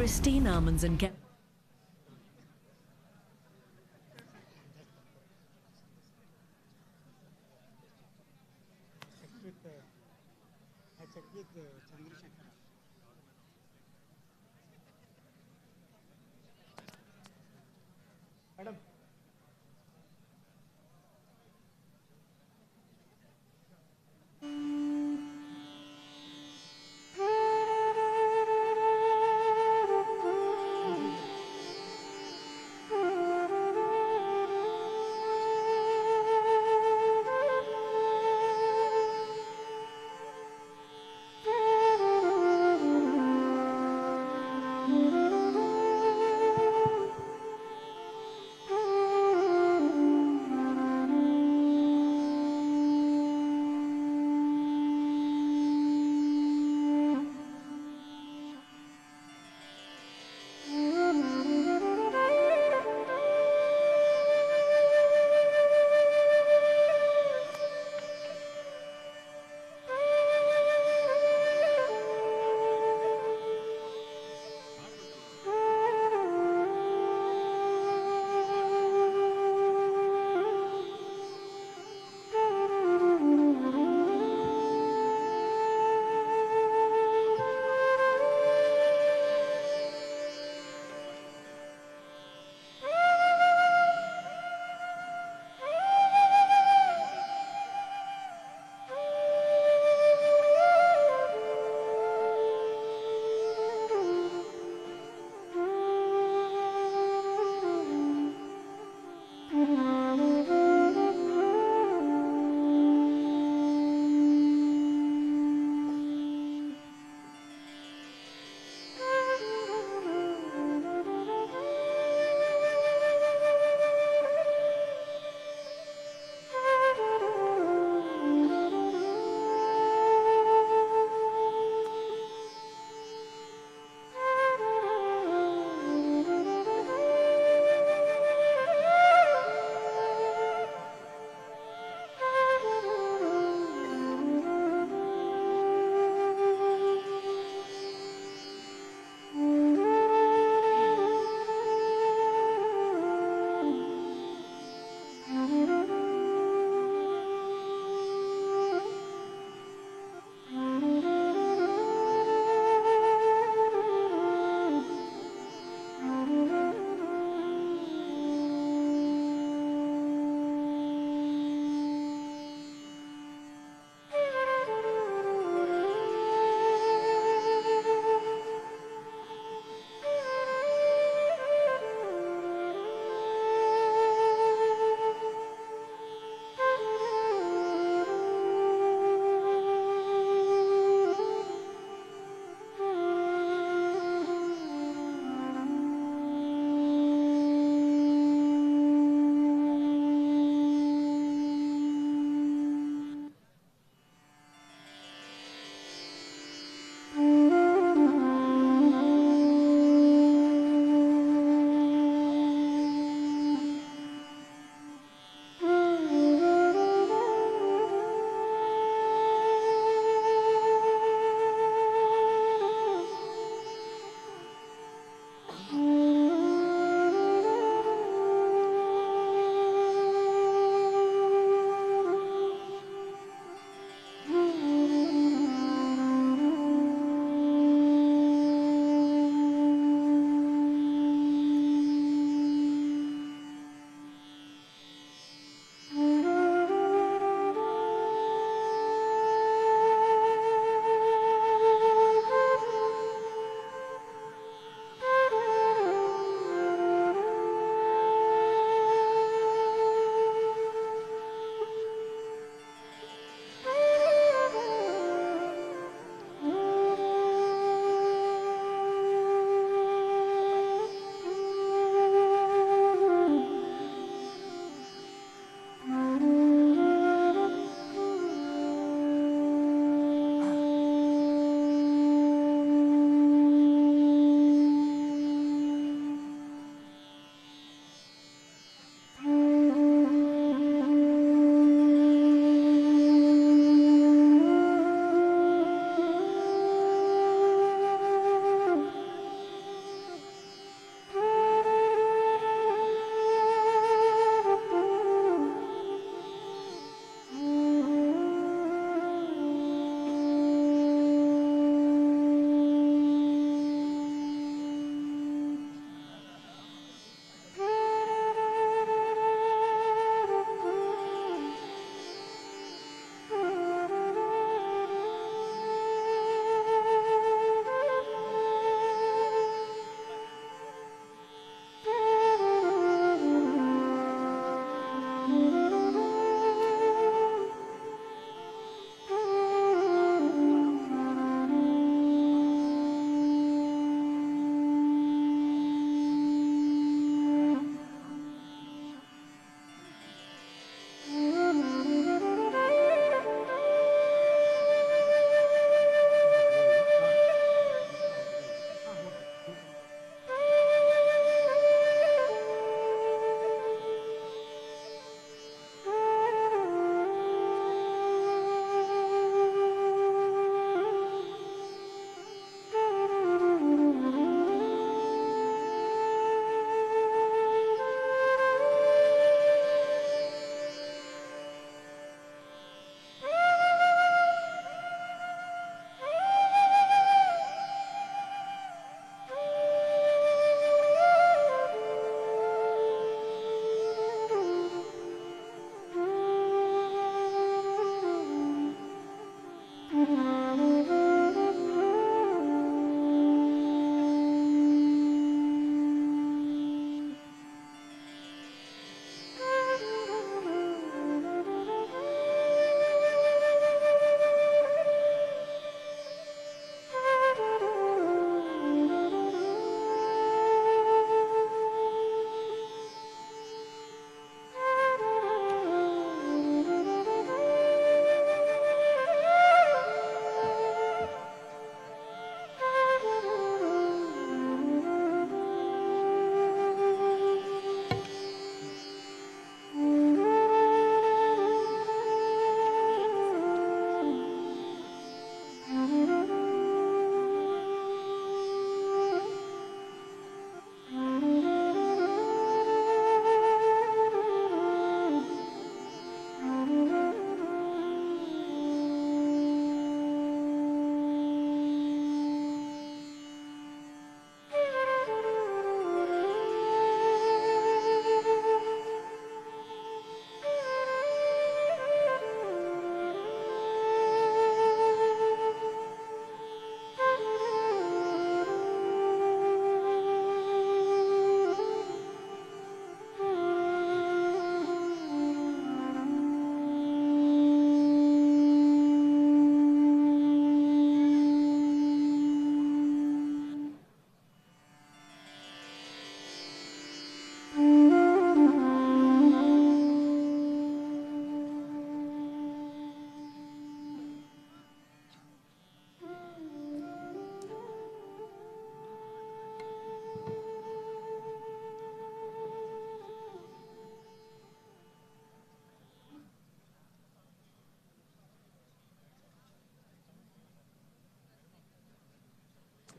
Pristine almonds and get. Madam.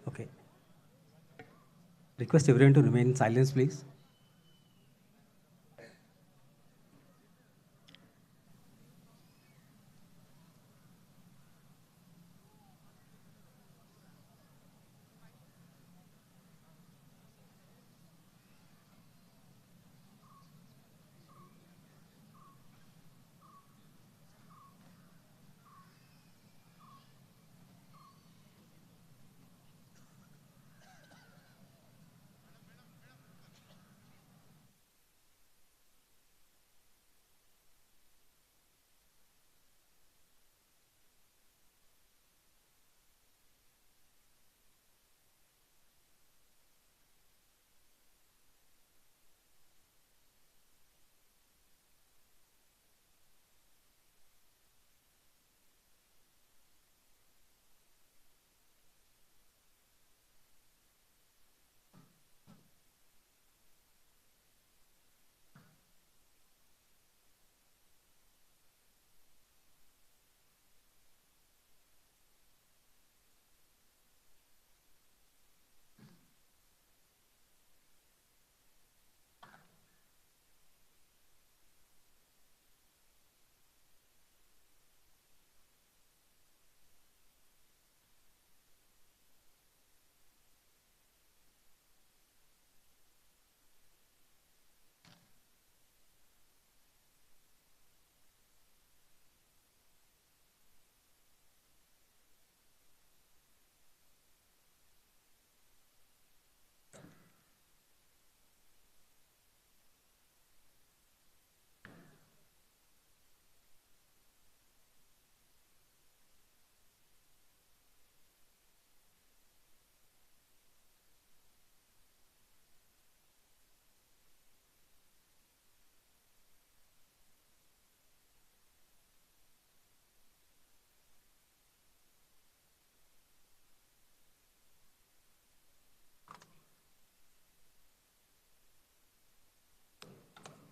Okay. Request everyone to remain in silence, please.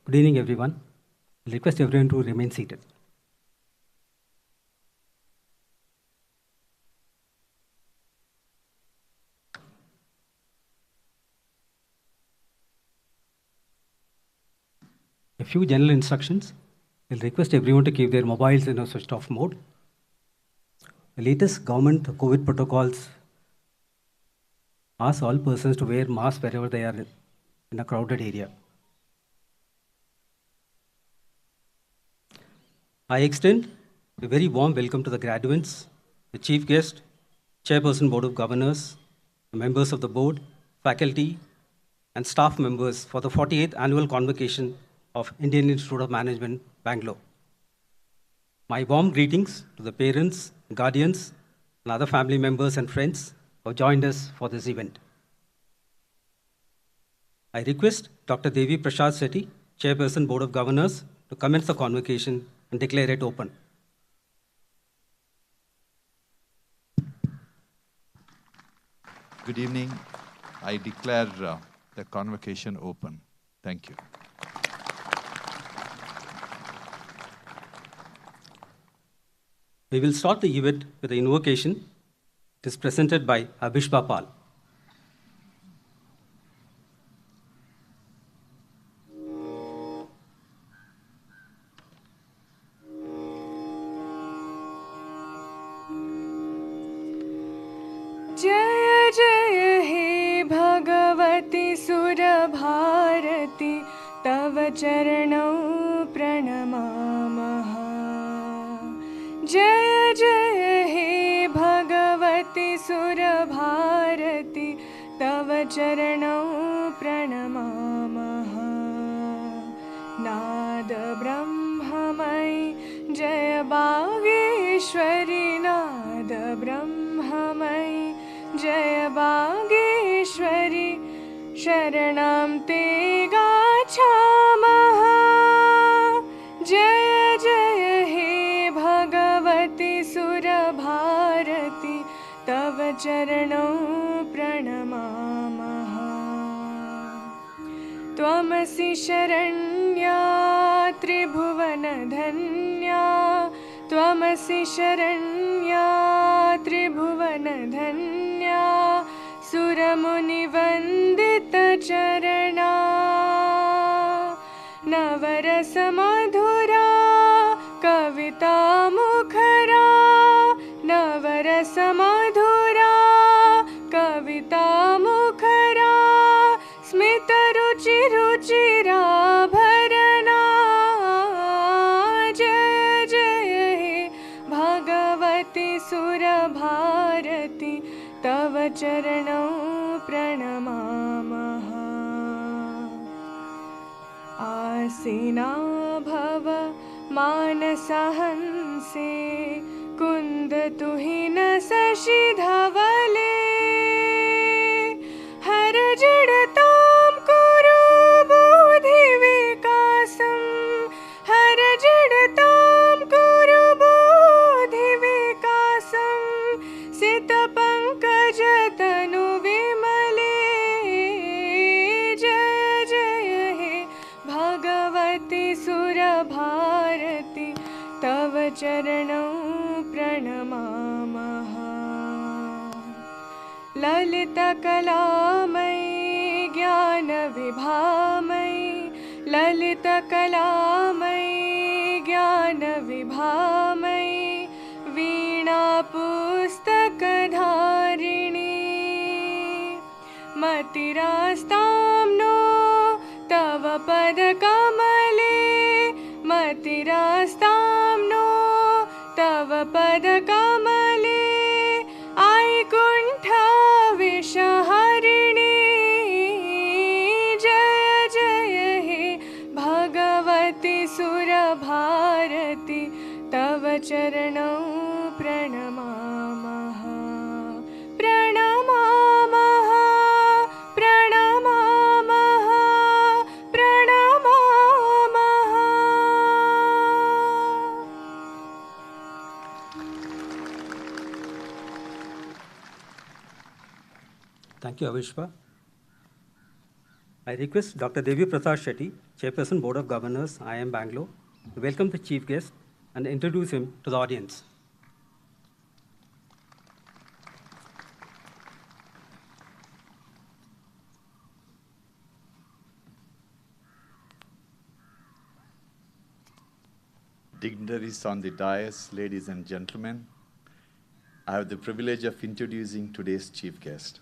Good evening, everyone. I request everyone to remain seated. A few general instructions. We'll request everyone to keep their mobiles in a switched off mode. The latest government COVID protocols ask all persons to wear masks wherever they are in a crowded area. I extend a very warm welcome to the graduates, the chief guest, chairperson board of governors, the members of the board, faculty, and staff members for the 48th annual convocation of Indian Institute of Management, Bangalore. My warm greetings to the parents, guardians, and other family members and friends who have joined us for this event. I request Dr. Devi Prasad Sethi, chairperson board of governors, to commence the convocation and declare it open. Good evening. I declare the convocation open. Thank you. We will start the event with the invocation. It is presented by Abhishpa Pal. जय जय हे भगवती सुरभारती तव चरणौ प्रणमामः। जय जय हे भगवती सुरभारती तव चरणौ प्रणमामः। नाद ब्रह्ममयि जय बागेश्वरी नाद ब्रह्ममयि जय बागेश्वरी शरणं ते गच्छामः। जय जय हे भगवती सुरभारती तव चरणौ प्रणमामः। त्वमसि शरण्या त्रिभुवनधन्या त्वमसि शरण्या त्रिभुवनधन्या मुनिवन्दितचरणा नवरसमधुरा कविता मुखरा नवरसमधुरा कविता मुखरा स्मितरुचिरुचिराभरणा जय जय हे भगवति सुरभारति तव चरणौ प्रणमामः आसीना भव मानसहंसे कुन्दतुहिन शशिधवले हर जडतां कुरु बुद्धिविकासं हर जडतां कुरु बुद्धिविकासं सितपङ्कजतनु विमले जय जय हे भगवति सुरभारति तव चरणौ प्रणमामः ललितकलामयी ज्ञानविभामयी ललितकलामयी ज्ञानविभामयी वीणापुस्तकधारिणी मतिरास्तां नो तव पदकमले मतिरास्तां नो तव पदकमले विषहरिणी जय जय हे भगवति सुरभारति तव चरणौ प्रणमामः प्रणमामः प्रणमामः प्रणमामः Thank you, Avishpa. I request Dr. Devi Prasad Shetty, Chairperson, Board of Governors, IIM Bangalore, to welcome the chief guest and introduce him to the audience. Dignitaries on the dais, ladies and gentlemen, I have the privilege of introducing today's chief guest.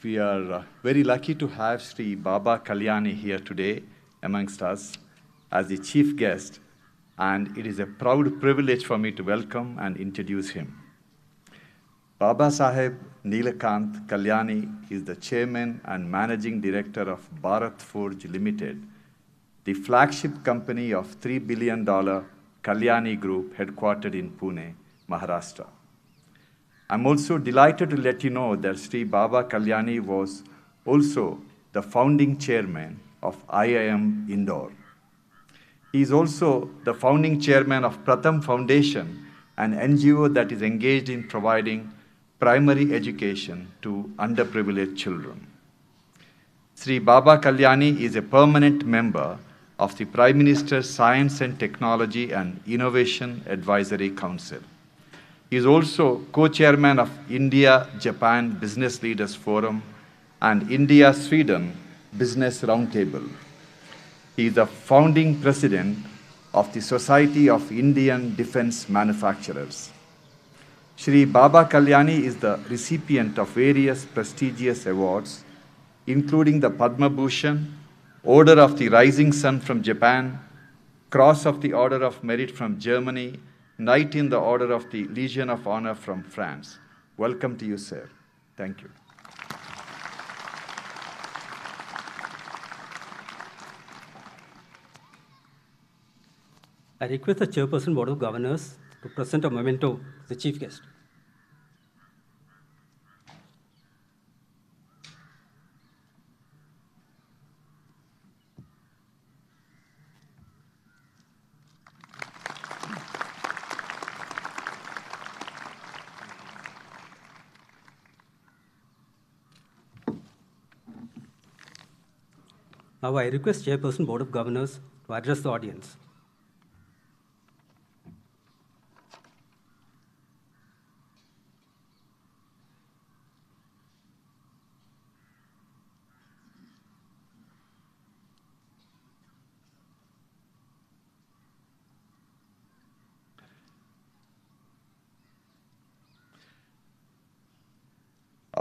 We are very lucky to have Sri Baba Kalyani here today amongst us as the chief guest, and it is a proud privilege for me to welcome and introduce him. Baba Saheb Neelakant Kalyani is the chairman and managing director of Bharat Forge Limited, the flagship company of $3 billion Kalyani Group headquartered in Pune, Maharashtra. I'm also delighted to let you know that Sri Baba Kalyani was also the founding chairman of IIM Indore. He is also the founding chairman of Pratham Foundation, an NGO that is engaged in providing primary education to underprivileged children. Sri Baba Kalyani is a permanent member of the Prime Minister's Science and Technology and Innovation Advisory Council. He is also co-chairman of India-Japan Business Leaders Forum and India-Sweden Business Roundtable. He is the founding president of the Society of Indian Defense Manufacturers. Shri Baba Kalyani is the recipient of various prestigious awards, including the Padma Bhushan, Order of the Rising Sun from Japan, Cross of the Order of Merit from Germany, Knight in the Order of the Legion of Honor from France. Welcome to you, sir. Thank you. I request the Chairperson, Board of Governors, to present a memento to the chief guest. Now I request Chairperson, Board of Governors, to address the audience.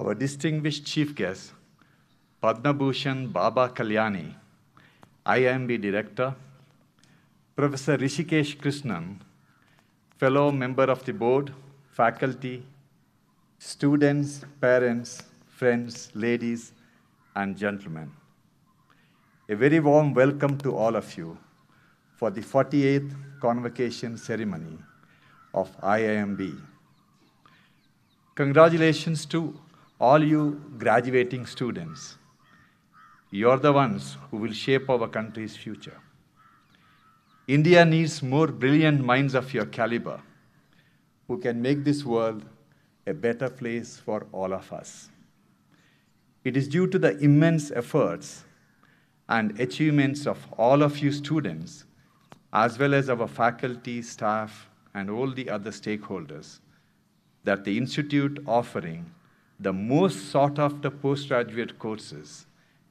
our distinguished chief guest, Padma Bhushan Baba Kalyani, IIMB Director, Professor Rishikesh Krishnan, fellow member of the board, faculty, students, parents, friends, ladies, and gentlemen. A very warm welcome to all of you for the 48th Convocation ceremony of IIMB. Congratulations to all you graduating students. You're the ones who will shape our country's future. India needs more brilliant minds of your caliber who can make this world a better place for all of us. It is due to the immense efforts and achievements of all of you students, as well as our faculty, staff, and all the other stakeholders, that the institute offering the most sought-after postgraduate courses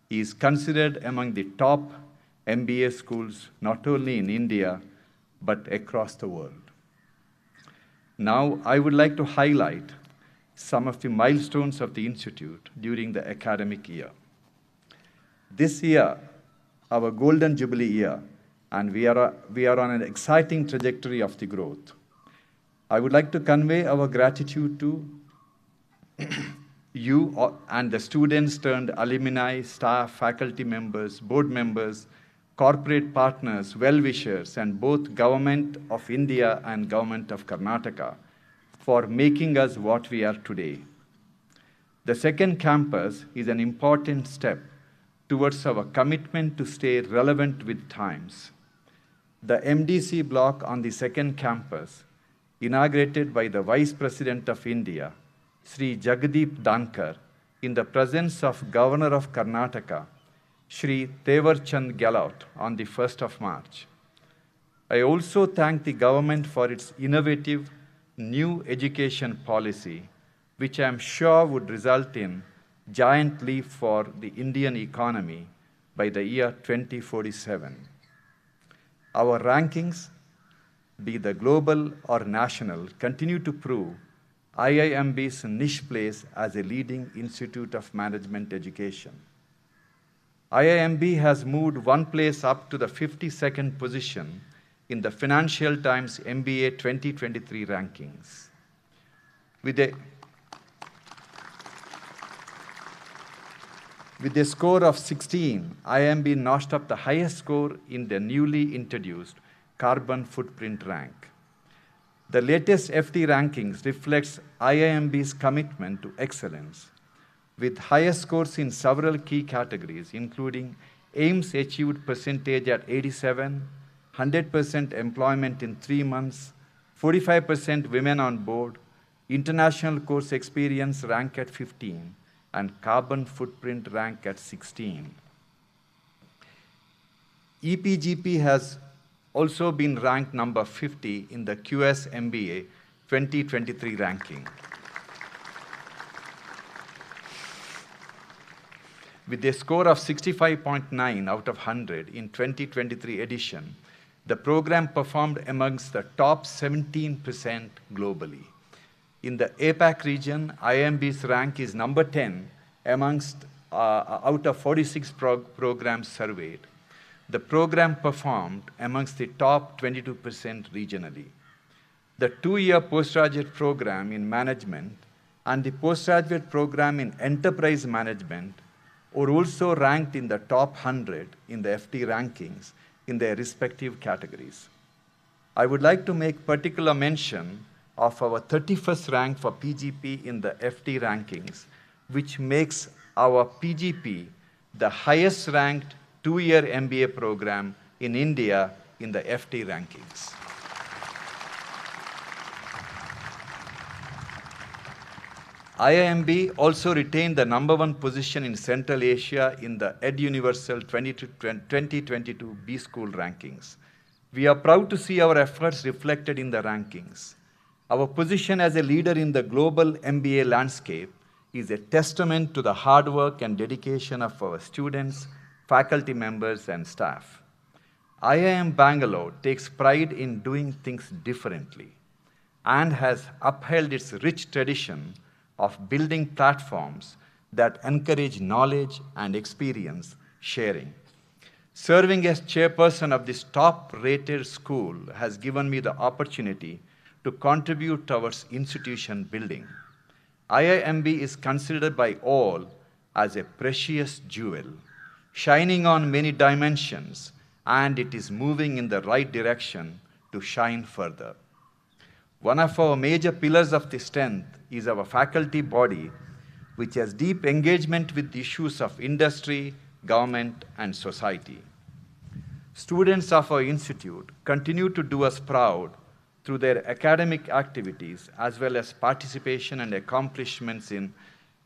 is considered among the top MBA schools, not only in India, but across the world. Now, I would like to highlight some of the milestones of the institute during the academic year. This year, our Golden Jubilee year, and we are on an exciting trajectory of the growth. I would like to convey our gratitude to you and the students turned alumni, staff, faculty members, board members, corporate partners, well-wishers, and both Government of India and Government of Karnataka for making us what we are today. The second campus is an important step towards our commitment to stay relevant with times. The MDC block on the second campus, inaugurated by the Vice President of India, Sri Jagdeep Dhankar, in the presence of Governor of Karnataka, Sri Tevar Chand Gehlot, on the 1st of March. I also thank the government for its innovative new education policy, which I am sure would result in giant leap for the Indian economy by the year 2047. Our rankings, be the global or national, continue to prove IIMB's niche place as a leading institute of management education. IIMB has moved one place up to the 52nd position in the Financial Times MBA 2023 rankings. With a score of 16, IIMB notched up the highest score in the newly introduced carbon footprint rank. The latest FT rankings reflects IIMB's commitment to excellence, with highest scores in several key categories, including AIMS achieved percentage at 87, 100% employment in 3 months, 45% women on board, international course experience rank at 15, and carbon footprint rank at 16. EPGP has also been ranked number 50 in the QS MBA 2023 ranking. With a score of 65.9 out of 100 in 2023 edition, the program performed amongst the top 17% globally. In the APAC region, IIMB's rank is number 10 amongst out of 46 programs surveyed. The program performed amongst the top 22% regionally. The 2-year postgraduate program in management and the postgraduate program in enterprise management were also ranked in the top 100 in the FT rankings in their respective categories. I would like to make particular mention of our 31st rank for PGP in the FT rankings, which makes our PGP the highest ranked 2-year MBA program in India in the FT rankings. IIMB also retained the #1 position in Central Asia in the EdUniversal 2022 B-School rankings. We are proud to see our efforts reflected in the rankings. Our position as a leader in the global MBA landscape is a testament to the hard work and dedication of our students, faculty members, and staff. IIM Bangalore takes pride in doing things differently and has upheld its rich tradition of building platforms that encourage knowledge and experience sharing. Serving as chairperson of this top-rated school has given me the opportunity to contribute towards institution building. IIMB is considered by all as a precious jewel, shining on many dimensions, and it is moving in the right direction to shine further. One of our major pillars of the strength is our faculty body, which has deep engagement with issues of industry, government, and society. Students of our institute continue to do us proud through their academic activities as well as participation and accomplishments in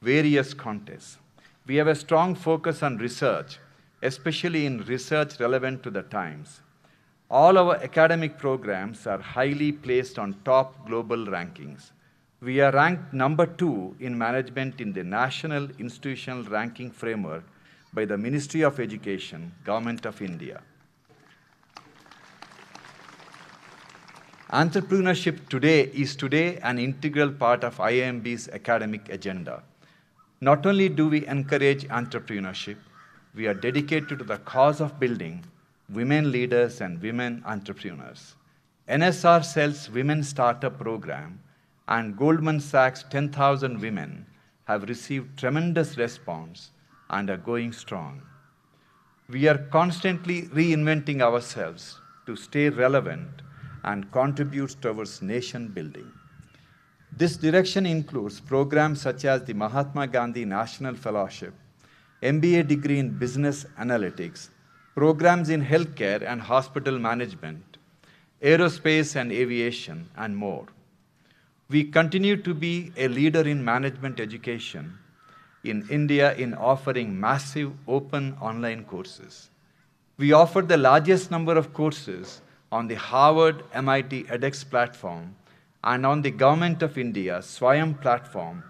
various contests. We have a strong focus on research, especially in research relevant to the times. All our academic programs are highly placed on top global rankings. We are ranked number 2 in management in the National Institutional Ranking Framework by the Ministry of Education, Government of India. Entrepreneurship is today an integral part of IIMB's academic agenda. Not only do we encourage entrepreneurship, we are dedicated to the cause of building women leaders and women entrepreneurs. NSR Cell's Women Startup Program and Goldman Sachs 10,000 Women have received tremendous response and are going strong. We are constantly reinventing ourselves to stay relevant and contributes towards nation building. This direction includes programs such as the Mahatma Gandhi National Fellowship, MBA degree in Business Analytics, programs in healthcare and hospital management, aerospace and aviation, and more. We continue to be a leader in management education in India in offering massive open online courses. We offer the largest number of courses on the Harvard MIT edX platform and on the Government of India Swayam platform,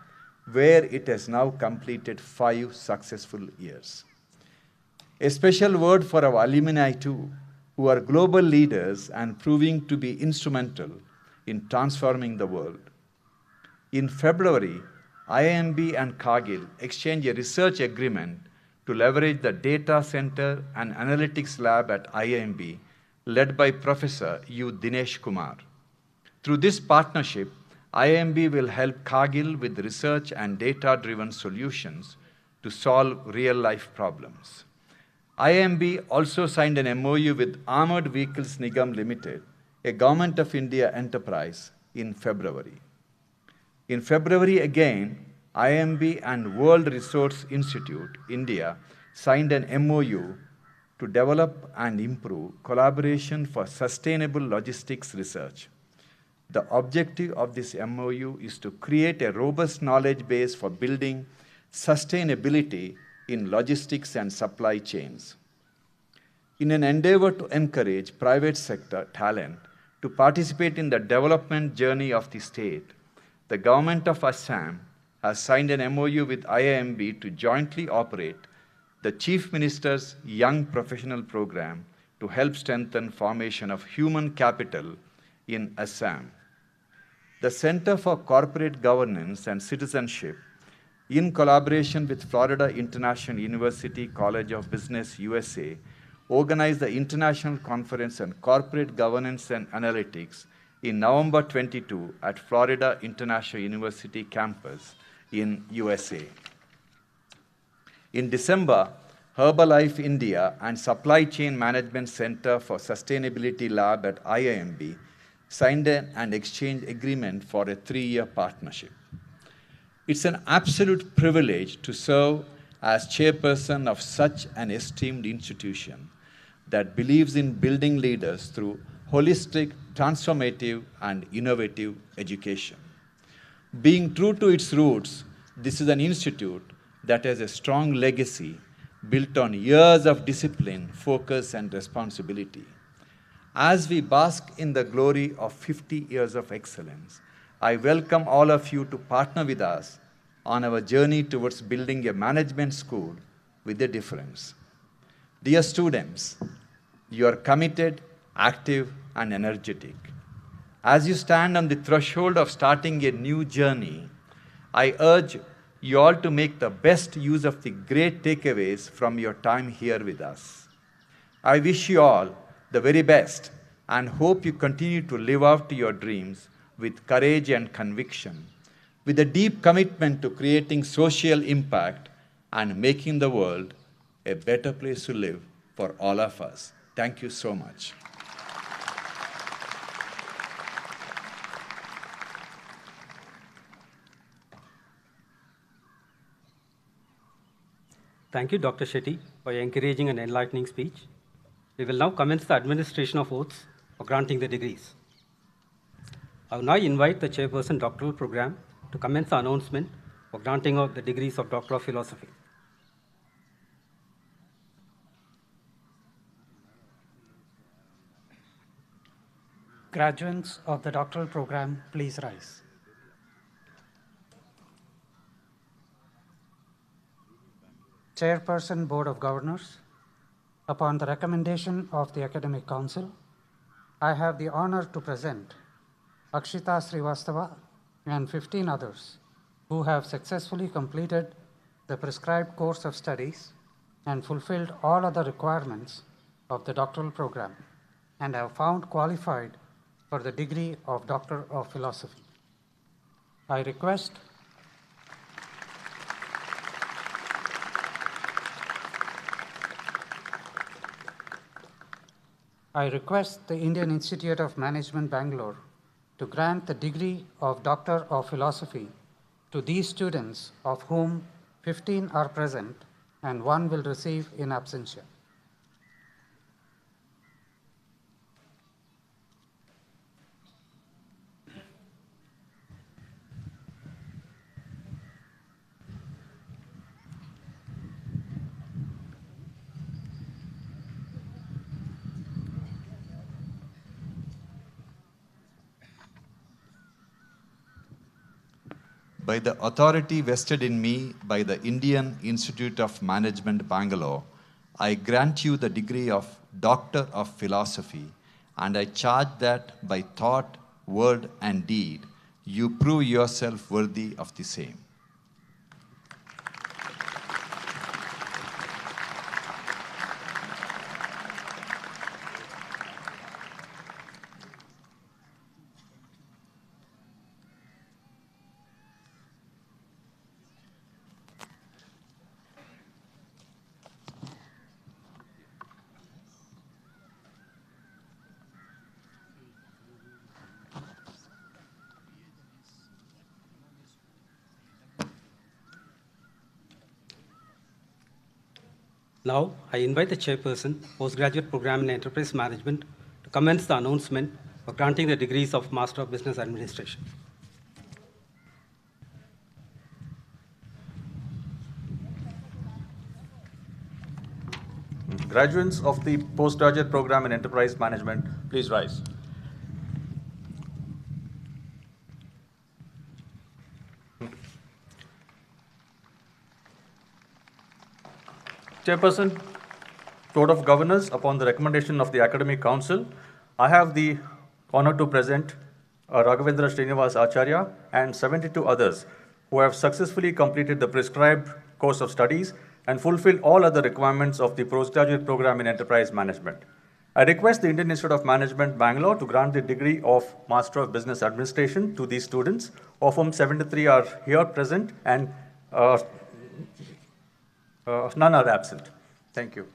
where it has now completed 5 successful years. A special word for our alumni too, who are global leaders and proving to be instrumental in transforming the world. In February, IIMB and Cargill exchanged a research agreement to leverage the data center and analytics lab at IIMB led by Professor U. Dinesh Kumar. Through this partnership, IIMB will help Cargill with research and data-driven solutions to solve real-life problems. IIMB also signed an MOU with Armored Vehicles Nigam Limited, a Government of India enterprise, in February. In February again, IIMB and World Resource Institute, India, signed an MOU to develop and improve collaboration for sustainable logistics research. The objective of this MOU is to create a robust knowledge base for building sustainability in logistics and supply chains. In an endeavor to encourage private sector talent to participate in the development journey of the state, the government of Assam has signed an MOU with IIMB to jointly operate the Chief Minister's Young Professional Program to help strengthen formation of human capital in Assam. The Center for Corporate Governance and Citizenship, in collaboration with Florida International University College of Business, USA, organized the International Conference on Corporate Governance and Analytics in November 22 at Florida International University campus in USA. In December, Herbalife India and Supply Chain Management Center for Sustainability Lab at IIMB signed an exchange agreement for a 3-year partnership. It's an absolute privilege to serve as chairperson of such an esteemed institution that believes in building leaders through holistic, transformative, and innovative education. Being true to its roots, this is an institute that has a strong legacy built on years of discipline, focus, and responsibility. As we bask in the glory of 50 years of excellence, I welcome all of you to partner with us on our journey towards building a management school with a difference. Dear students, you are committed, active, and energetic. As you stand on the threshold of starting a new journey, I urge you all to make the best use of the great takeaways from your time here with us. I wish you all the very best and hope you continue to live out your dreams with courage and conviction, with a deep commitment to creating social impact and making the world a better place to live for all of us. Thank you so much. Thank you, Dr. Shetty, for your encouraging and enlightening speech. We will now commence the administration of oaths for granting the degrees. I will now invite the Chairperson Doctoral Program to commence the announcement for granting of the degrees of Doctor of Philosophy. Graduates of the doctoral program, please rise. Chairperson Board of Governors, upon the recommendation of the Academic Council, I have the honor to present Akshita Srivastava and 15 others who have successfully completed the prescribed course of studies and fulfilled all other requirements of the doctoral program and have found qualified for the degree of Doctor of Philosophy. I request the Indian Institute of Management, Bangalore, to grant the degree of Doctor of Philosophy to these students, of whom 15 are present and 1 will receive in absentia. By the authority vested in me by the Indian Institute of Management, Bangalore, I grant you the degree of Doctor of Philosophy, and I charge that by thought, word, and deed, you prove yourself worthy of the same. Now, I invite the Chairperson, Postgraduate Program in Enterprise Management, to commence the announcement for granting the degrees of Master of Business Administration. Graduates of the Postgraduate Program in Enterprise Management, please rise. Chairperson, Board of Governors, upon the recommendation of the Academic Council, I have the honor to present Raghavendra Srinivas Acharya and 72 others who have successfully completed the prescribed course of studies and fulfilled all other requirements of the postgraduate program in enterprise management. I request the Indian Institute of Management, Bangalore, to grant the degree of Master of Business Administration to these students, of whom 73 are here present and none are absent. Thank you.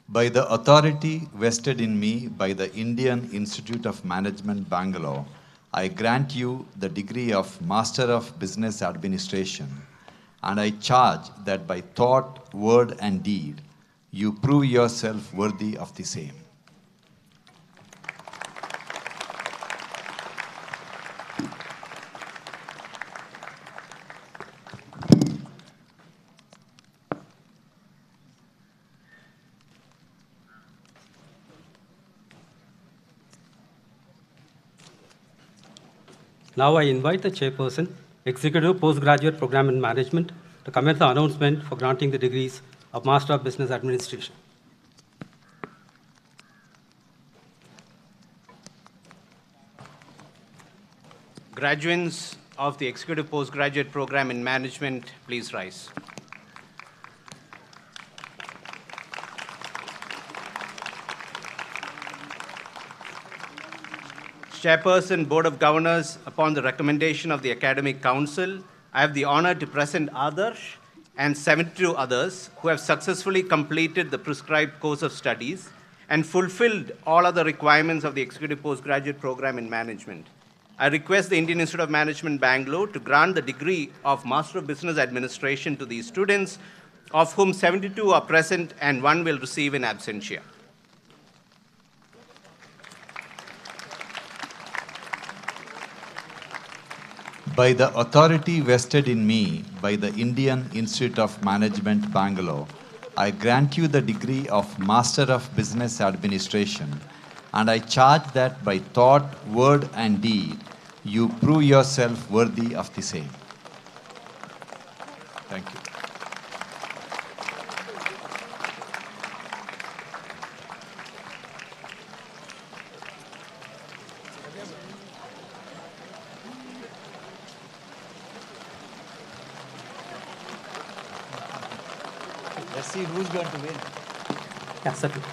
By the authority vested in me by the Indian Institute of Management, Bangalore, I grant you the degree of Master of Business Administration, and I charge that by thought, word, and deed, you prove yourself worthy of the same. Now I invite the Chairperson, Executive Postgraduate Program in Management, to commence the announcement for granting the degrees of Master of Business Administration. Graduates of the Executive Postgraduate Program in Management, please rise. Chairperson, Board of Governors, upon the recommendation of the Academic Council, I have the honor to present Adarsh and 72 others who have successfully completed the prescribed course of studies and fulfilled all other requirements of the Executive Postgraduate Program in Management. I request the Indian Institute of Management, Bangalore, to grant the degree of Master of Business Administration to these students, of whom 72 are present and one will receive in absentia. By the authority vested in me by the Indian Institute of Management, Bangalore, I grant you the degree of Master of Business Administration, and I charge that by thought, word, and deed, you prove yourself worthy of the same. Thank you. Let's see who's going to win. Yeah, certainly.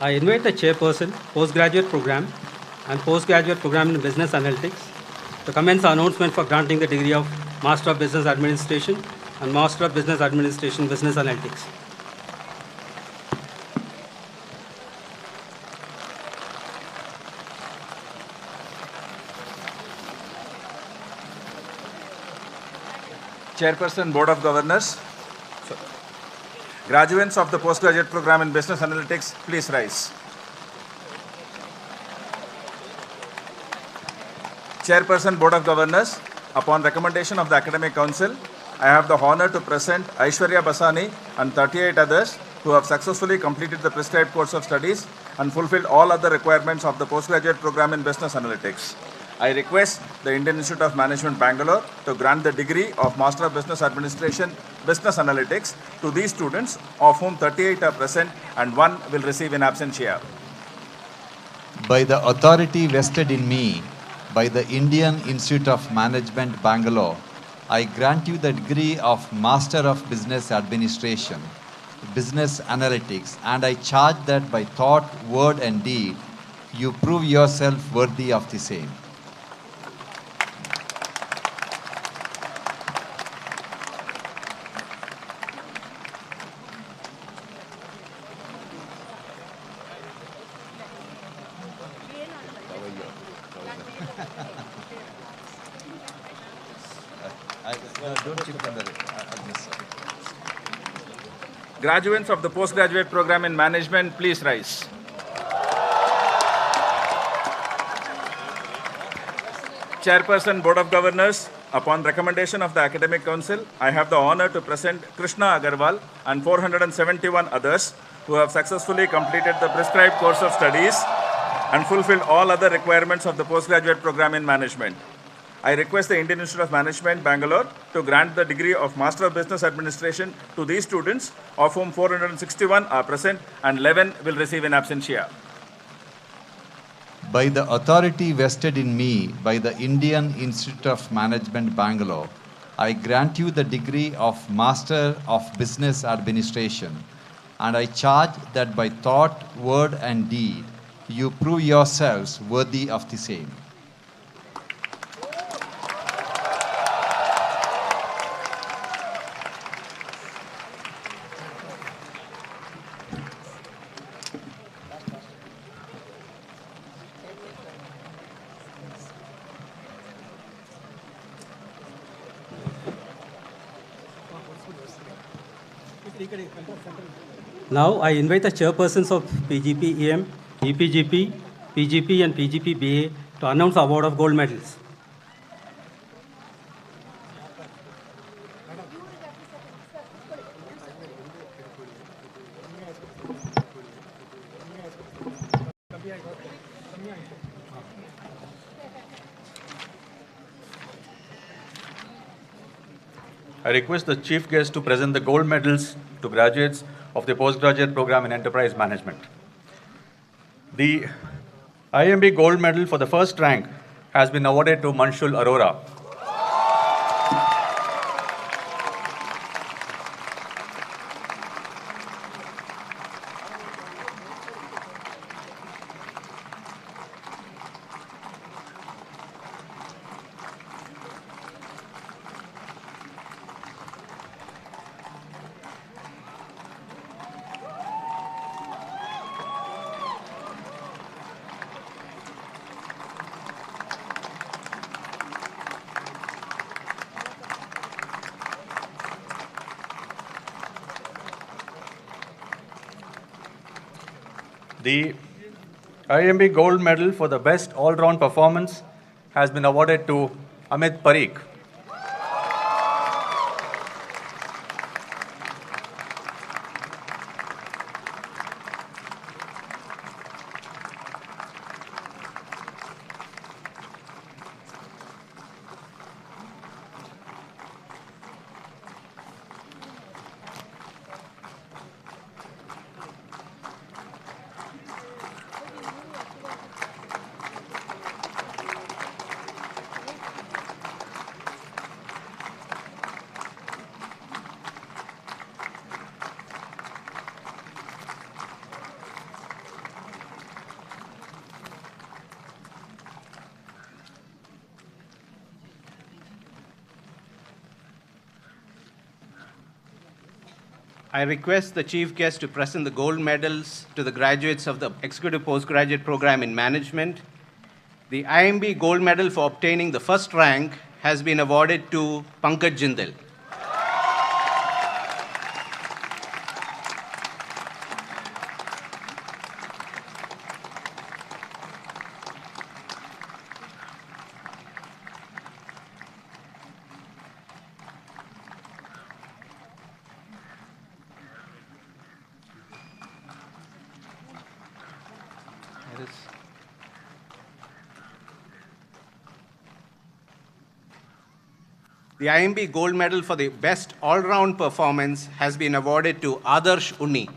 I invite the chairperson, postgraduate program and postgraduate program in business analytics to commence the announcement for granting the degree of Master of Business Administration and Master of Business Administration Business Analytics. Chairperson, Board of Governors, graduates of the postgraduate program in Business Analytics, please rise. Chairperson, Board of Governors, upon recommendation of the Academic Council, I have the honor to present Aishwarya Basani and 38 others who have successfully completed the prescribed course of studies and fulfilled all other requirements of the postgraduate program in Business Analytics. I request the Indian Institute of Management, Bangalore, to grant the degree of Master of Business Administration, Business Analytics to these students, of whom 38 are present and one will receive in absentia. By the authority vested in me by the Indian Institute of Management, Bangalore, I grant you the degree of Master of Business Administration, Business Analytics, and I charge that by thought, word, and deed, you prove yourself worthy of the same. Graduates of the postgraduate program in management, please rise. Chairperson, Board of Governors, upon recommendation of the Academic Council, I have the honor to present Krishna Agarwal and 471 others who have successfully completed the prescribed course of studies and fulfilled all other requirements of the postgraduate program in management. I request the Indian Institute of Management, Bangalore, to grant the degree of Master of Business Administration to these students, of whom 461 are present and 11 will receive in absentia. By the authority vested in me by the Indian Institute of Management, Bangalore, I grant you the degree of Master of Business Administration, and I charge that by thought, word, and deed, you prove yourselves worthy of the same. Now I invite the chairpersons of PGP EM, EPGP, PGP and PGP BA to announce the award of gold medals. I request the chief guest to present the gold medals to graduates of the postgraduate program in enterprise management. The IIMB gold medal for the first rank has been awarded to Manshul Arora. The IIMB gold medal for the best all-round performance has been awarded to Amit Parikh. I request the chief guest to present the gold medals to the graduates of the Executive Postgraduate Program in Management. The IIMB gold medal for obtaining the first rank has been awarded to Pankaj Jindal. The IIMB gold medal for the best all-round performance has been awarded to Adarsh Unni.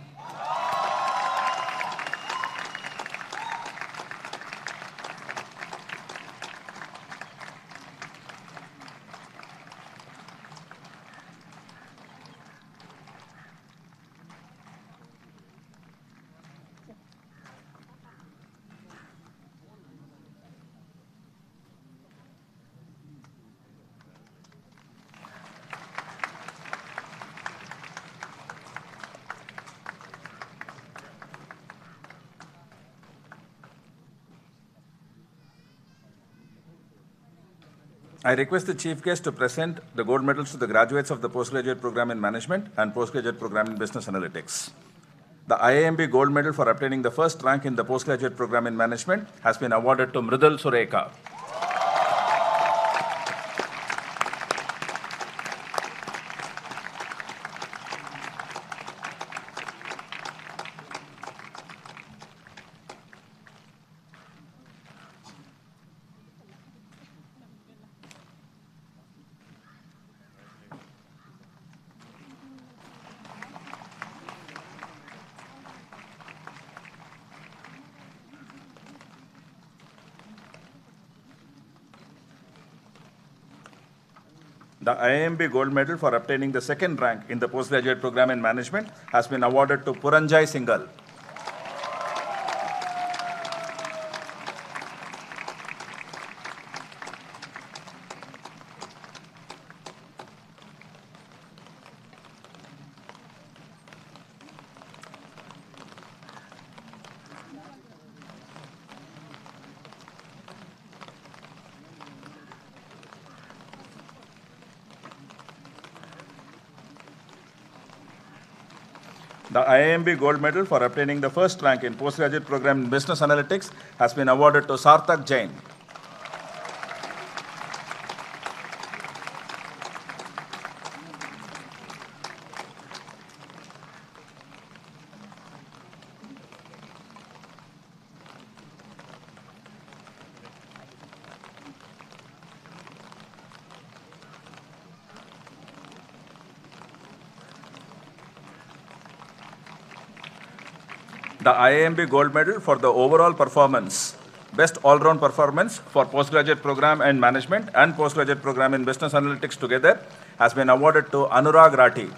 I request the chief guest to present the gold medals to the graduates of the postgraduate program in management and postgraduate program in business analytics. The IIMB gold medal for obtaining the first rank in the postgraduate program in management has been awarded to Mridul Sureka. The IIMB gold medal for obtaining the second rank in the postgraduate program in management has been awarded to Puranjay Singhal. The IIMB gold medal for obtaining the first rank in postgraduate program in business analytics has been awarded to Sarthak Jain. the IIMB Gold Medal for the overall performance, Best All-Round Performance for Postgraduate Program in Management and Postgraduate Program in Business Analytics together has been awarded to Anurag Rati.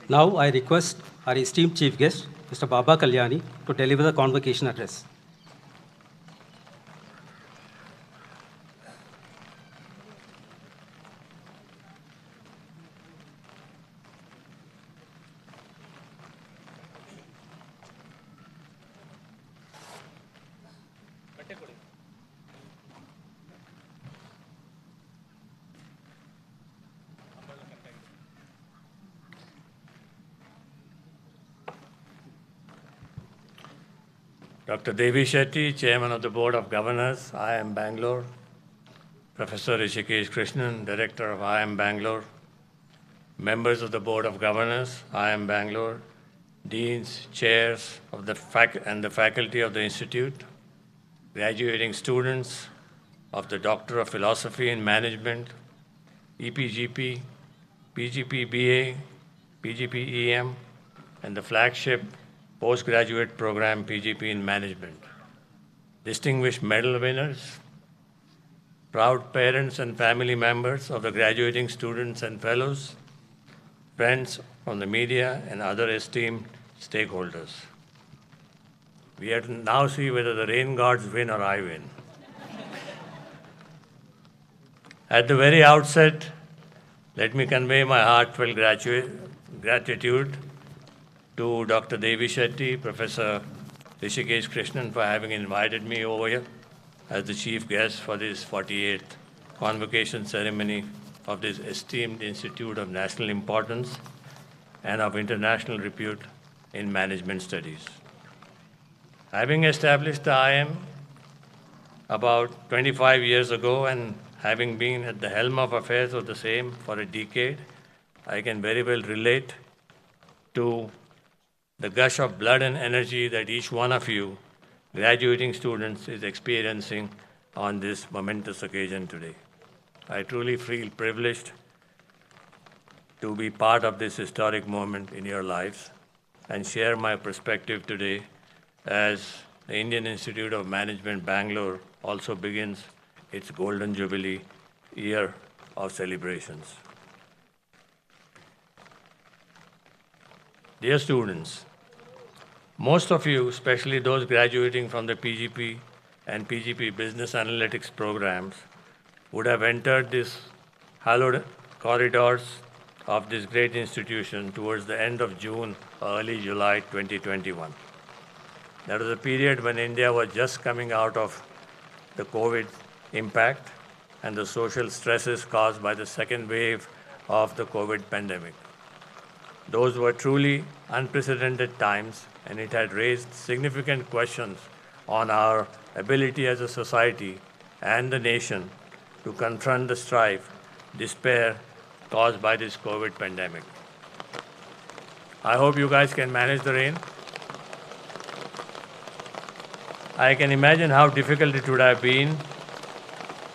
Now I request our esteemed chief guest, Mr. Baba Kalyani, to deliver the convocation address. Dr. Devi Shetty, Chairman of the Board of Governors, IIM Bangalore. Professor Rishikesh Krishnan, Director of IIM Bangalore. Members of the Board of Governors, IIM Bangalore. Deans, Chairs of the and the faculty of the Institute. Graduating students of the Doctor of Philosophy in Management, EPGP, PGP BA, PGP EM, and the flagship postgraduate program PGP in Management. Distinguished medal winners, proud parents and family members of the graduating students and fellows, friends from the media and other esteemed stakeholders. We have to now see whether the rain gods win or I win. At the very outset, let me convey my heartfelt gratitude to Dr. Devi Shetty, Professor Rishikesh Krishnan for having invited me over here as the chief guest for this 48th convocation ceremony of this esteemed institute of national importance and of international repute in management studies. Having established the IIM about 25 years ago and having been at the helm of affairs of the same for a decade, I can very well relate to the gush of blood and energy that each one of you, graduating students, is experiencing on this momentous occasion today. I truly feel privileged to be part of this historic moment in your lives and share my perspective today as the Indian Institute of Management Bangalore also begins its Golden Jubilee year of celebrations. Dear students, most of you, especially those graduating from the PGP and PGP Business Analytics programs, would have entered these hallowed corridors of this great institution towards the end of June, early July 2021. That was a period when India was just coming out of the COVID impact and the social stresses caused by the second wave of the COVID pandemic. Those were truly unprecedented times, and it had raised significant questions on our ability as a society and the nation to confront the strife, despair caused by this COVID pandemic. I hope you guys can manage the rain. I can imagine how difficult it would have been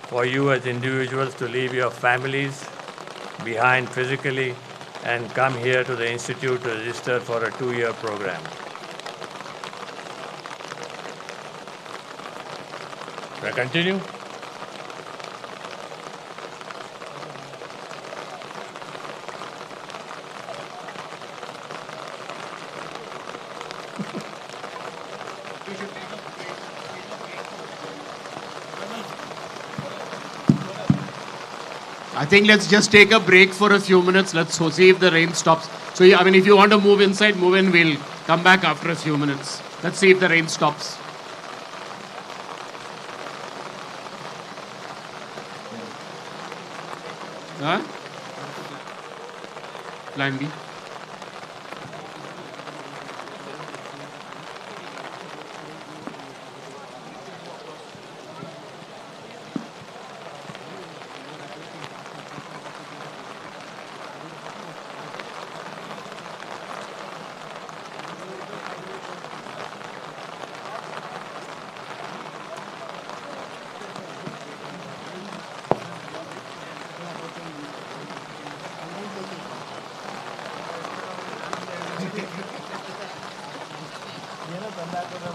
for you as individuals to leave your families behind physically and come here to the Institute to register for a 2-year program. Shall I continue? I think let's just take a break for a few minutes. Let's see if the rain stops. So, I mean, if you want to move inside, move in. We'll come back after a few minutes. Let's see if the rain stops. Huh? Plan B. ಏನೋ ತಂದಾಕೋದು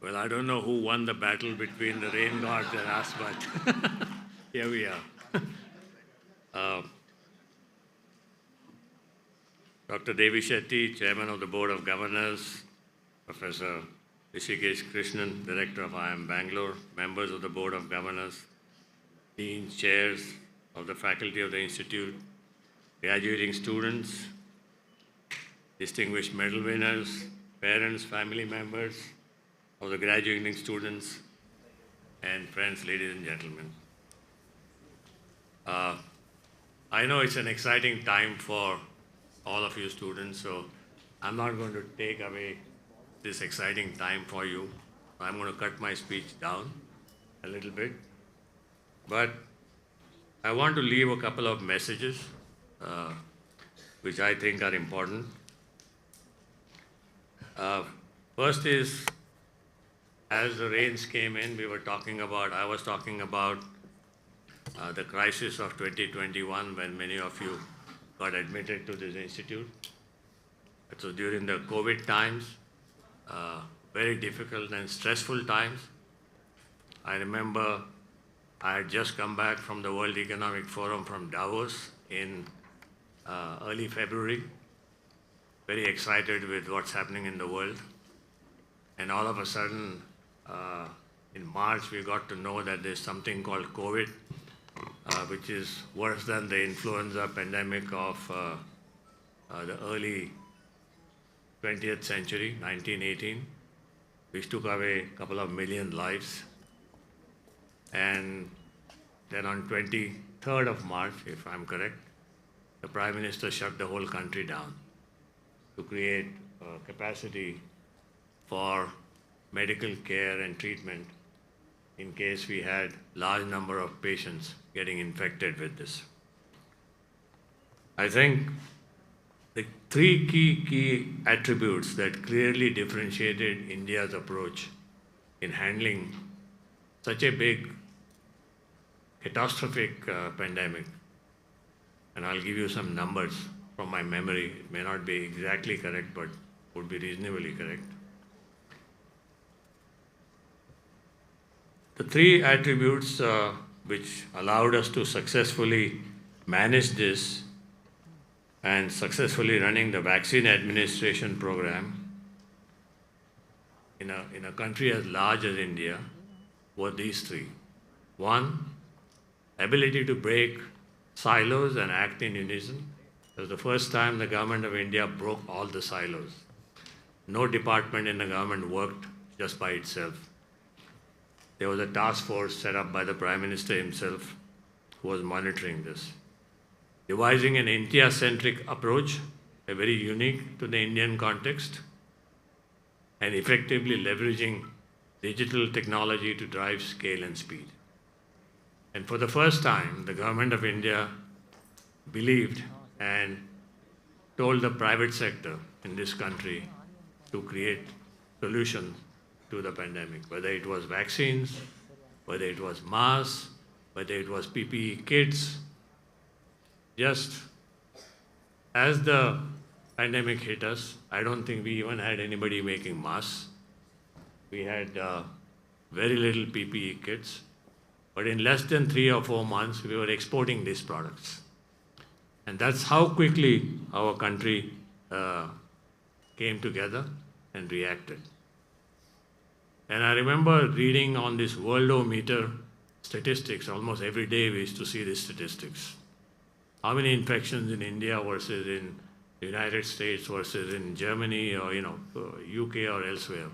Well, I don't know who won the battle between the rain gods and us, but here we are. Dr. Devi Shetty, Chairman of the Board of Governors, Professor Rishikesh Krishnan, Director of IIM Bangalore, members of the Board of Governors, deans, chairs of the faculty of the Institute, graduating students, distinguished medal winners, parents, family members of the graduating students, and friends, ladies and gentlemen. I know it's an exciting time for all of you students, so I'm not going to take away this exciting time for you. I'm going to cut my speech down a little bit. But I want to leave a couple of messages which I think are important. First is, as the rains came in, I was talking about the crisis of 2021 when many of you got admitted to this institute. So during the COVID times, very difficult and stressful times. I remember I had just come back from the World Economic Forum from Davos in early February, very excited with what's happening in the world. And all of a sudden, in March, we got to know that there's something called COVID, which is worse than the influenza pandemic of the early 20th century, 1918, which took away a couple of million lives. And then on 23rd of March, if I'm correct, the Prime Minister shut the whole country down to create capacity for medical care and treatment in case we had large number of patients getting infected with this. I think the three key attributes that clearly differentiated India's approach in handling such a big catastrophic pandemic, and I'll give you some numbers from my memory. It may not be exactly correct, but would be reasonably correct. The three attributes which allowed us to successfully manage this and successfully running the vaccine administration program in a country as large as India were these three. One, ability to break silos and act in unison. It was the first time the government of India broke all the silos. No department in the government worked just by itself. There was a task force set up by the Prime Minister himself who was monitoring this. Devising an India-centric approach, a very unique to the Indian context, and effectively leveraging digital technology to drive scale and speed. And for the first time, the government of India believed and told the private sector in this country to create solutions to the pandemic, whether it was vaccines, whether it was masks, whether it was PPE kits. Just as the pandemic hit us, I don't think we even had anybody making masks. We had very little PPE kits, but in less than 3 or 4 months, we were exporting these products. And that's how quickly our country came together and reacted. And I remember reading on this Worldometer statistics, almost every day we used to see these statistics. How many infections in India versus in the United States versus in Germany or UK or elsewhere.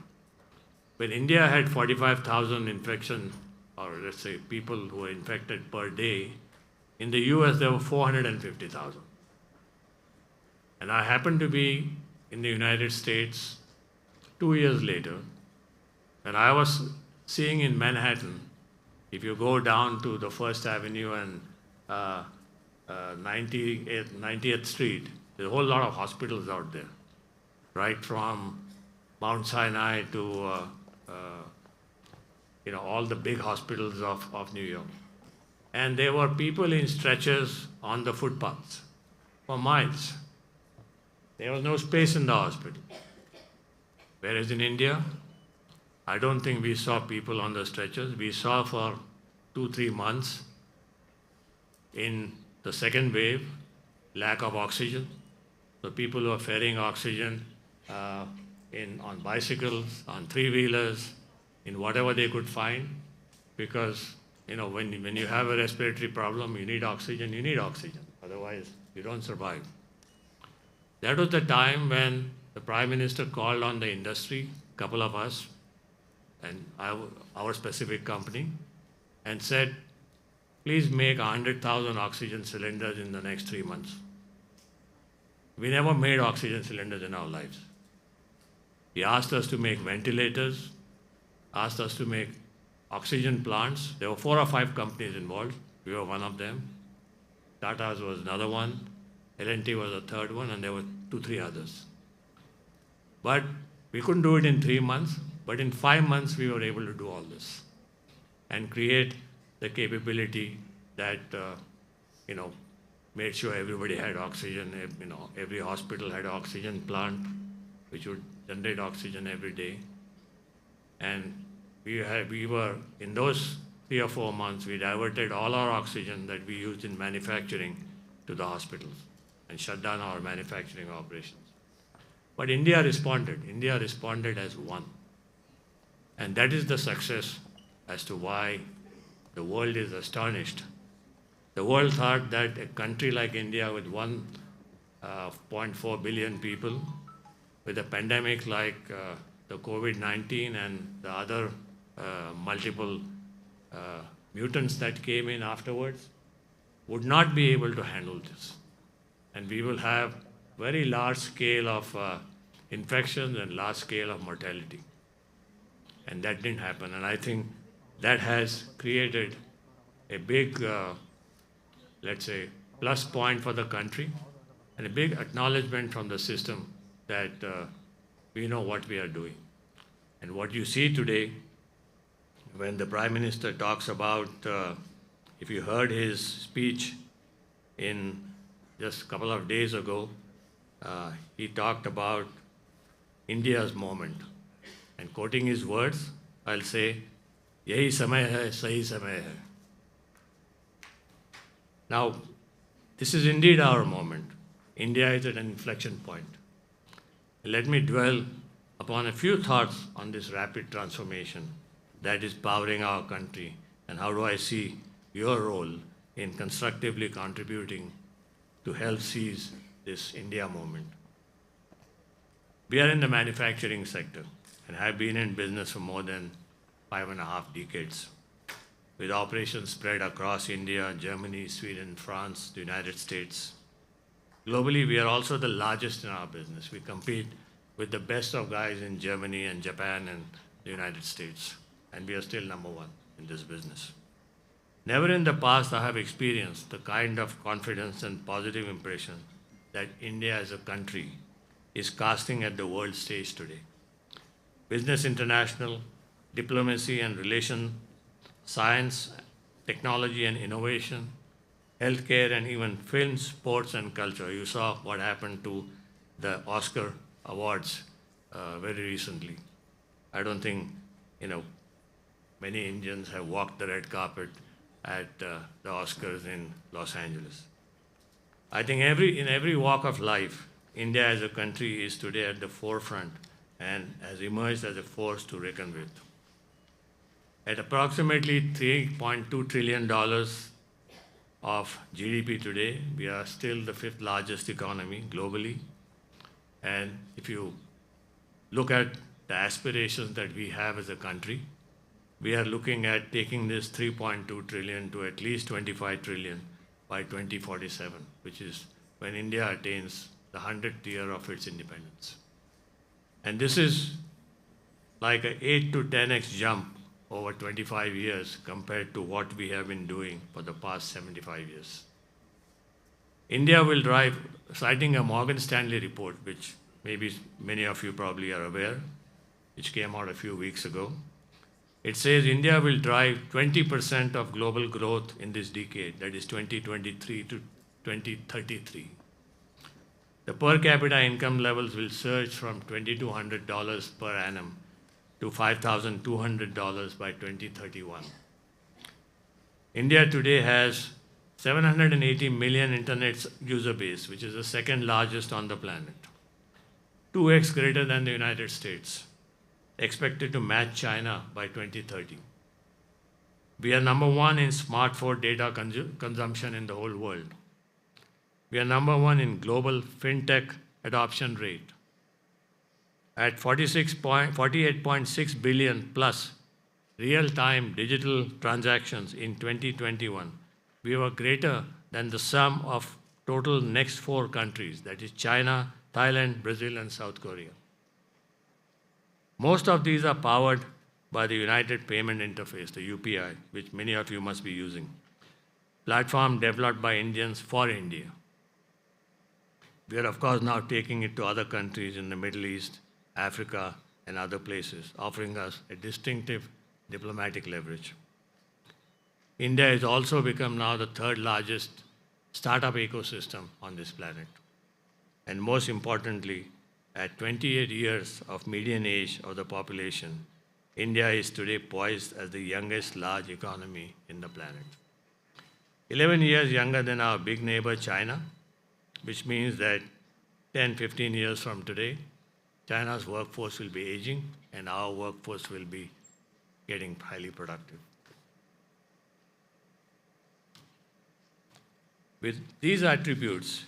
When India had 45,000 infections, or let's say people who were infected per day, in the US there were 450,000. And I happened to be in the United States 2 years later, and I was seeing in Manhattan, if you go down to the First Avenue and 90th Street, there's a whole lot of hospitals out there, right from Mount Sinai to all the big hospitals of New York. And there were people in stretchers on the footpaths for miles. There was no space in the hospital. Whereas in India, I don't think we saw people on the stretchers. We saw for 2-3 months in the second wave, lack of oxygen. So people who are ferrying oxygen on bicycles, on three-wheelers, in whatever they could find, because when you have a respiratory problem, you need oxygen, otherwise you don't survive. That was the time when the Prime Minister called on the industry, a couple of us, and our specific company, and said, please make 100,000 oxygen cylinders in the next 3 months. We never made oxygen cylinders in our lives. He asked us to make ventilators, asked us to make oxygen plants. There were 4 or 5 companies involved. We were one of them. Tata's was another one. L&T was a third one, and there were 2-3 others. But we couldn't do it in 3 months, but in 5 months we were able to do all this and create the capability that, made sure everybody had oxygen. Every hospital had an oxygen plant which would generate oxygen every day. And we were, in those 3 or 4 months, we diverted all our oxygen that we used in manufacturing to the hospitals and shut down our manufacturing operations. But India responded. India responded as one. And that is the success as to why the world is astonished. The world thought that a country like India with 1.4 billion people, with a pandemic like the COVID-19 and the other multiple mutants that came in afterwards, would not be able to handle this. And we will have very large scale of infections and large scale of mortality. And that didn't happen. And I think that has created a big, let's say, plus point for the country and a big acknowledgement from the system that we know what we are doing. And what you see today, when the Prime Minister talks about, if you heard his speech in just a couple of days ago, he talked about India's moment. And quoting his words, I'll say, "Yahi samay hai, sahi samay hai." Now, this is indeed our moment. India is at an inflection point. Let me dwell upon a few thoughts on this rapid transformation that is powering our country, and how do I see your role in constructively contributing to help seize this India moment. We are in the manufacturing sector and have been in business for more than 5.5 decades, with operations spread across India, Germany, Sweden, France, the United States. Globally, we are also the largest in our business. We compete with the best of guys in Germany and Japan and the United States, and we are still number 1 in this business. Never in the past I have experienced the kind of confidence and positive impression that India as a country is casting at the world stage today. Business international, diplomacy and relation, science, technology and innovation, healthcare, and even film, sports and culture. You saw what happened to the Oscar awards very recently. I don't think, many Indians have walked the red carpet at the Oscars in Los Angeles. I think in every walk of life, India as a country is today at the forefront and has emerged as a force to reckon with. At approximately $3.2 trillion of GDP today, we are still the 5th largest economy globally. And if you look at the aspirations that we have as a country, we are looking at taking this 3.2 trillion to at least 25 trillion by 2047, which is when India attains the 100th year of its independence. And this is like an 8 to 10x jump over 25 years compared to what we have been doing for the past 75 years. India will drive, citing a Morgan Stanley report, which maybe many of you probably are aware, which came out a few weeks ago. It says India will drive 20% of global growth in this decade, that is 2023 to 2033. The per capita income levels will surge from $2,200 per annum to $5,200 by 2031. India today has 780 million internet user base, which is the second largest on the planet, 2x greater than the United States, expected to match China by 2030. We are number one in smartphone data consumption in the whole world. We are number one in global fintech adoption rate. At 48.6 billion plus real-time digital transactions in 2021, we were greater than the sum of total next 4 countries, that is China, Thailand, Brazil, and South Korea. Most of these are powered by the United Payment Interface, the UPI, which many of you must be using. Platform developed by Indians for India. We are, of course, now taking it to other countries in the Middle East, Africa, and other places, offering us a distinctive diplomatic leverage. India has also become now the 3rd largest startup ecosystem on this planet. And most importantly, at 28 years of median age of the population, India is today poised as the youngest large economy in the planet. 11 years younger than our big neighbor China, which means that 10, 15 years from today, China's workforce will be aging and our workforce will be getting highly productive. With these attributes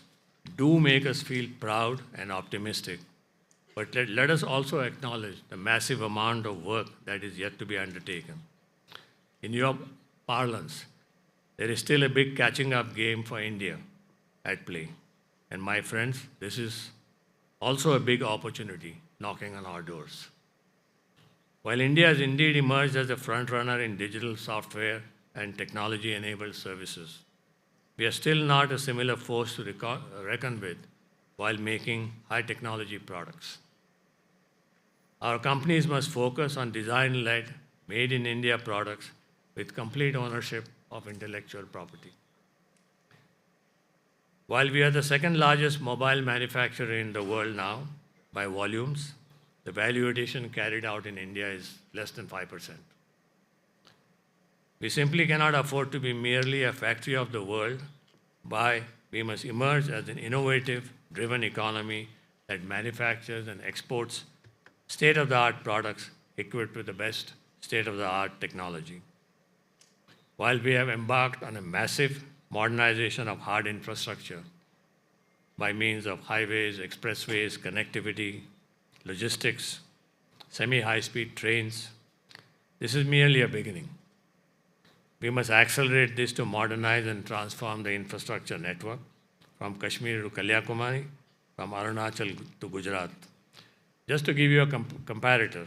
do make us feel proud and optimistic, but let us also acknowledge the massive amount of work that is yet to be undertaken. In your parlance, there is still a big catching up game for India at play. And my friends, this is also a big opportunity knocking on our doors. While India has indeed emerged as a front-runner in digital software and technology-enabled services, we are still not a similar force to reckon with while making high-technology products. Our companies must focus on design-led, made-in-India products with complete ownership of intellectual property. While we are the 2nd largest mobile manufacturer in the world now by volumes, the value addition carried out in India is less than 5%. We simply cannot afford to be merely a factory of the world, but we must emerge as an innovative, driven economy that manufactures and exports state-of-the-art products equipped with the best state-of-the-art technology. While we have embarked on a massive modernization of hard infrastructure by means of highways, expressways, connectivity, logistics, semi-high-speed trains, this is merely a beginning. We must accelerate this to modernize and transform the infrastructure network from Kashmir to Kanyakumari, from Arunachal to Gujarat. Just to give you a comparator,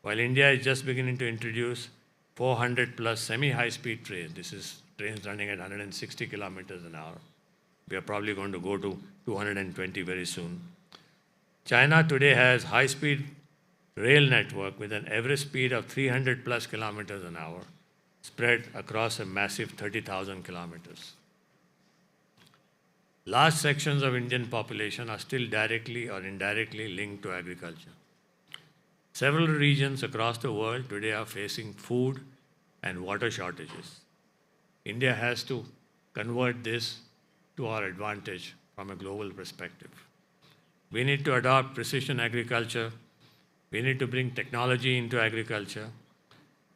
while India is just beginning to introduce 400 plus semi-high-speed trains, this is trains running at 160 kilometers an hour. We are probably going to go to 220 very soon. China today has high-speed rail network with an average speed of 300 plus kilometers an hour, spread across a massive 30,000 kilometers. Large sections of Indian population are still directly or indirectly linked to agriculture. Several regions across the world today are facing food and water shortages. India has to convert this to our advantage from a global perspective. We need to adopt precision agriculture. We need to bring technology into agriculture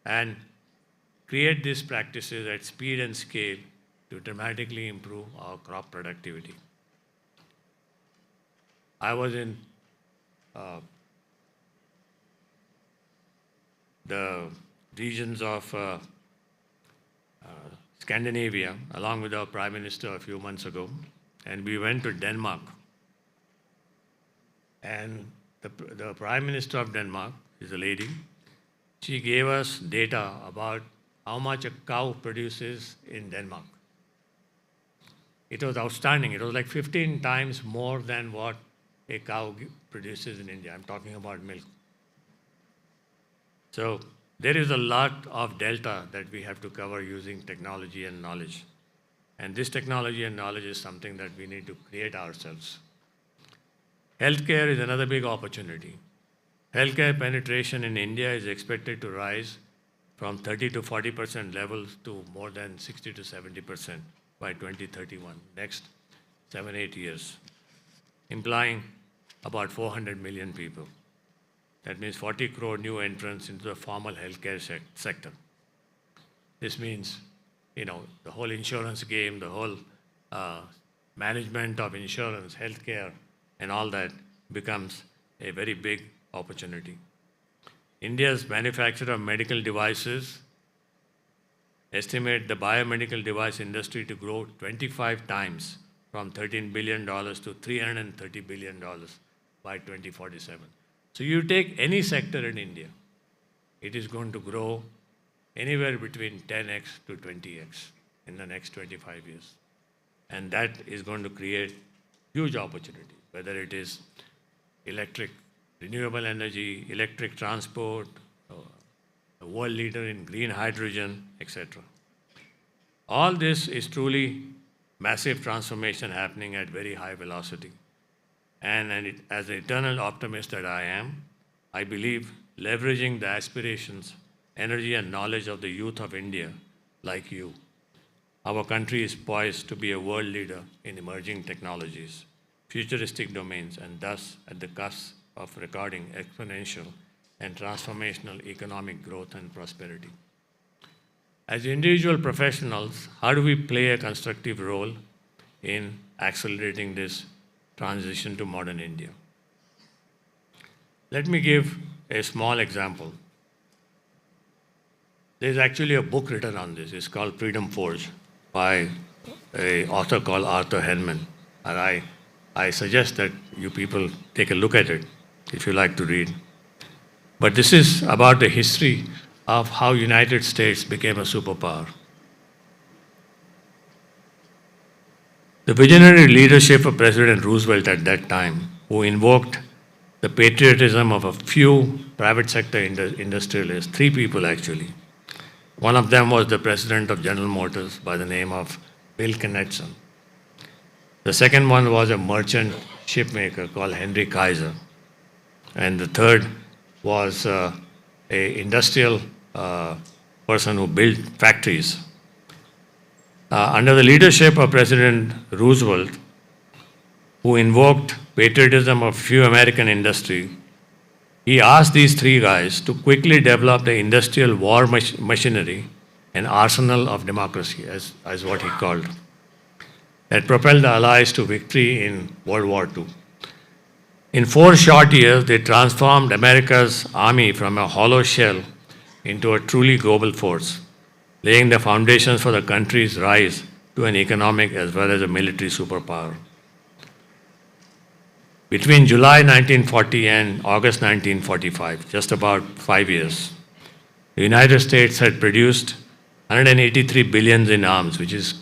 and create these practices at speed and scale to dramatically improve our crop productivity. I was in the regions of Scandinavia, along with our Prime Minister a few months ago, and we went to Denmark. And the Prime Minister of Denmark is a lady. She gave us data about how much a cow produces in Denmark. It was outstanding. It was like 15 times more than what a cow produces in India. I'm talking about milk. So there is a lot of delta that we have to cover using technology and knowledge. And this technology and knowledge is something that we need to create ourselves. Healthcare is another big opportunity. Healthcare penetration in India is expected to rise from 30 to 40% levels to more than 60 to 70% by 2031, next 7-8 years, implying about 400 million people. That means 40 crore new entrants into the formal healthcare sector. This means, the whole insurance game, the whole management of insurance, healthcare, and all that becomes a very big opportunity. India's manufacturer of medical devices estimate the biomedical device industry to grow 25 times from $13 billion to $330 billion by 2047. So you take any sector in India, it is going to grow anywhere between 10x to 20x in the next 25 years. And that is going to create huge opportunity, whether it is electric, renewable energy, electric transport, a world leader in green hydrogen, etc. All this is truly massive transformation happening at very high velocity. And as an eternal optimist that I am, I believe leveraging the aspirations, energy and knowledge of the youth of India, like you, our country is poised to be a world leader in emerging technologies, futuristic domains, and thus at the cusp of recording exponential and transformational economic growth and prosperity. As individual professionals, how do we play a constructive role in accelerating this transition to modern India? Let me give a small example. There's actually a book written on this. It's called Freedom Forge by an author called Arthur Henman. And I suggest that you people take a look at it if you like to read. But this is about the history of how United States became a superpower. The visionary leadership of President Roosevelt at that time, who invoked the patriotism of a few private sector industrialists, 3 people actually. One of them was the president of General Motors by the name of Bill Knudsen. The second one was a merchant shipmaker called Henry Kaiser. And the third was an industrial person who built factories. Under the leadership of President Roosevelt, who invoked patriotism of few American industry, he asked these 3 guys to quickly develop the industrial war machinery and arsenal of democracy, as what he called, that propelled the Allies to victory in World War II. In 4 short years, they transformed America's army from a hollow shell into a truly global force, laying the foundations for the country's rise to an economic as well as a military superpower. Between July 1940 and August 1945, just about 5 years, the United States had produced 183 billion in arms, which is,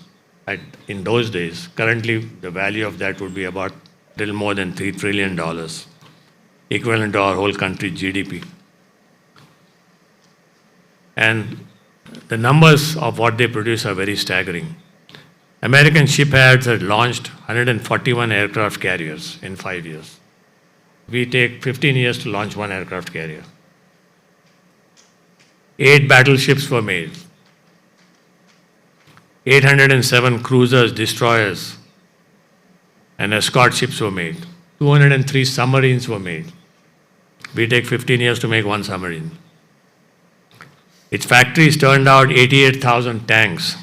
in those days, currently the value of that would be about a little more than $3 trillion, equivalent to our whole country's GDP. And the numbers of what they produce are very staggering. American shipyards had launched 141 aircraft carriers in 5 years. We take 15 years to launch 1 aircraft carrier. 8 battleships were made. 807 cruisers, destroyers, and escort ships were made. 203 submarines were made. We take 15 years to make 1 submarine. Its factories turned out 88,000 tanks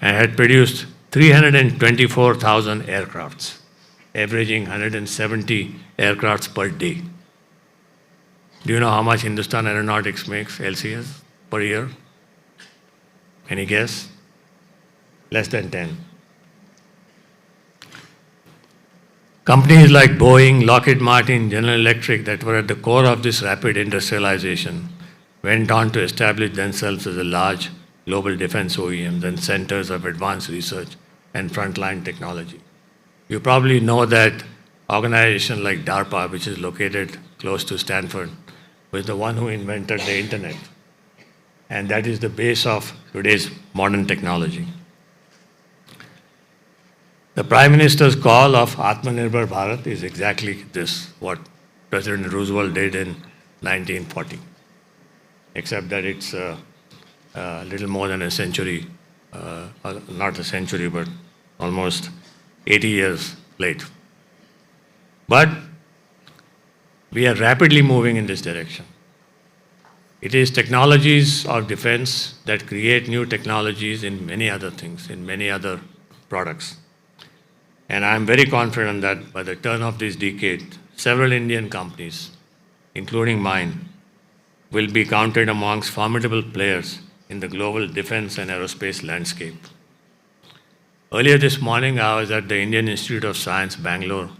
and had produced 324,000 aircrafts, averaging 170 aircrafts per day. Do you know how much Hindustan Aeronautics makes, LCS, per year? Any guess? Less than 10. Companies like Boeing, Lockheed Martin, General Electric, that were at the core of this rapid industrialization, went on to establish themselves as a large global defense OEMs and centers of advanced research and frontline technology. You probably know that organization like DARPA, which is located close to Stanford, was the one who invented the internet. And that is the base of today's modern technology. The Prime Minister's call of Atmanirbhar Bharat is exactly this, what President Roosevelt did in 1940, except that it's a little more than a century, not a century, but almost 80 years late. But we are rapidly moving in this direction. It is technologies of defense that create new technologies in many other things, in many other products. And I'm very confident that by the turn of this decade, several Indian companies, including mine, will be counted amongst formidable players in the global defense and aerospace landscape. Earlier this morning, I was at the Indian Institute of Science, Bangalore,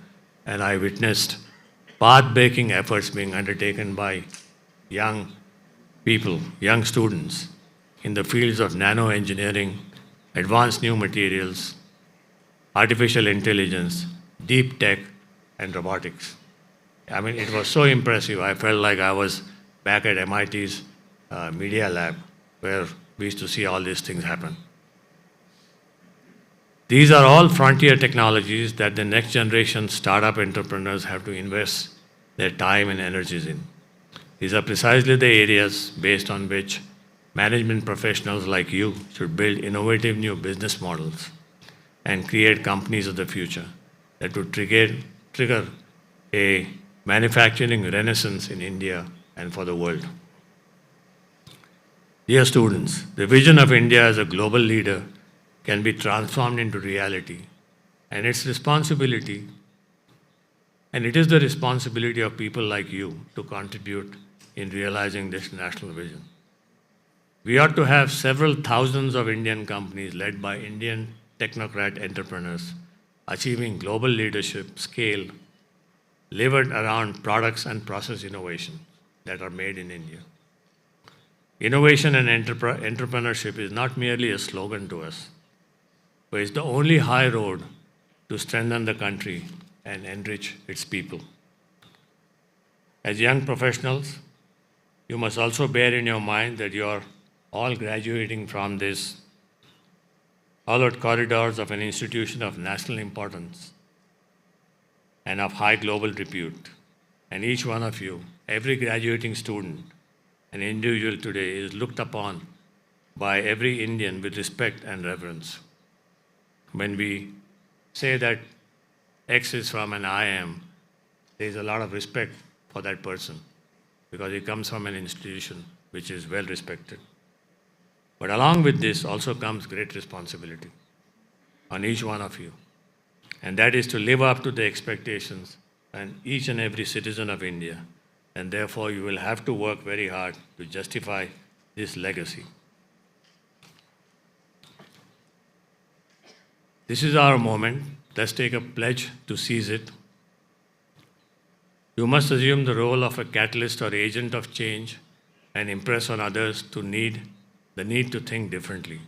and I witnessed path-breaking efforts being undertaken by young people, young students, in the fields of nanoengineering, advanced new materials, artificial intelligence, deep tech, and robotics. I mean, it was so impressive. I felt like I was back at MIT's Media Lab, where we used to see all these things happen. These are all frontier technologies that the next generation startup entrepreneurs have to invest their time and energies in. These are precisely the areas based on which management professionals like you should build innovative new business models and create companies of the future that would trigger a manufacturing renaissance in India and for the world. Dear students, the vision of India as a global leader can be transformed into reality, and it is the responsibility of people like you to contribute in realizing this national vision. We ought to have several thousands of Indian companies led by Indian technocrat entrepreneurs achieving global leadership scale, levered around products and process innovation that are made in India. Innovation and entrepreneurship is not merely a slogan to us, but it's the only high road to strengthen the country and enrich its people. As young professionals, you must also bear in your mind that you are all graduating from this hallowed corridors of an institution of national importance and of high global repute. And each one of you, every graduating student, an individual today, is looked upon by every Indian with respect and reverence. When we say that X is from an IIM, there is a lot of respect for that person because he comes from an institution which is well respected. But along with this also comes great responsibility on each one of you. And that is to live up to the expectations and each and every citizen of India. And therefore you will have to work very hard to justify this legacy. This is our moment. Let's take a pledge to seize it. You must assume the role of a catalyst or agent of change and impress on others the need to think differently.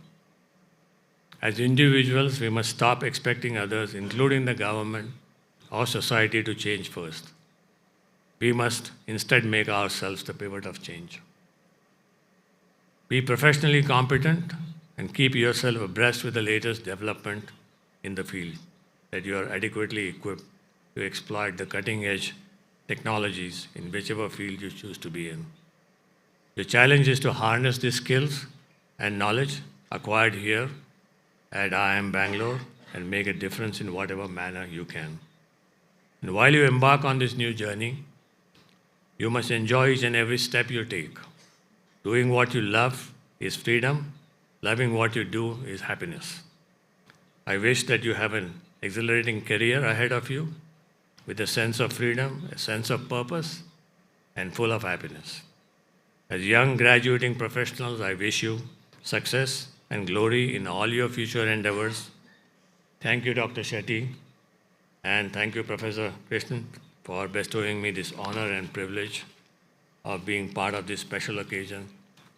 As individuals, we must stop expecting others, including the government or society, to change first. We must instead make ourselves the pivot of change. Be professionally competent and keep yourself abreast with the latest development in the field, that you are adequately equipped to exploit the cutting-edge technologies in whichever field you choose to be in. The challenge is to harness these skills and knowledge acquired here at IIM Bangalore and make a difference in whatever manner you can. And while you embark on this new journey, you must enjoy each and every step you take. Doing what you love is freedom. Loving what you do is happiness. I wish that you have an exhilarating career ahead of you with a sense of freedom, a sense of purpose, and full of happiness. As young graduating professionals, I wish you success and glory in all your future endeavors. Thank you, Dr. Shetty, and thank you, Professor Krishnan, for bestowing me this honor and privilege of being part of this special occasion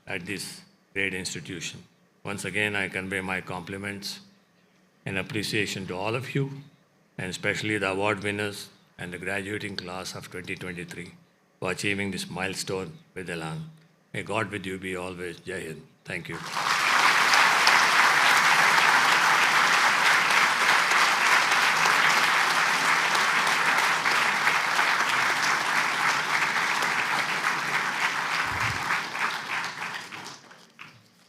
at this great institution. Once again, I convey my compliments and appreciation to all of you, and especially the award winners and the graduating class of 2023 for achieving this milestone with elan. May God with you be always. Jai Hind. Thank you.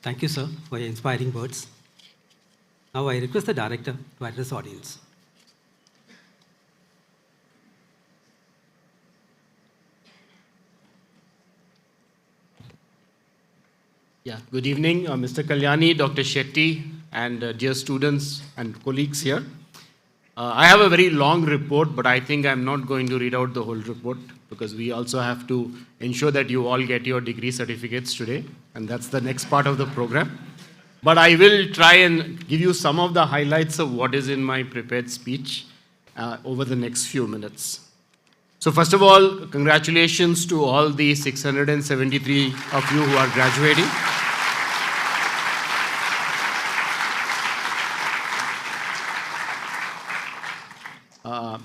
Thank you, sir, for your inspiring words. Now I request the director to address the audience. Yeah, good evening, Mr. Kalyani, Dr. Shetty, and dear students and colleagues here. I have a very long report, but I think I'm not going to read out the whole report because we also have to ensure that you all get your degree certificates today, and that's the next part of the program. But I will try and give you some of the highlights of what is in my prepared speech over the next few minutes. So first of all, congratulations to all the 673 of you who are graduating.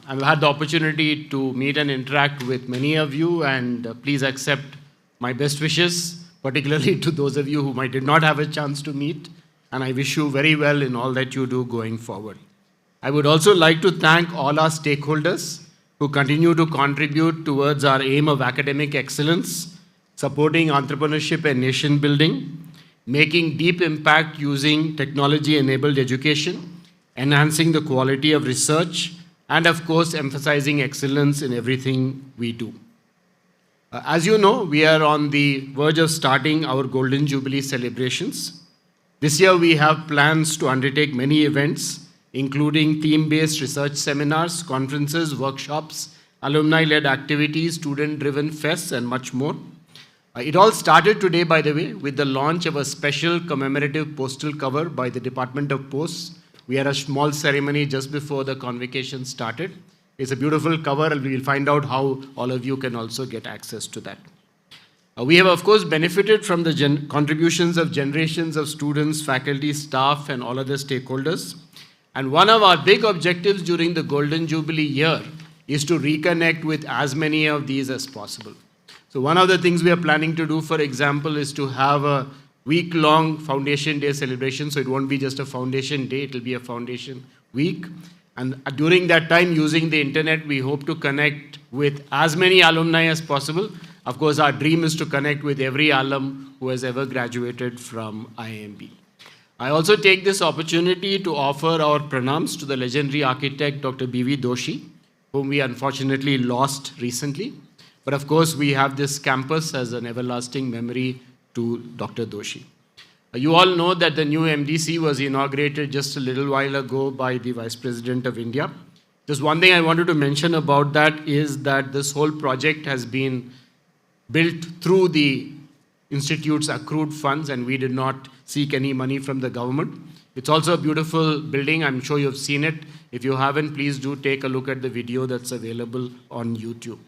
I've had the opportunity to meet and interact with many of you, and please accept my best wishes, particularly to those of you whom I did not have a chance to meet, and I wish you very well in all that you do going forward. I would also like to thank all our stakeholders who continue to contribute towards our aim of academic excellence, supporting entrepreneurship and nation building, making deep impact using technology-enabled education, enhancing the quality of research, and of course, emphasizing excellence in everything we do. As you know, we are on the verge of starting our Golden Jubilee celebrations. This year, we have plans to undertake many events, including theme-based research seminars, conferences, workshops, alumni-led activities, student-driven fests, and much more. It all started today, by the way, with the launch of a special commemorative postal cover by the Department of Posts. We had a small ceremony just before the convocation started. It's a beautiful cover, and we'll find out how all of you can also get access to that. We have, of course, benefited from the contributions of generations of students, faculty, staff, and all other stakeholders. And one of our big objectives during the Golden Jubilee year is to reconnect with as many of these as possible. So one of the things we are planning to do, for example, is to have a week-long Foundation Day celebration. So it won't be just a Foundation Day, it will be a Foundation Week. And during that time, using the internet, we hope to connect with as many alumni as possible. Of course, our dream is to connect with every alum who has ever graduated from IIMB. I also take this opportunity to offer our pranams to the legendary architect, Dr. B.V. Doshi, whom we unfortunately lost recently. But of course, we have this campus as an everlasting memory to Dr. Doshi. You all know that the new MDC was inaugurated just a little while ago by the Vice President of India. Just one thing I wanted to mention about that is that this whole project has been built through the Institute's accrued funds, and we did not seek any money from the government. It's also a beautiful building. I'm sure you've seen it. If you haven't, please do take a look at the video that's available on YouTube.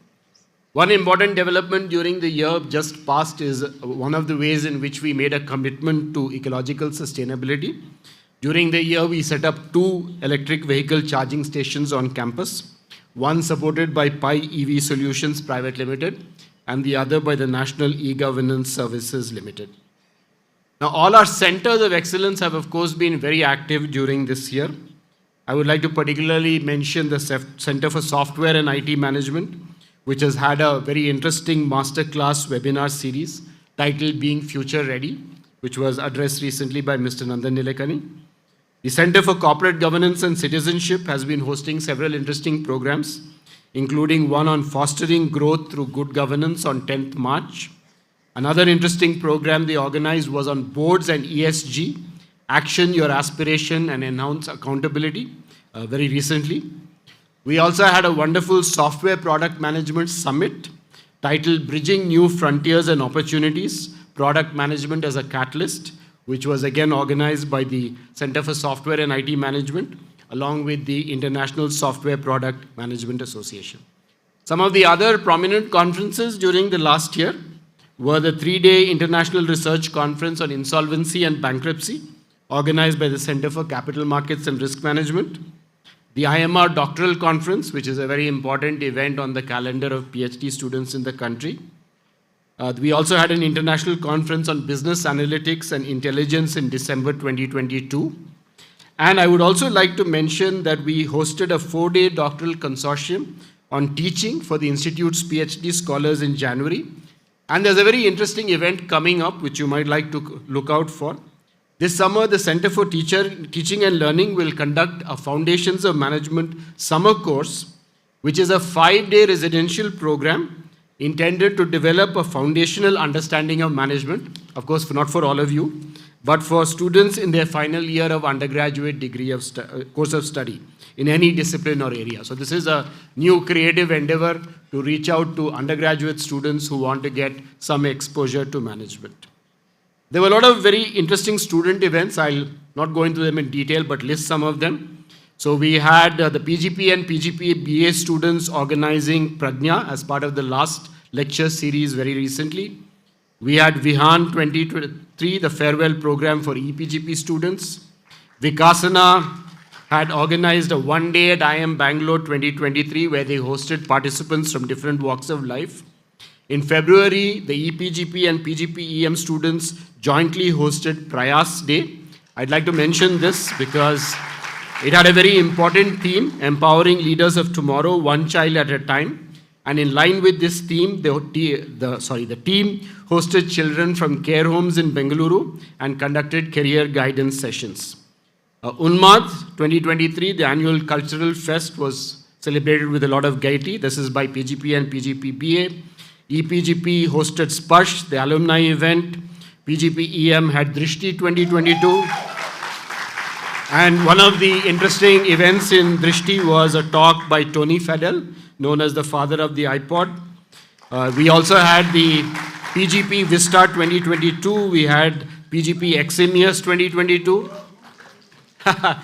One important development during the year just past is one of the ways in which we made a commitment to ecological sustainability. During the year, we set up 2 electric vehicle charging stations on campus, one supported by Pi EV Solutions Private Limited, and the other by the National E-Governance Services Limited. Now, all our centers of excellence have, of course, been very active during this year. I would like to particularly mention the Center for Software and IT Management, which has had a very interesting masterclass webinar series titled Being Future Ready, which was addressed recently by Mr. Nandan Nilekani. The Center for Corporate Governance and Citizenship has been hosting several interesting programs, including one on fostering growth through good governance on 10th March. Another interesting program they organized was on boards and ESG, action your aspiration and enhance accountability, very recently. We also had a wonderful software product management summit titled Bridging New Frontiers and Opportunities, Product Management as a Catalyst, which was again organized by the Center for Software and IT Management, along with the International Software Product Management Association. Some of the other prominent conferences during the last year were the 3-day International Research Conference on Insolvency and Bankruptcy, organized by the Center for Capital Markets and Risk Management, the IMR Doctoral Conference, which is a very important event on the calendar of PhD students in the country. We also had an international conference on business analytics and intelligence in December 2022. And I would also like to mention that we hosted a 4-day doctoral consortium on teaching for the Institute's PhD scholars in January. And there's a very interesting event coming up which you might like to look out for. This summer, the Center for Teaching and Learning will conduct a Foundations of Management summer course, which is a 5-day residential program intended to develop a foundational understanding of management. Of course, not for all of you, but for students in their final year of undergraduate degree of course of study in any discipline or area. So this is a new creative endeavor to reach out to undergraduate students who want to get some exposure to management. There were a lot of very interesting student events. I'll not go into them in detail, but list some of them. So we had the PGP and PGP BA students organizing Prajna as part of the last lecture series very recently. We had Vihan 2023, the farewell program for EPGP students. Vikasana had organized a one-day at IIM Bangalore 2023 where they hosted participants from different walks of life. In February, the EPGP and PGP EM students jointly hosted Prayas Day. I'd like to mention this because it had a very important theme, empowering leaders of tomorrow, one child at a time. And in line with this theme, the team hosted children from care homes in Bengaluru and conducted career guidance sessions. Unmad 2023, the annual cultural fest, was celebrated with a lot of gaiety. This is by PGP and PGP BA. EPGP hosted Sparsh, the alumni event. PGP EM had Drishti 2022. And one of the interesting events in Drishti was a talk by Tony Fadell, known as the father of the iPod. We also had the PGP Vista 2022. We had PGP Eximius 2022.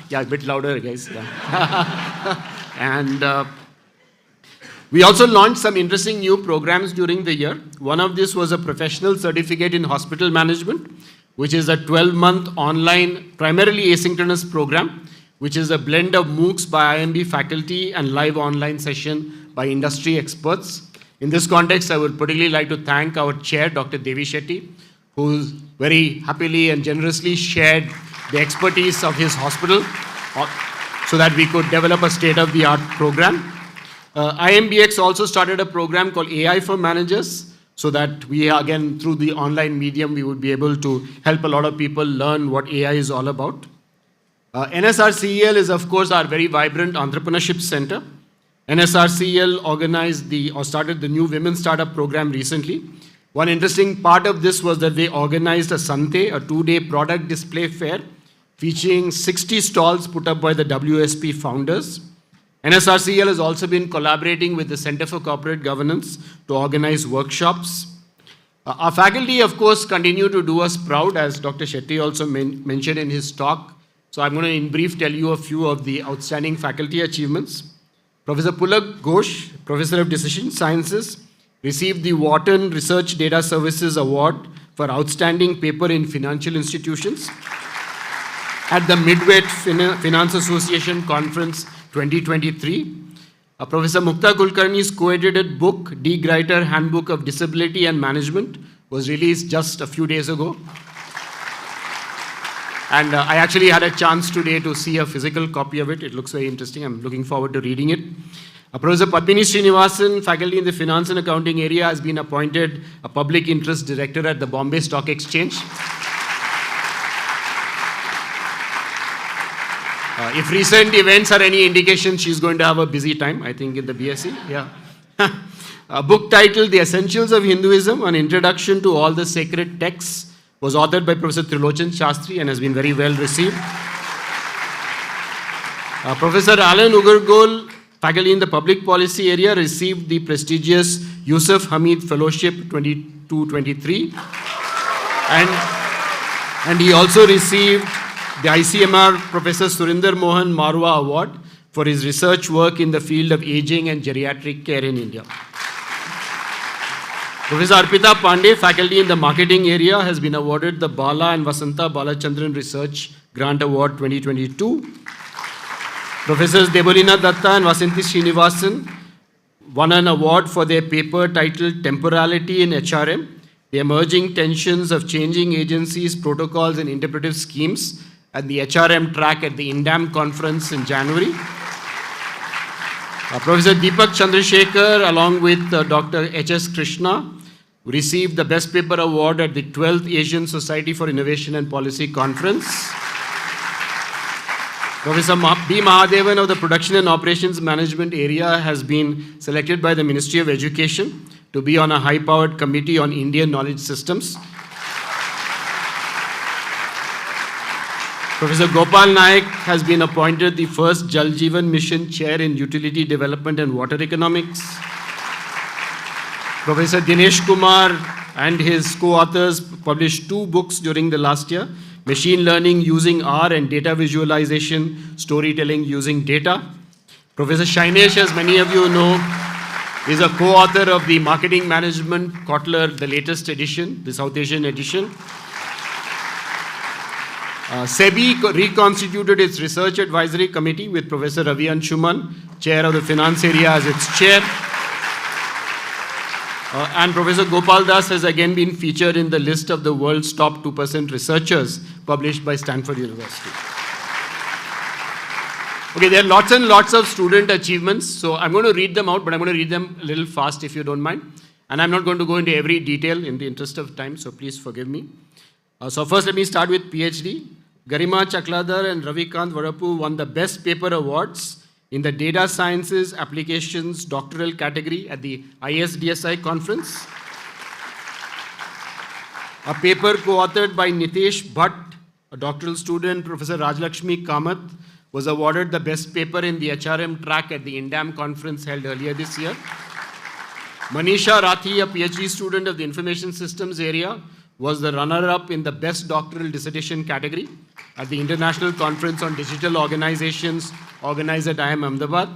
Yeah, a bit louder, guys. Yeah. And we also launched some interesting new programs during the year. One of this was a professional certificate in hospital management, which is a 12-month online, primarily asynchronous program, which is a blend of MOOCs by IIMB faculty and live online session by industry experts. In this context, I would particularly like to thank our chair, Dr. Devi Shetty, who very happily and generously shared the expertise of his hospital so that we could develop a state-of-the-art program. IMBX also started a program called AI for Managers, so that we, again, through the online medium, we would be able to help a lot of people learn what AI is all about. NSRCEL is, of course, our very vibrant entrepreneurship center. NSRCEL started the new Women Startup program recently. One interesting part of this was that they organized a Sante, a 2-day product display fair, featuring 60 stalls put up by the WSP founders. NSRCEL has also been collaborating with the Center for Corporate Governance to organize workshops. Our faculty, of course, continue to do us proud, as Dr. Shetty also mentioned in his talk. So I'm going to, in brief, tell you a few of the outstanding faculty achievements. Professor Pulak Ghosh, Professor of Decision Sciences, received the Wharton Research Data Services Award for Outstanding Paper in Financial Institutions at the Midwest Finance Association Conference 2023. Professor Mukta Kulkarni's co-edited book, D. Greiter Handbook of Disability and Management, was released just a few days ago. And I actually had a chance today to see a physical copy of it. It looks very interesting. I'm looking forward to reading it. Professor Padmini Srinivasan, faculty in the finance and accounting area, has been appointed a public interest director at the Bombay Stock Exchange. If recent events are any indication, she's going to have a busy time, I think, in the BSc. Yeah. A book titled The Essentials of Hinduism, An Introduction to All the Sacred Texts, was authored by Professor Trilochan Shastri and has been very well received. Professor Alan Ugargol, faculty in the public policy area, received the prestigious Yusuf Hamid Fellowship 22-23. And he also received the ICMR Professor Surinder Mohan Marwa Award for his research work in the field of aging and geriatric care in India. Professor Arpita Pandey, faculty in the marketing area, has been awarded the Bala and Vasanta Balachandran Research Grant Award 2022. Professors Debolina Datta and Vasanthi Srinivasan won an award for their paper titled Temporality in HRM, the Emerging Tensions of Changing Agencies, Protocols and Interpretive Schemes at the HRM track at the INDAM conference in January. Professor Deepak Chandrasekhar, along with Dr. H.S. Krishna, who received the Best Paper Award at the 12th Asian Society for Innovation and Policy Conference. Professor B. Mahadevan of the Production and Operations Management area has been selected by the Ministry of Education to be on a high-powered committee on Indian knowledge systems. Professor Gopal Naik has been appointed the first Jal Jeevan Mission Chair in Utility Development and Water Economics. Professor Dinesh Kumar and his co-authors published 2 books during the last year: Machine Learning Using R and Data Visualization, Storytelling Using Data. Professor Shainesh, as many of you know, is a co-author of the Marketing Management Kotler, the latest edition, the South Asian edition. SEBI reconstituted its Research Advisory Committee with Professor Ravi Anshuman, Chair of the Finance area, as its chair. And Professor Gopal Das has again been featured in the list of the world's top 2% researchers published by Stanford University. Okay, there are lots and lots of student achievements, so I'm going to read them out, but I'm going to read them a little fast if you don't mind. And I'm not going to go into every detail in the interest of time, so please forgive me. So first let me start with PhD. Garima Chakladar and Ravikant Varapu won the Best Paper Awards in the Data Sciences Applications Doctoral category at the ISDSI conference. A paper co-authored by Nitesh Bhatt, a doctoral student, Professor Rajlakshmi Kamath, was awarded the Best Paper in the HRM track at the INDAM conference held earlier this year. Manisha Rathi, a PhD student of the Information Systems area, was the runner-up in the Best Doctoral Dissertation category at the International Conference on Digital Organizations organized at IIM Ahmedabad.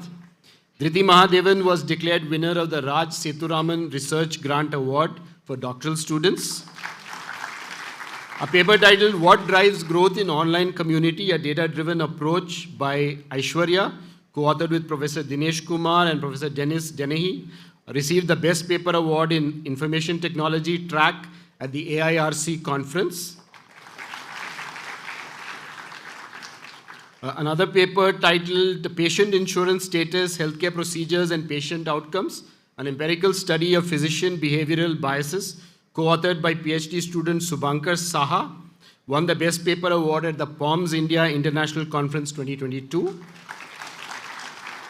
Dhriti Mahadevan was declared winner of the Raj Seturaman Research Grant Award for doctoral students. A paper titled What Drives Growth in Online Community, a Data-Driven Approach by Aishwarya, co-authored with Professor Dinesh Kumar and Professor Dennis Dennehy, received the Best Paper Award in Information Technology track at the AIRC conference. Another paper titled Patient Insurance Status, Healthcare Procedures and Patient Outcomes, an empirical study of physician behavioral biases, co-authored by PhD student Subhankar Saha, won the Best Paper Award at the POMS India International Conference 2022.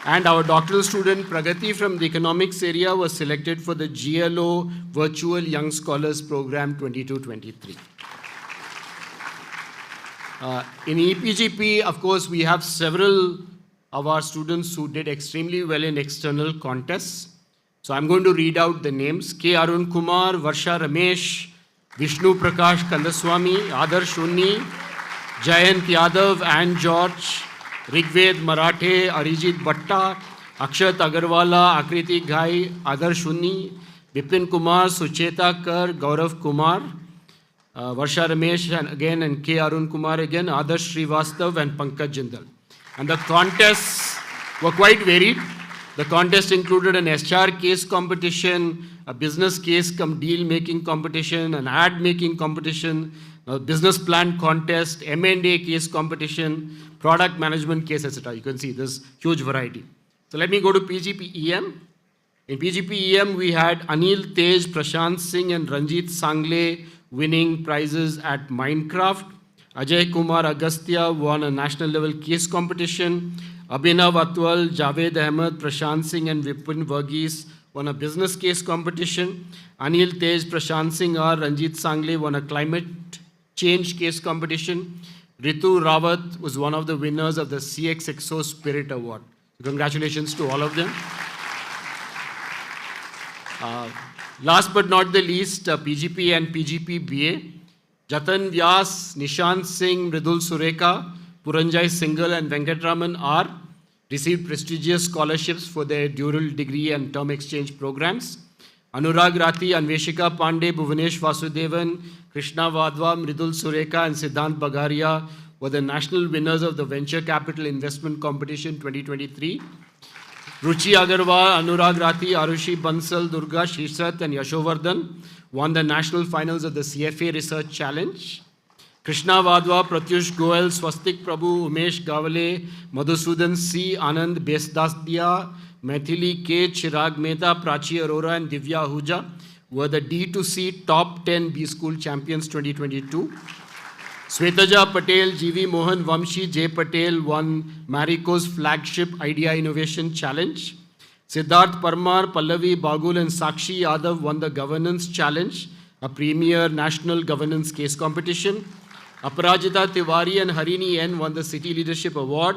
And our doctoral student Pragati from the economics area was selected for the GLO Virtual Young Scholars Program 22-23. In EPGP, of course, we have several of our students who did extremely well in external contests. So I'm going to read out the names. K. Arun Kumar, Varsha Ramesh, Vishnu Prakash Kandaswamy, Adarsh Unni, Jayant Yadav, Ann George, Rigved Marathe, Arijit Bhatta, Akshat Agarwala, Akriti Ghai, Adarsh Unni, Vipin Kumar, Sucheta Kar, Gaurav Kumar, Varsha Ramesh and K. Arun Kumar again, Adarsh Srivastav and Pankaj Jindal. And the contests were quite varied. The contest included an HR case competition, a business case come deal making competition, an ad making competition, a business plan contest, M&A case competition, product management case, etc. You can see this huge variety. So let me go to PGP-EM. In PGP-EM, we had Anil Tej, Prashant Singh and Ranjit Sangle winning prizes at Minecraft. Ajay Kumar Agastya won a national level case competition. Abhinav Atwal, Javed Ahmed, Prashant Singh and Vipin Varghese won a business case competition. Anil Tej, Prashant Singh or Ranjit Sangle won a climate change case competition. Ritu Rawat was one of the winners of the CXXO Spirit Award. Congratulations to all of them. Last but not the least, PGP and PGP-BA. Jatan Vyas, Nishant Singh, Mridul Sureka, Puranjay Singhal and Venkatraman R received prestigious scholarships for their dual degree and term exchange programs. Anurag Rathi, Anveshika Pandey, Bhuvanesh Vasudevan, Krishna Vadwa, Mridul Sureka and Siddhant Bagaria were the national winners of the Venture Capital Investment Competition 2023. Ruchi Agarwal, Anurag Rathi, Arushi Bansal, Durga Shishrat and Yashovardhan won the national finals of the CFA Research Challenge. Krishna Vadwa, Pratyush Goel, Swastik Prabhu, Umesh Gavale, Madhusudan C, Anand Besdasdia, Maithili K, Chirag Mehta, Prachi Arora and Divya Ahuja were the D2C Top 10 B School Champions 2022. Swetaja Patel, GV Mohan Vamshi, J. Patel won Marico's flagship Idea Innovation Challenge. Siddharth Parmar, Pallavi Bagul and Sakshi Yadav won the Governance Challenge, a premier national governance case competition. Aparajita Tiwari and Harini N won the City Leadership Award.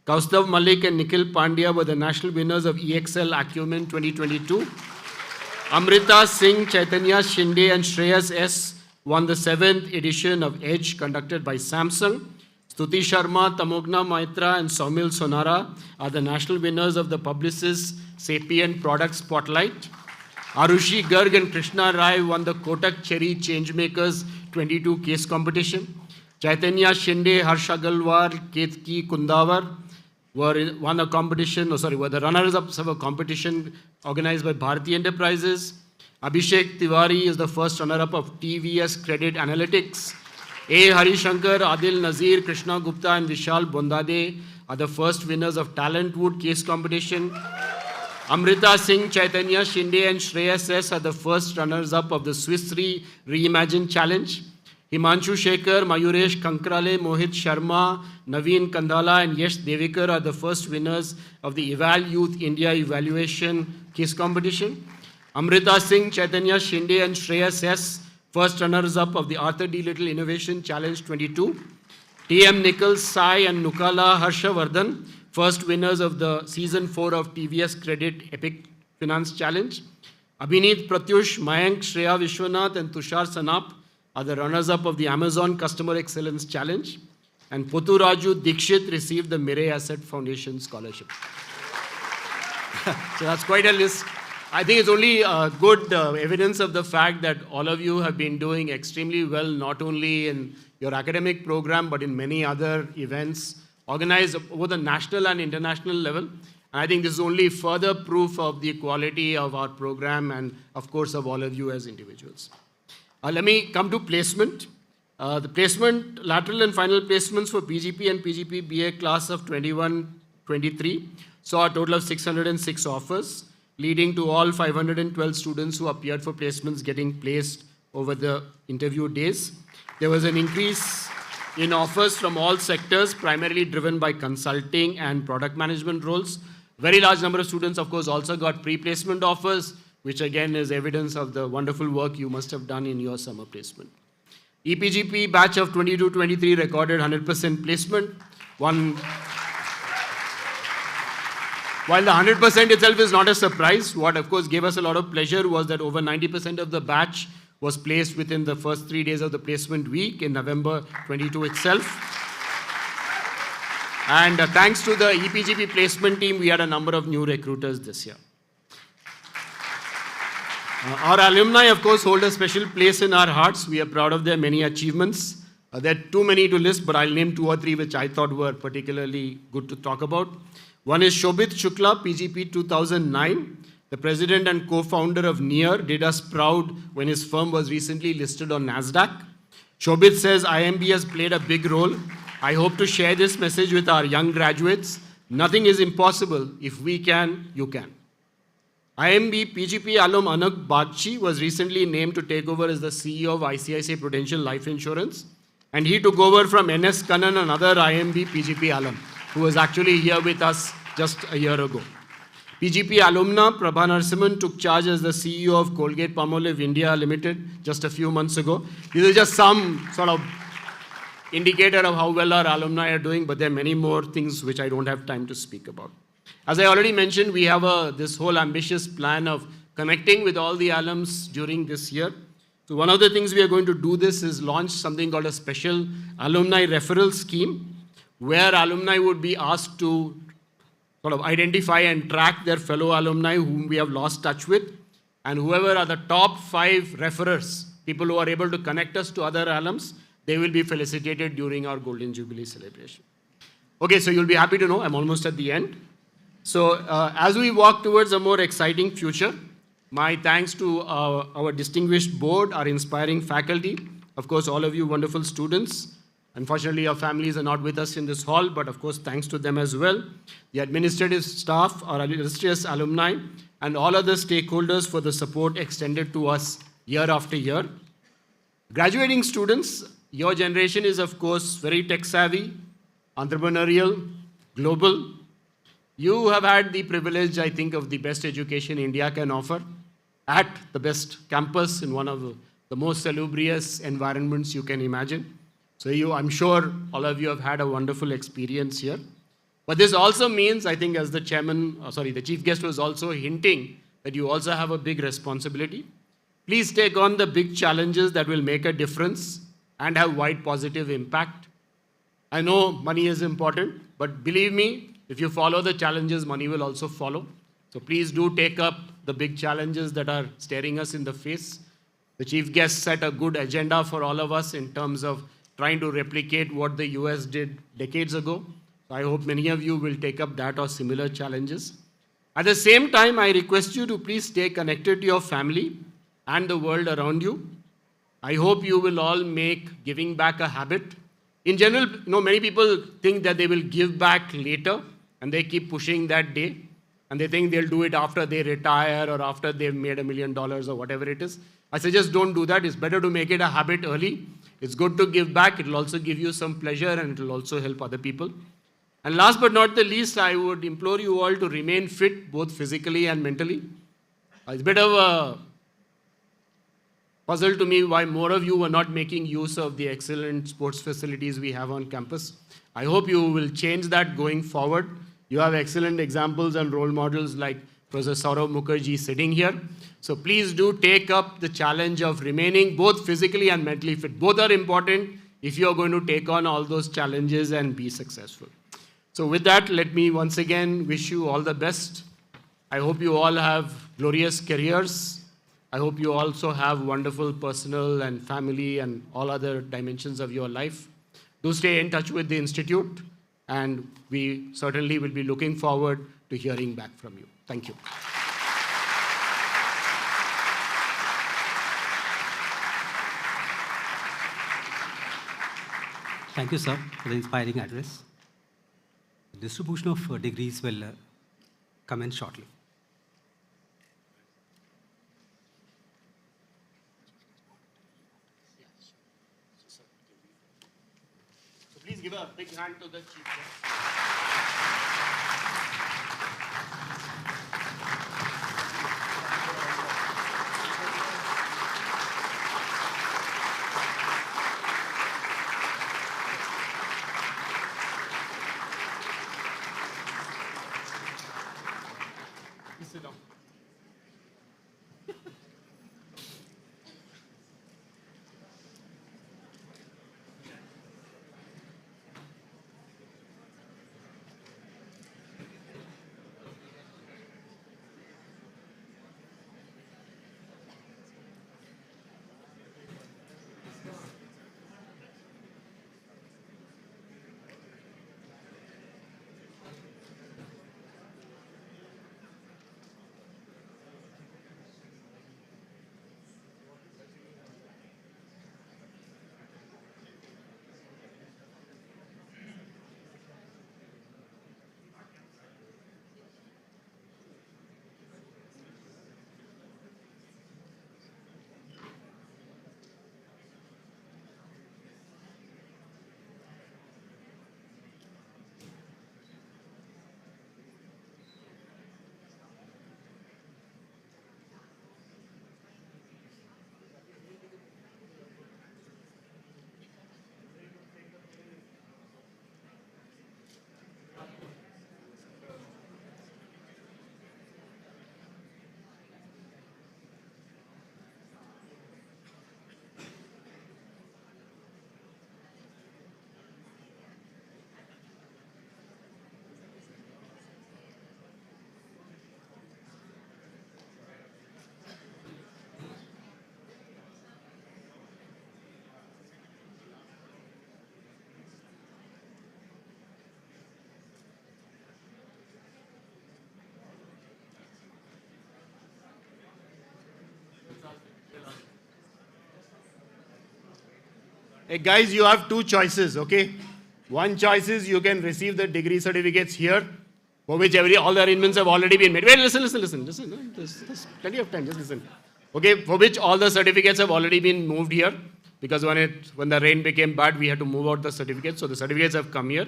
Kaustav Malik and Nikhil Pandya were the national winners of EXL Acumen 2022. Amrita Singh, Chaitanya Shinde and Shreyas S won the 7th edition of EDGE conducted by Samsung. Stuti Sharma, Tamogna Maitra and Saumil Sonara are the national winners of the Publicis Sapient Product Spotlight. Arushi Garg and Krishna Rai won the Kotak Cherry Changemakers 22 case competition. Chaitanya Shinde, Harsha Galwar, Ketki Kundawar were the runners-up of a competition organized by Bharati Enterprises. Abhishek Tiwari is the first runner-up of TVS Credit Analytics. A. Harishankar, Adil Nazir, Krishna Gupta and Vishal Bondade are the first winners of Talentwood case competition. Amrita Singh, Chaitanya Shinde and Shreyas S are the first runners-up of the Swiss Re Reimagine Challenge. Himanshu Shekhar, Mayuresh Kankrale, Mohit Sharma, Naveen Kandhala and Yesh Devikar are the first winners of the Eval Youth India Evaluation Case Competition. Amrita Singh, Chaitanya Shinde and Shreyas S, first runners-up of the Arthur D. Little Innovation Challenge 22. T.M. Nichols, Sai and Nukala Harshavardhan, first winners of the Season 4 of TVS Credit Epic Finance Challenge. Abhineet Pratyush, Mayank, Shreya Vishwanath and Tushar Sanap are the runners-up of the Amazon Customer Excellence Challenge. And Pothu Raju Dikshit received the Mirai Asset Foundation Scholarship. So that's quite a list. I think it's only good evidence of the fact that all of you have been doing extremely well, not only in your academic program, but in many other events organized over the national and international level. And I think this is only further proof of the quality of our program and, of course, of all of you as individuals. Let me come to placement. The placement, lateral and final placements for PGP and PGP BA class of 21-23 saw a total of 606 offers, leading to all 512 students who appeared for placements getting placed over the interview days. There was an increase in offers from all sectors, primarily driven by consulting and product management roles. Very large number of students, of course, also got pre-placement offers, which again is evidence of the wonderful work you must have done in your summer placement. EPGP batch of 22-23 recorded 100% placement. While the 100% itself is not a surprise, what of course gave us a lot of pleasure was that over 90% of the batch was placed within the first 3 days of the placement week in November 22 itself. And thanks to the EPGP placement team, we had a number of new recruiters this year. Our alumni, of course, hold a special place in our hearts. We are proud of their many achievements. There are too many to list, but I'll name 2 or 3 which I thought were particularly good to talk about. One is Shobhit Shukla, PGP 2009. The president and co-founder of NEAR did us proud when his firm was recently listed on NASDAQ. Shobhit says IIMB has played a big role. I hope to share this message with our young graduates. Nothing is impossible. If we can, you can. IIMB PGP alum Anup Bagchi was recently named to take over as the CEO of ICICI Prudential Life Insurance. And he took over from NS Kannan, another IIMB PGP alum, who was actually here with us just a year ago. PGP alumna Prabha Narasimhan took charge as the CEO of Colgate-Palmolive India Limited just a few months ago. These are just some sort of indicator of how well our alumni are doing, but there are many more things which I don't have time to speak about. As I already mentioned, we have this whole ambitious plan of connecting with all the alums during this year. So one of the things we are going to do this is launch something called a special alumni referral scheme, where alumni would be asked to sort of identify and track their fellow alumni whom we have lost touch with, and whoever are the top 5 referrers, people who are able to connect us to other alums, they will be felicitated during our Golden Jubilee celebration. Okay, so you'll be happy to know I'm almost at the end. So as we walk towards a more exciting future, my thanks to our distinguished board, our inspiring faculty, of course, all of you wonderful students. Unfortunately, your families are not with us in this hall, but of course, thanks to them as well. The administrative staff, our illustrious alumni, and all other stakeholders for the support extended to us year after year. Graduating students, your generation is of course very tech savvy, entrepreneurial, global. You have had the privilege, I think, of the best education India can offer at the best campus in one of the most salubrious environments you can imagine. So I'm sure all of you have had a wonderful experience here. But this also means, I think, as the the chief guest was also hinting, that you also have a big responsibility. Please take on the big challenges that will make a difference and have wide positive impact. I know money is important, but believe me, if you follow the challenges, money will also follow. So please do take up the big challenges that are staring us in the face. The chief guest set a good agenda for all of us in terms of trying to replicate what the US did decades ago. So I hope many of you will take up that or similar challenges. At the same time, I request you to please stay connected to your family and the world around you. I hope you will all make giving back a habit. In general, many people think that they will give back later, and they keep pushing that day, and they think they'll do it after they retire or after they've made $1 million or whatever it is. I suggest don't do that. It's better to make it a habit early. It's good to give back. It'll also give you some pleasure, and it'll also help other people. And last but not the least, I would implore you all to remain fit, both physically and mentally. It's a bit of a puzzle to me why more of you were not making use of the excellent sports facilities we have on campus. I hope you will change that going forward. You have excellent examples and role models like Professor Saurav Mukherjee sitting here. So please do take up the challenge of remaining both physically and mentally fit. Both are important if you are going to take on all those challenges and be successful. So with that, let me once again wish you all the best. I hope you all have glorious careers. I hope you also have wonderful personal and family and all other dimensions of your life. Do stay in touch with the Institute, and we certainly will be looking forward to hearing back from you. Thank you. Thank you, sir, for the inspiring address. The distribution of degrees will commence shortly. So please give a big hand to the chief guest. Please sit down. Hey guys, you have two choices, okay? One choice is you can receive the degree certificates here, for which all the arrangements have already been made. Wait, listen. There's plenty of time, just listen. Okay, for which all the certificates have already been moved here, because when the rain became bad, we had to move out the certificates, so the certificates have come here.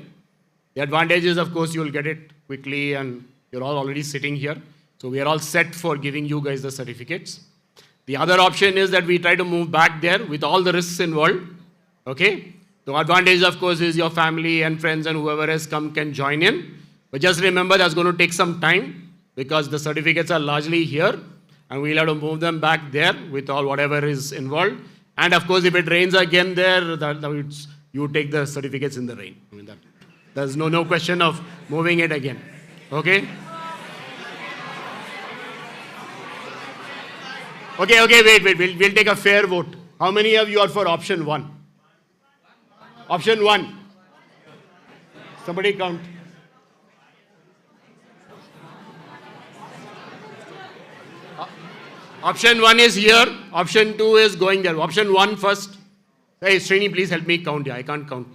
The advantage is, of course, you'll get it quickly, and you're all already sitting here. So we are all set for giving you guys the certificates. The other option is that we try to move back there with all the risks involved. Okay? The advantage, of course, is your family and friends and whoever has come can join in. But just remember that's going to take some time because the certificates are largely here and we'll have to move them back there with all whatever is involved. And of course, if it rains again there, you take the certificates in the rain. I mean, there's no question of moving it again. Okay? Okay, wait. We'll take a fair vote. How many of you are for option 1? Option 1. Somebody count. Option 1 is here. Option 2 is going there. Option 1 first. Hey, Srini, please help me count. Yeah, I can't count.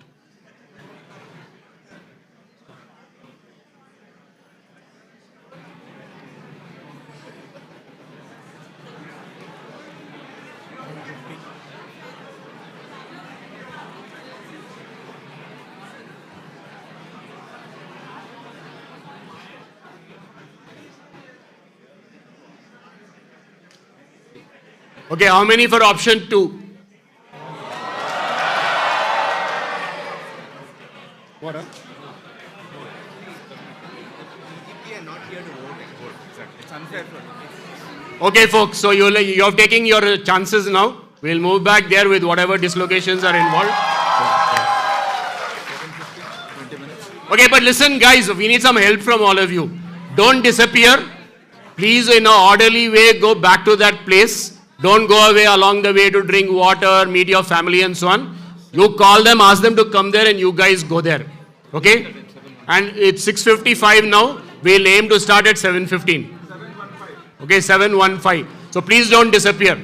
Okay, how many for option 2? What? Okay, folks, so you're taking your chances now. We'll move back there with whatever dislocations are involved. Okay, but listen, guys, we need some help from all of you. Don't disappear. Please, in an orderly way, go back to that place. Don't go away along the way to drink water, meet your family and so on. You call them, ask them to come there and you guys go there. Okay? And it's 6:55 now. We'll aim to start at 7:15. Okay, 7:15. So please don't disappear.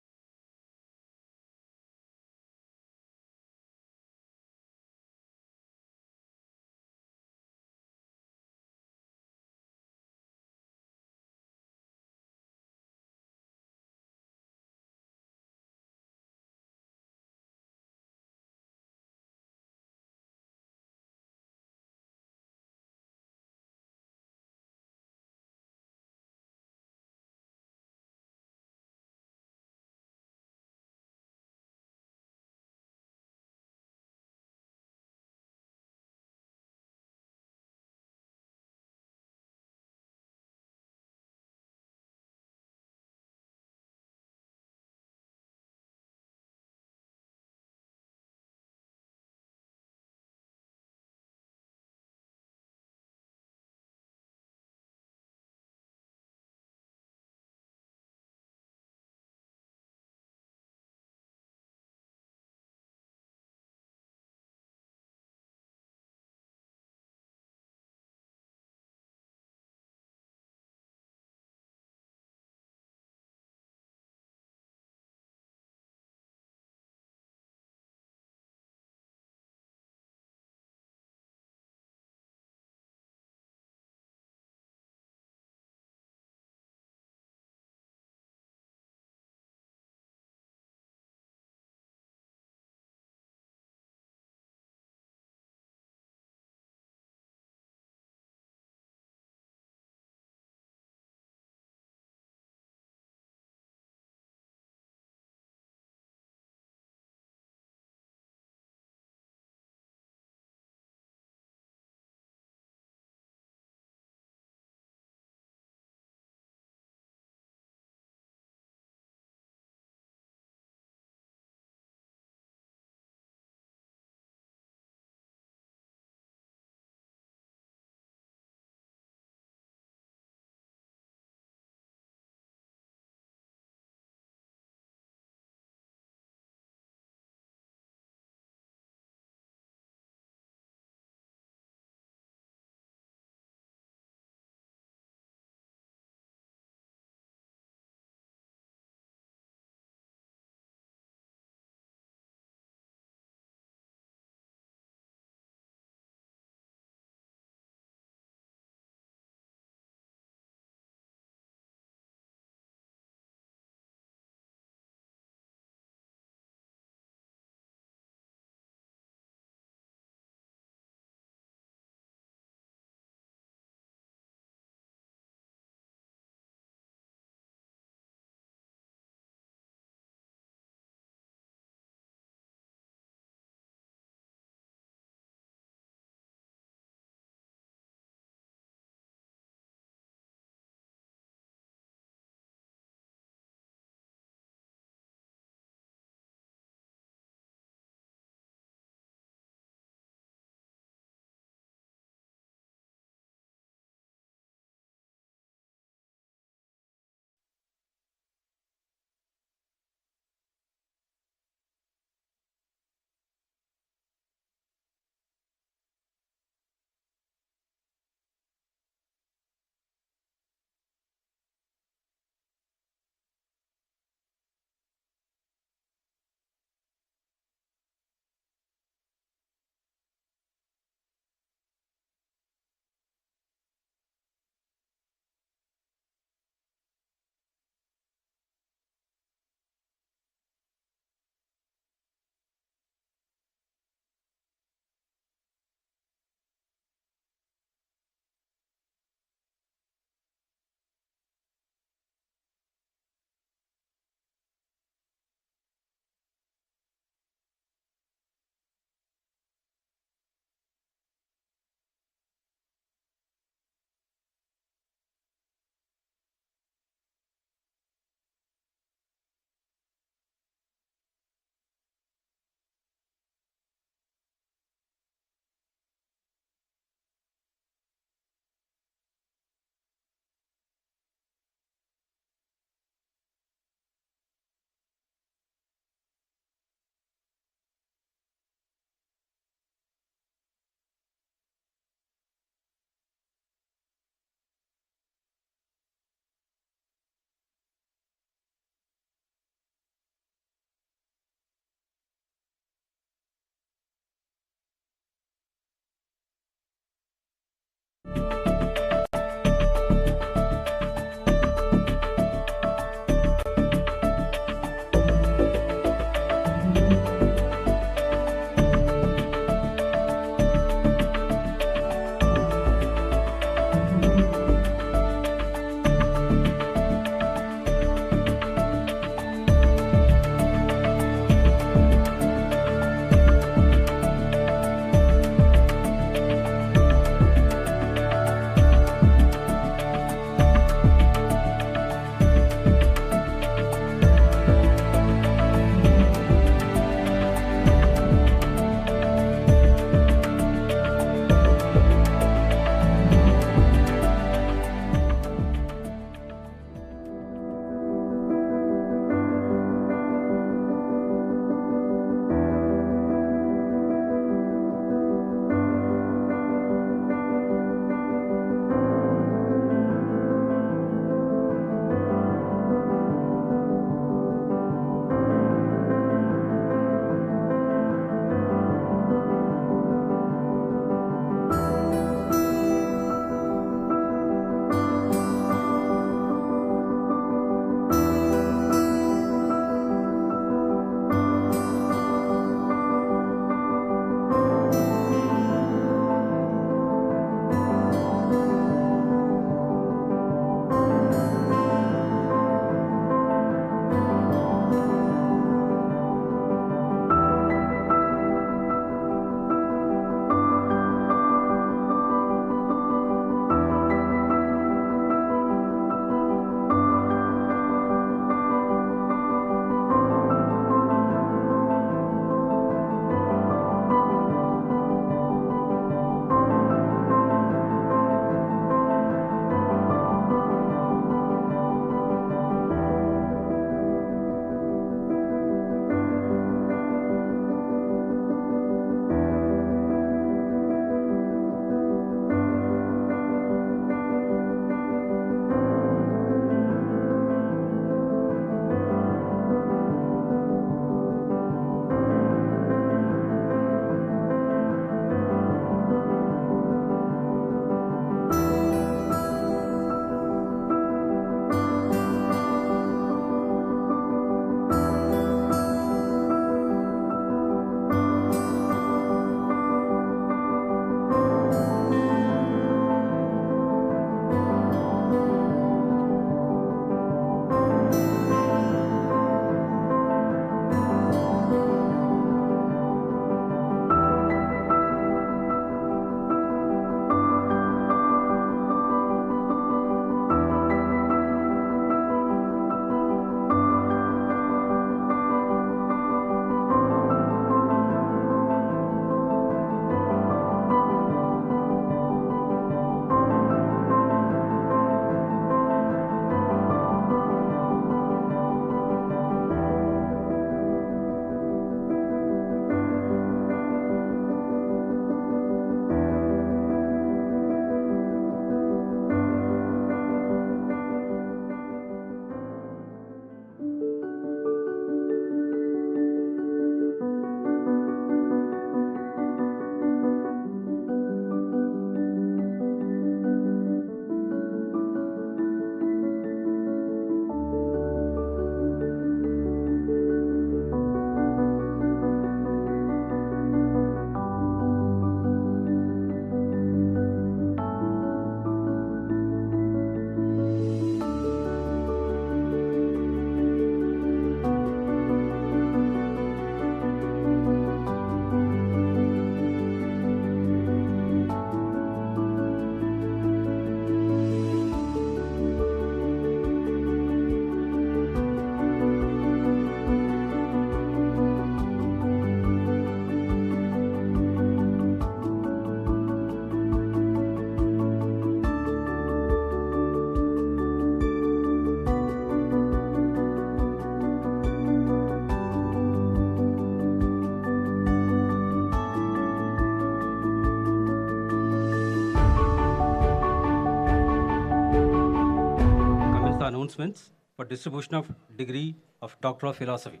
announcements for distribution of degree of Doctor of Philosophy.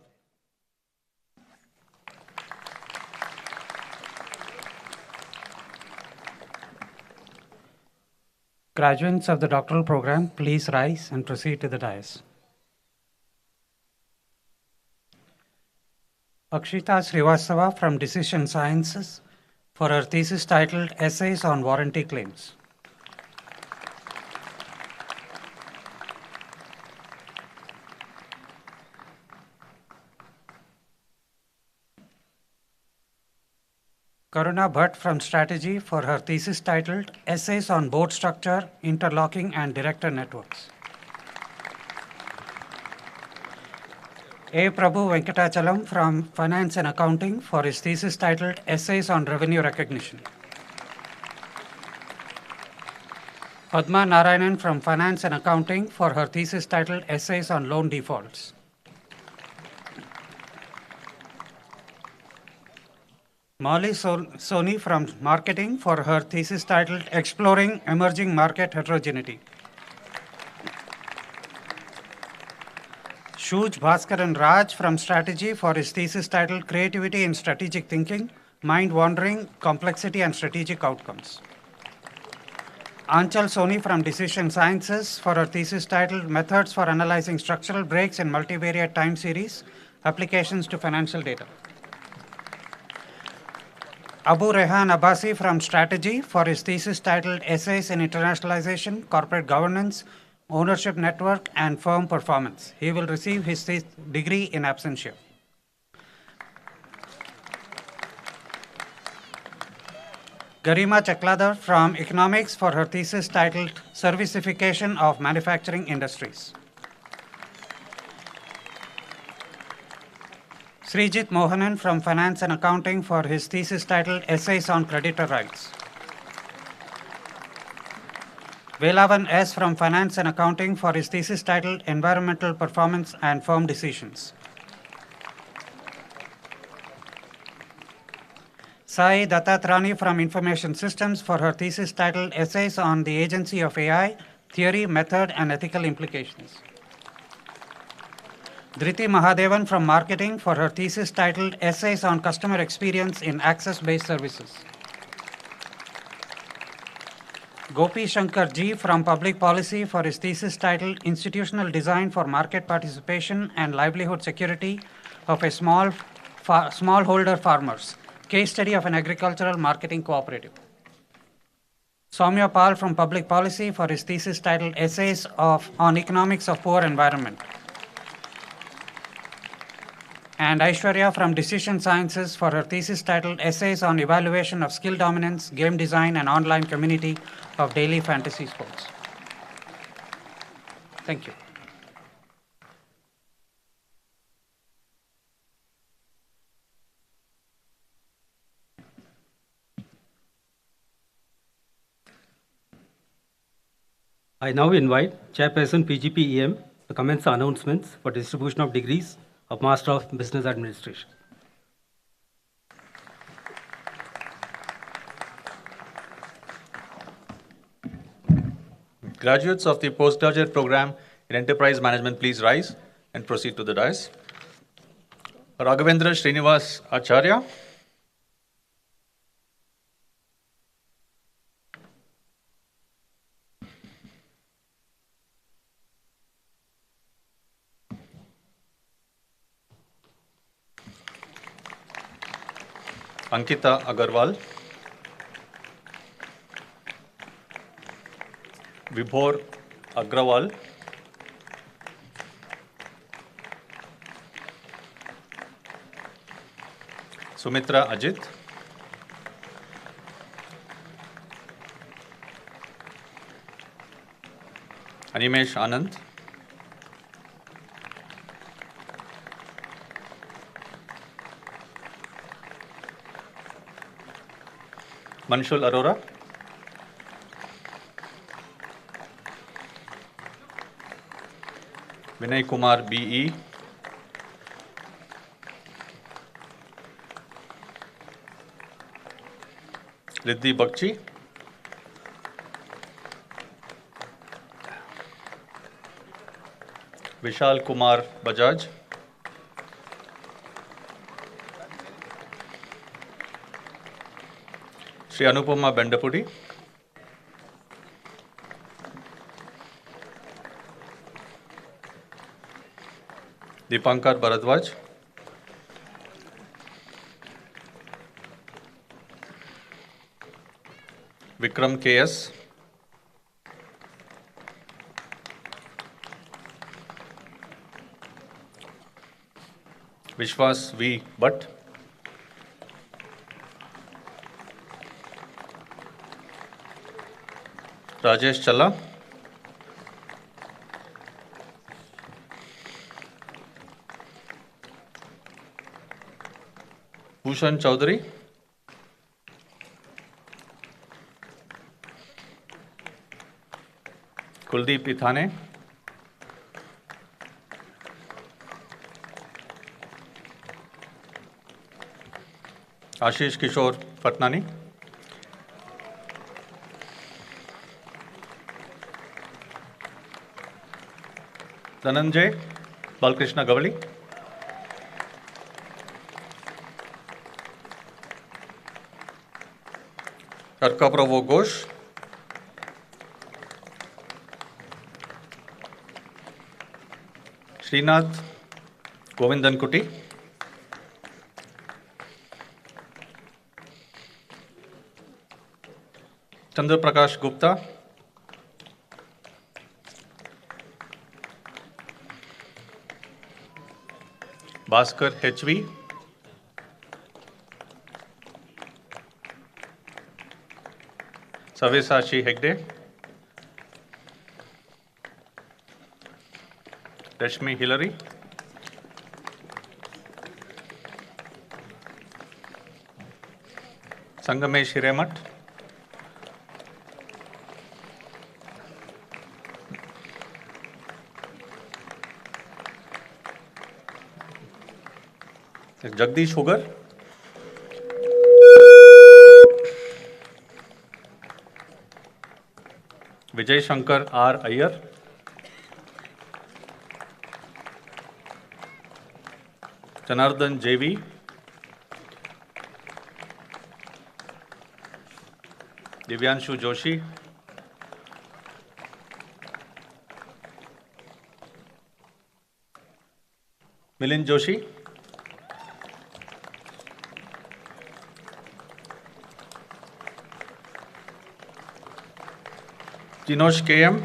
Graduates of the doctoral program, please rise and proceed to the dais. Akshita Srivastava from Decision Sciences for her thesis titled Essays on Warranty Claims. Karuna Bhatt from Strategy for her thesis titled Essays on Board Structure, Interlocking and Director Networks. A. Prabhu Venkatachalam from Finance and Accounting for his thesis titled Essays on Revenue Recognition. Padma Narayanan from Finance and Accounting for her thesis titled Essays on Loan Defaults. Molly Soni from Marketing for her thesis titled Exploring Emerging Market Heterogeneity. Shuj Bhaskaran Raj from Strategy for his thesis titled Creativity in Strategic Thinking, Mind Wandering, Complexity and Strategic Outcomes. Anchal Soni from Decision Sciences for her thesis titled Methods for Analyzing Structural Breaks in Multivariate Time Series, Applications to Financial Data. Abu Rehan Abbasi from Strategy for his thesis titled Essays in Internationalization, Corporate Governance, Ownership Network, and Firm Performance. He will receive his degree in absentia. Garima Chakladar from Economics for her thesis titled Servicification of Manufacturing Industries. Srijit Mohanan from Finance and Accounting for his thesis titled Essays on Creditor Rights. Velavan S. from Finance and Accounting for his thesis titled Environmental Performance and Firm Decisions. Sai Dattatrani from Information Systems for her thesis titled Essays on the Agency of AI, Theory, Method, and Ethical Implications. Dhriti Mahadevan from Marketing for her thesis titled Essays on Customer Experience in Access-Based Services. Gopi Shankar Ji from Public Policy for his thesis titled Institutional Design for Market Participation and Livelihood Security of a Smallholder Farmers, Case Study of an Agricultural Marketing Cooperative. Soumya Pal from Public Policy for his thesis titled Essays on Economics of Poor Environment. And Aishwarya from Decision Sciences for her thesis titled Essays on Evaluation of Skill Dominance, Game Design, and Online Community of Daily Fantasy Sports. Thank you. I now invite Chairperson PGP-EM to commence the announcements for distribution of degrees of Master of Business Administration. Graduates of the postgraduate program in enterprise management, please rise and proceed to the dais. Raghavendra Srinivas Acharya. Ankita Agarwal. Vibhor Agrawal. Sumitra Ajit. Animesh Anand. Manshul Arora. Vinay Kumar B.E. Riddhi Bakchi. Vishal Kumar Bajaj, Shri Anupama Bendapudi, Dipankar Bharadwaj, Vikram KS, Vishwas V. Bhatt, Rajesh Challa, Bhushan Chaudhary, Kuldeep Ithane, Ashish Kishore Patnani, Dhananjay Balkrishna Gavali, Karkapravo Ghosh, Srinath Govindan Kuti, Chandra Prakash Gupta, Bhaskar HV, Savesashi Hegde, Rashmi Hillary, Sangamesh Hiremat, Jagdish Hugar, Vijay Shankar R. Iyer, Janardhan JV, Divyanshu Joshi, Milind Joshi, Jinosh KM,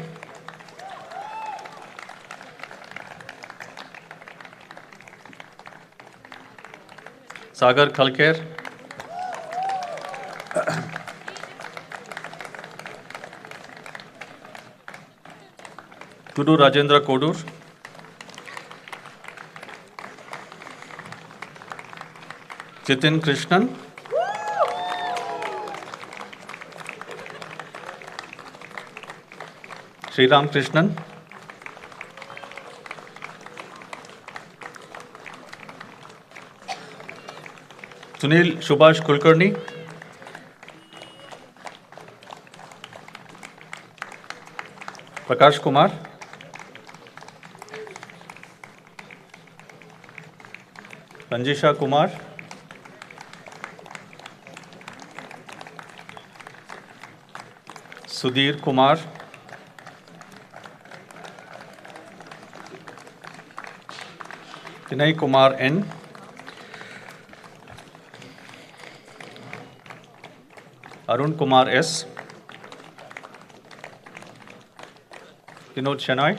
Sagar Khalker, Guru Rajendra Kodur, Jitin Krishnan, Sri Ram Krishnan, Sunil Subhash Kulkarni, Prakash Kumar, Ranjisha Kumar, Sudhir Kumar, Vinay Kumar N, Arun Kumar S, Vinod Shenoy,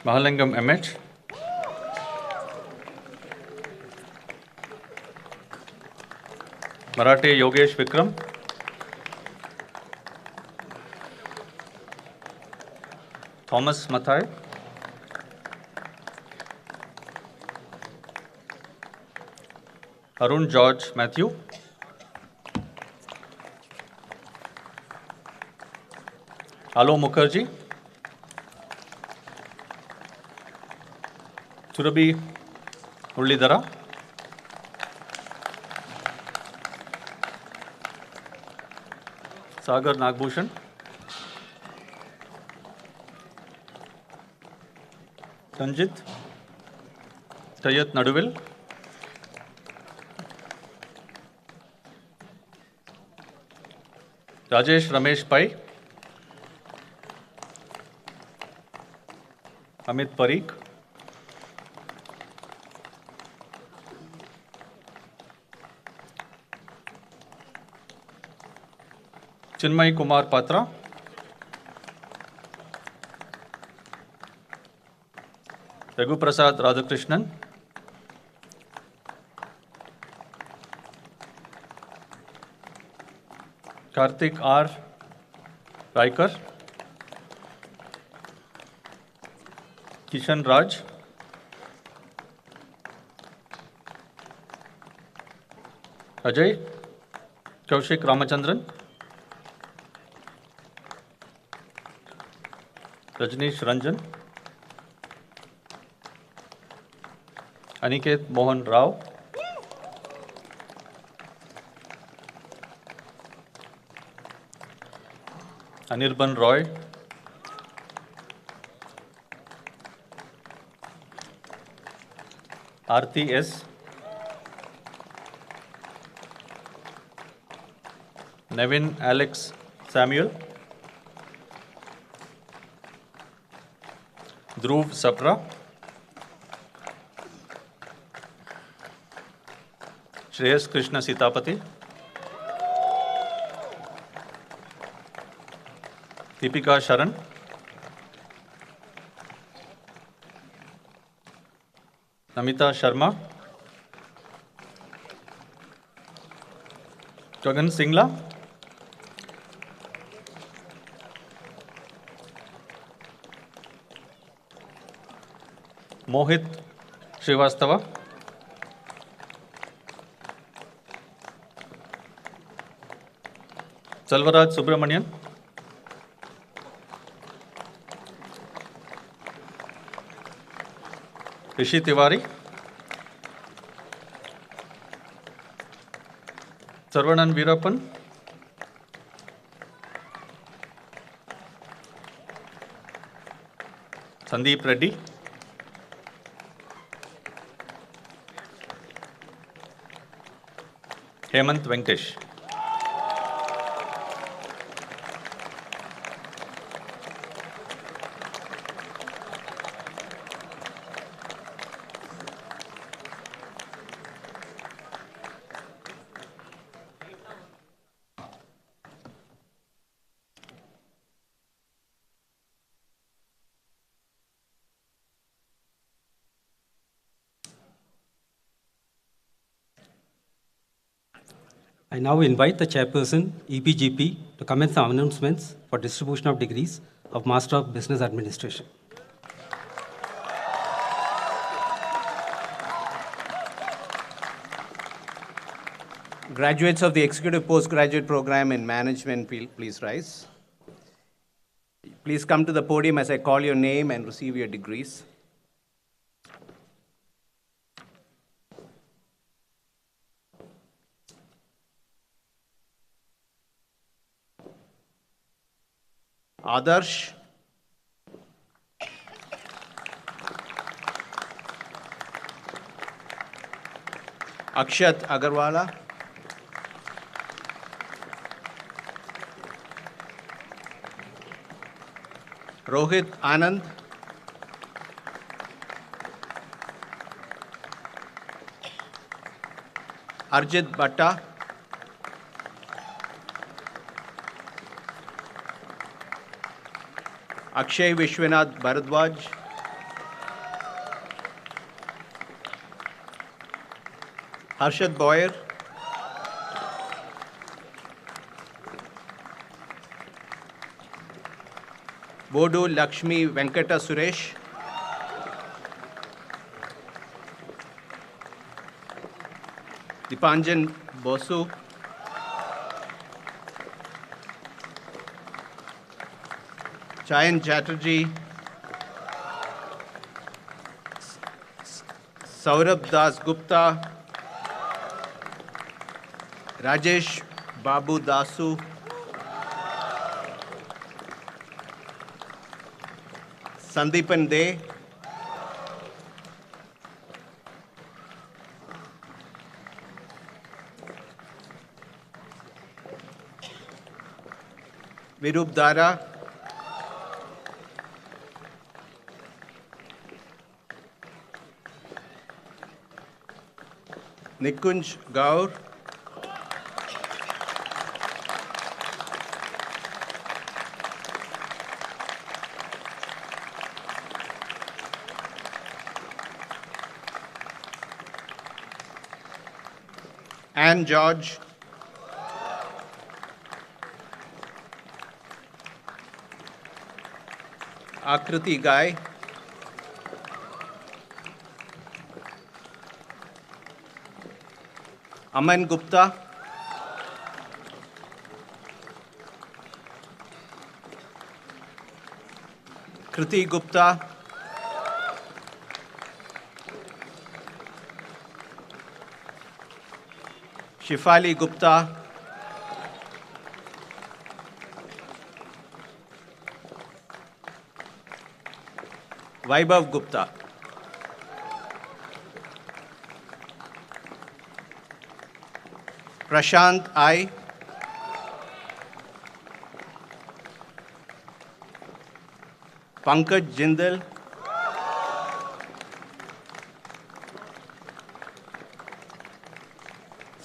Mahalingam MH, Marathi Yogesh Vikram, Thomas Mathai, Arun George Matthew, Alo Mukherjee, Surabhi Mullidhara, Sagar Nagbhushan, Sanjit Tayyat Naduvil, Rajesh Ramesh Pai, Amit Parikh, Chinmay Kumar Patra, Raghu Prasad Radhakrishnan, Karthik R. Raikar, Kishan Raj, Ajay Kaushik Ramachandran, Rajneesh Ranjan, Aniket Mohan Rao, Anirban Roy, Aarti S, Nevin Alex Samuel, Dhruv Sapra, Shreyas Krishna Sitapati, Deepika Sharan, Namita Sharma, Gagan Singla, Mohit Srivastava, Salvaraj Subramanian, Rishi Tiwari, Sarvanan Veerappan, Sandeep Reddy, Hemant Venkatesh. I now invite the chairperson, EPGP, to commence the announcements for distribution of degrees of Master of Business Administration. Graduates of the Executive Postgraduate Program in Management, please rise. Please come to the podium as I call your name and receive your degrees. Adarsh, Akshat Agarwala, Rohit Anand, Arjit Bhatta, Akshay Vishwanath Bharadwaj, Harshad Boyer, Bodu Lakshmi Venkata Suresh, Dipanjan Bosu, Chayan Chatterjee, Saurabh Das Gupta, Rajesh Babu Dasu, Sandeepan De, Virup Dara, Nikunj Gaur, Anne George, Akriti Gai, Aman Gupta, Kriti Gupta, Shifali Gupta, Vaibhav Gupta, Prashant I, Pankaj Jindal,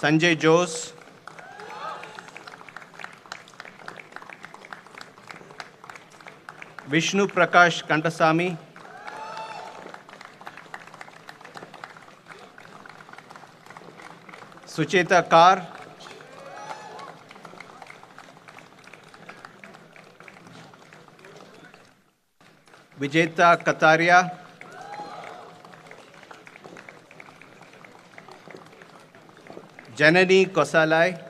Sanjay Jose, Vishnu Prakash Kantasamy, Sucheta Kar, Vijeta Kataria, Janani Kosalai,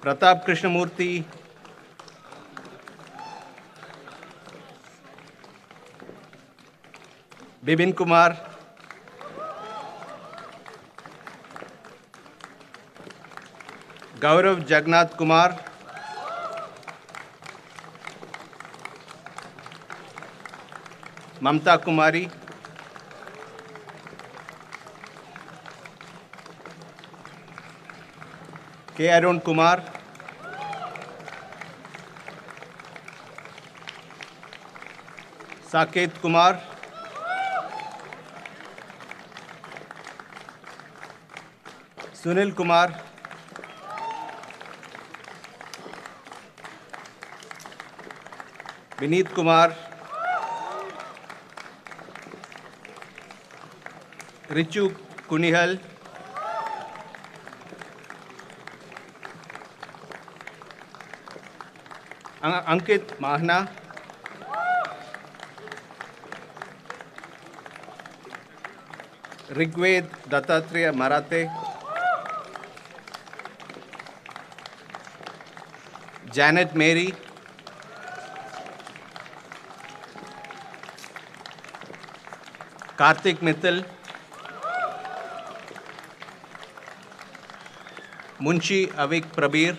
Pratap Krishnamurthy, Bibin Kumar, Gaurav Jagannath Kumar, Mamta Kumari, K. Arun Kumar, Saket Kumar, Sunil Kumar, Vineet Kumar, Richu Kunihal, Ankit Mahna, Rigved Dattatreya Marathe, Janet Mary, Karthik Mittal, Munshi Avik Prabir,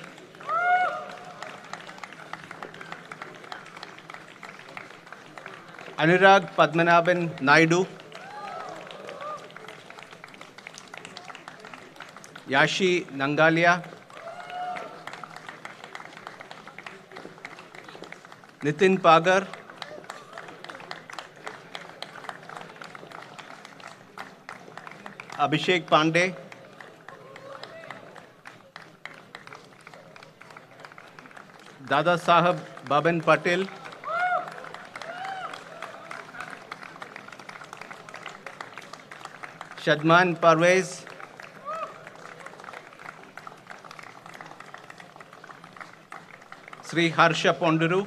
Anurag Padmanabhan Naidu, Yashi Nangalia, Nitin Pagar, Abhishek Pandey, Dada Sahab Baban Patel, Shadman Parvez, Sri Harsha Ponduru,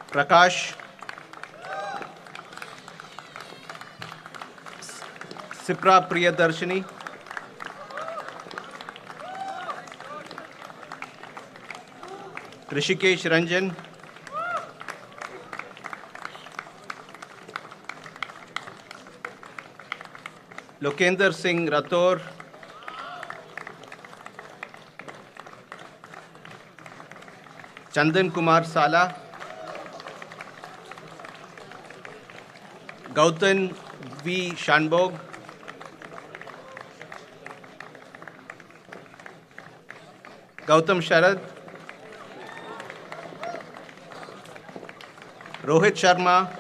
Prakash, Sipra Priyadarshini, Rishikesh Ranjan, Lokender Singh Rathore, Chandan Kumar Sala, Gautam V. Shanbog, Gautam Sharad, Rohit Sharma,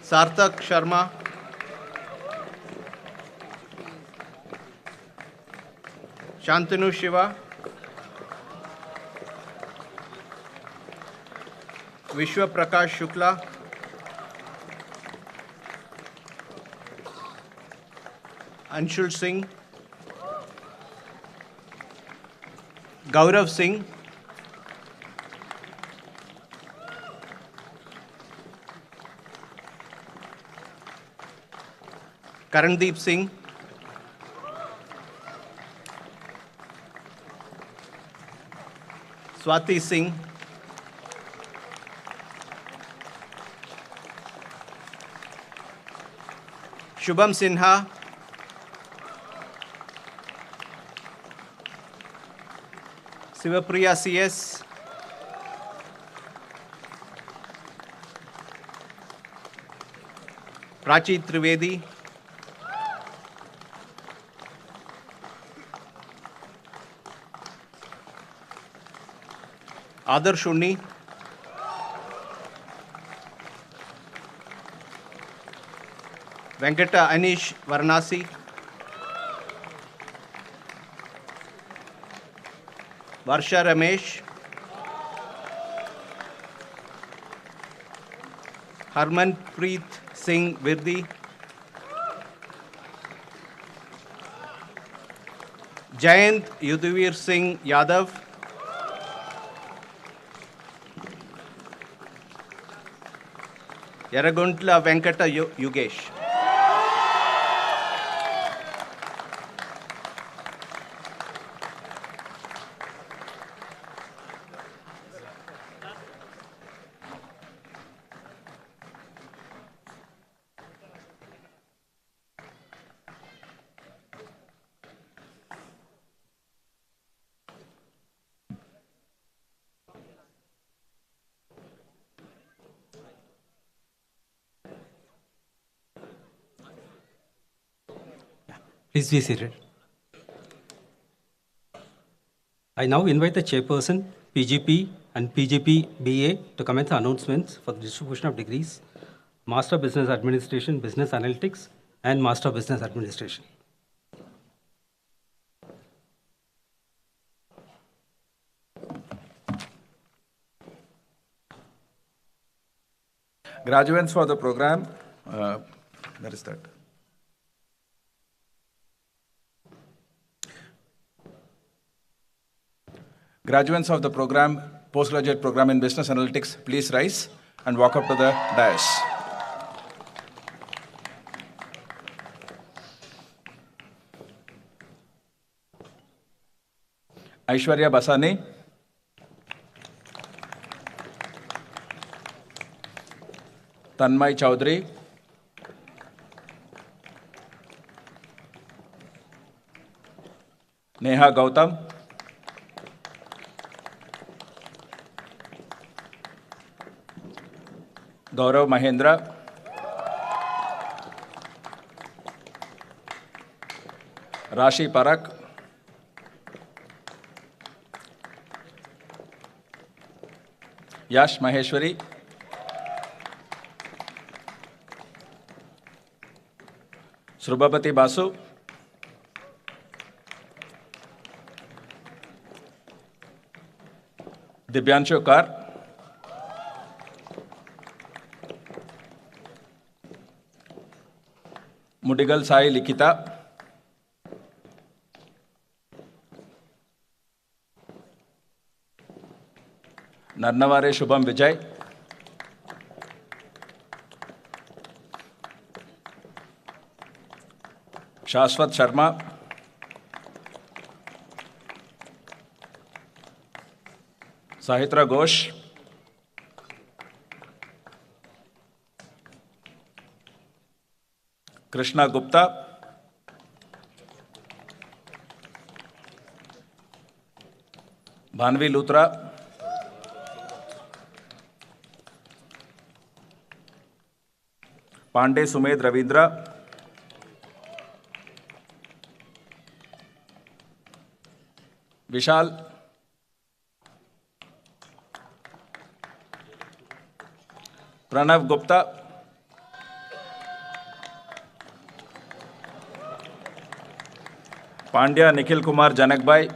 Sarthak Sharma, Shantanu Shiva, Vishwa Prakash Shukla, Anshul Singh, Gaurav Singh, Karandeep Singh, Swati Singh, Shubham Sinha, Sivapriya CS, Prachi Trivedi, Adarsh Unni, Venkata Anish Varanasi, Varsha Ramesh, Harmanpreet Singh Virdi, Jayant Yudhvir Singh Yadav, Yaraguntla Venkata Yugesh. Please be seated. I now invite the chairperson, PGP and PGP BA to comment the announcements for the distribution of degrees, Master Business Administration, Business Analytics, and Master Business Administration. Graduates for the program, where is that? Graduates of the program, postgraduate program in Business Analytics, please rise and walk up to the dais. Aishwarya Basani, Tanmay Chaudhary, Neha Gautam, Gaurav Mahendra, Rashi Parak, Yash Maheshwari, Srubhapati Basu, Dibyanshu Kar, Mudigal Sai Likita, Narnavare Shubham Vijay, Shashwat Sharma, Sahitra Ghosh, Krishna Gupta, Bhanvi Luthra, Pandey Sumed Ravindra, Vishal, Pranav Gupta, Pandya Nikhil Kumar Janakbhai,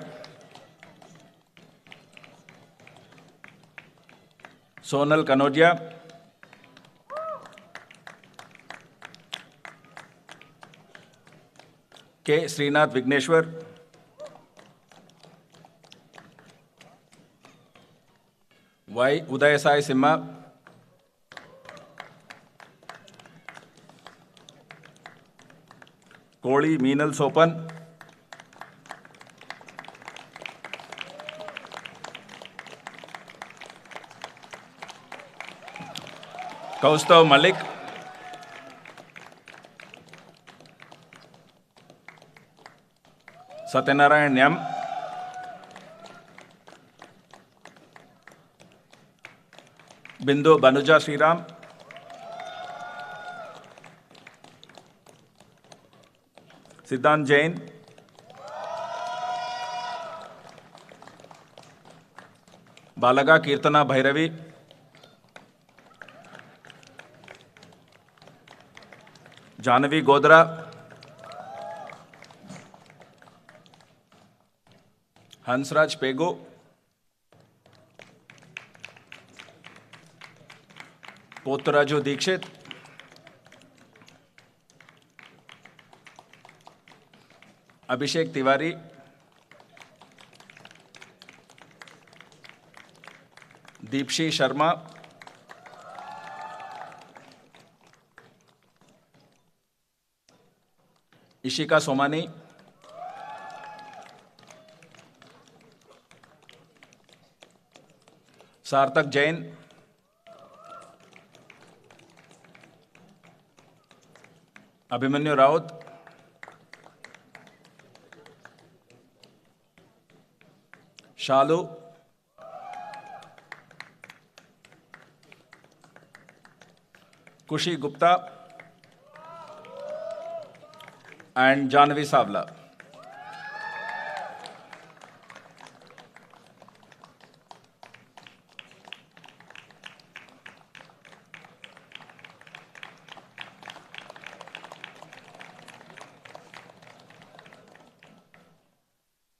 Sonal Kanodia, K. Srinath Vigneshwar, Y. Udayasai Simha, Koli Meenal Sopan, Kaustav Malik, Satyanarayan Nyam, Bindu Banuja Sriram, Siddhant Jain, Balaga Kirtana Bhairavi, Jahnavi Godra, Hansraj Pego, Pottaraju Dikshit, Abhishek Tiwari, Deepshi Sharma, Ishika Somani, Sarthak Jain, Abhimanyu Raut, Shalu, Kushi Gupta, and Janvi Savla.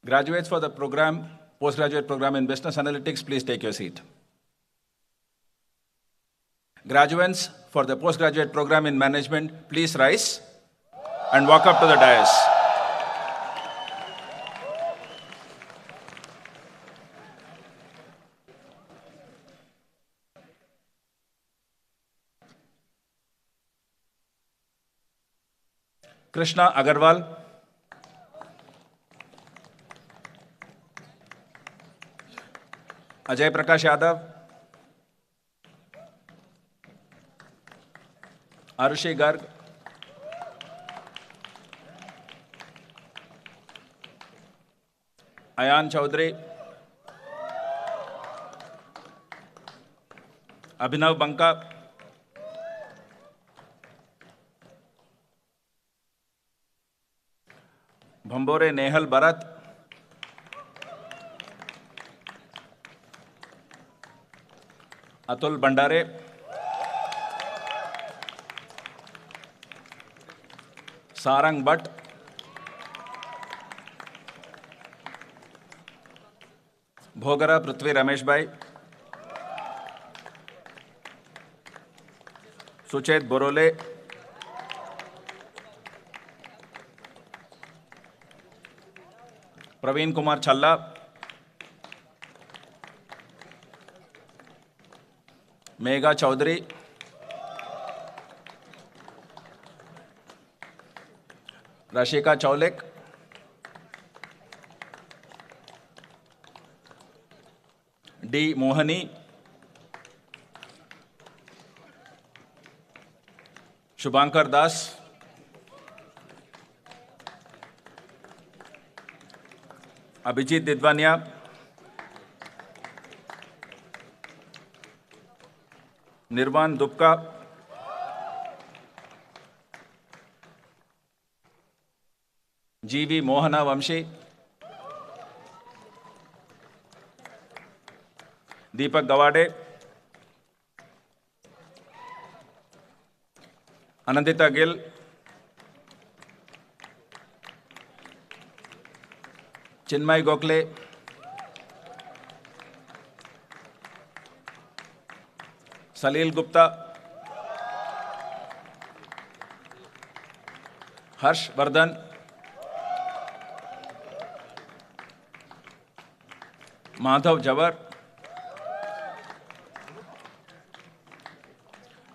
Graduates for the program, postgraduate program in Business Analytics, please take your seat. Graduates for the postgraduate program in Management, please rise and walk up to the dais. Krishna Agarwal, Ajay Prakash Yadav, Arushi Garg, Ayan Chaudhary, Abhinav Banka, Bhambore Nehal Bharat, Atul Bandare, Sarang Bhatt, Bhogara Prithvi Ramesh Bhai, Suchet Borole, Praveen Kumar Challa, Megha Chaudhary, Rashika Chaulek, D. Mohani, Shubhankar Das, Abhijit Didwania, Nirvan Dupka, GV Mohana Vamshi, Deepak Gawade, Anandita Gill, Chinmay Gokhale, Salil Gupta, Harsh Vardhan, Madhav Jawar,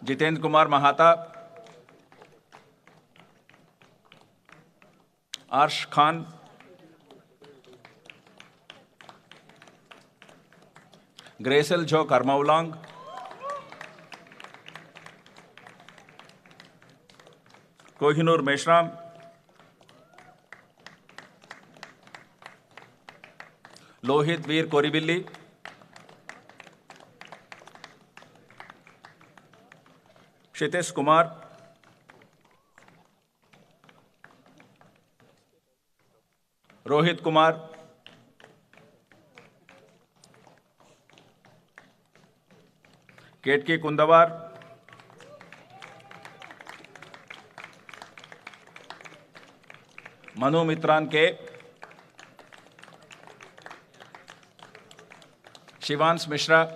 Jitendra Kumar Mahata, Arsh Khan, Gracel Jo Karmaulang, Kohinoor Meshram, Lohit Veer Koribilli, Kshitesh Kumar, Rohit Kumar, Ketki Kundawar, Manu Mitran K, Shivans Mishra,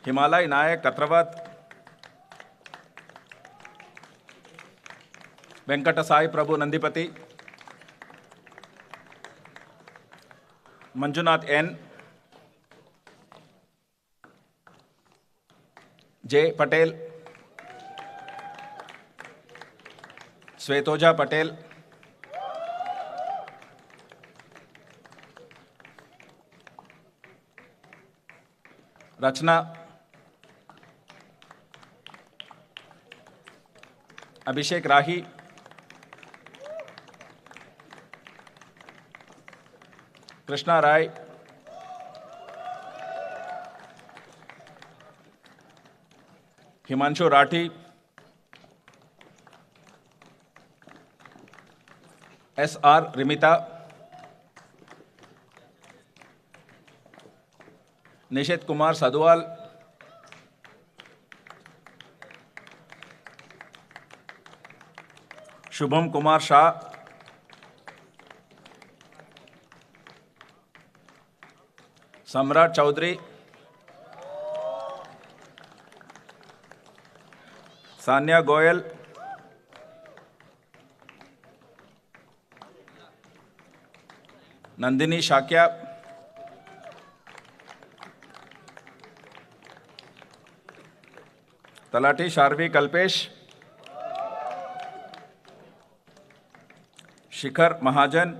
Himalay Nayak Katrawat, Venkata Sai Prabhu Nandipati, Manjunath N, J. Patel, Swetoja Patel, Rachna, Abhishek Rahi, Krishna Rai, Himanshu Rathi, S.R. Rimita, Nishit Kumar Sadwal, Shubham Kumar Shah, Samrat Chaudhary, Sanya Goyal, Nandini Shakya, Talati Sharvi Kalpesh, Shikhar Mahajan,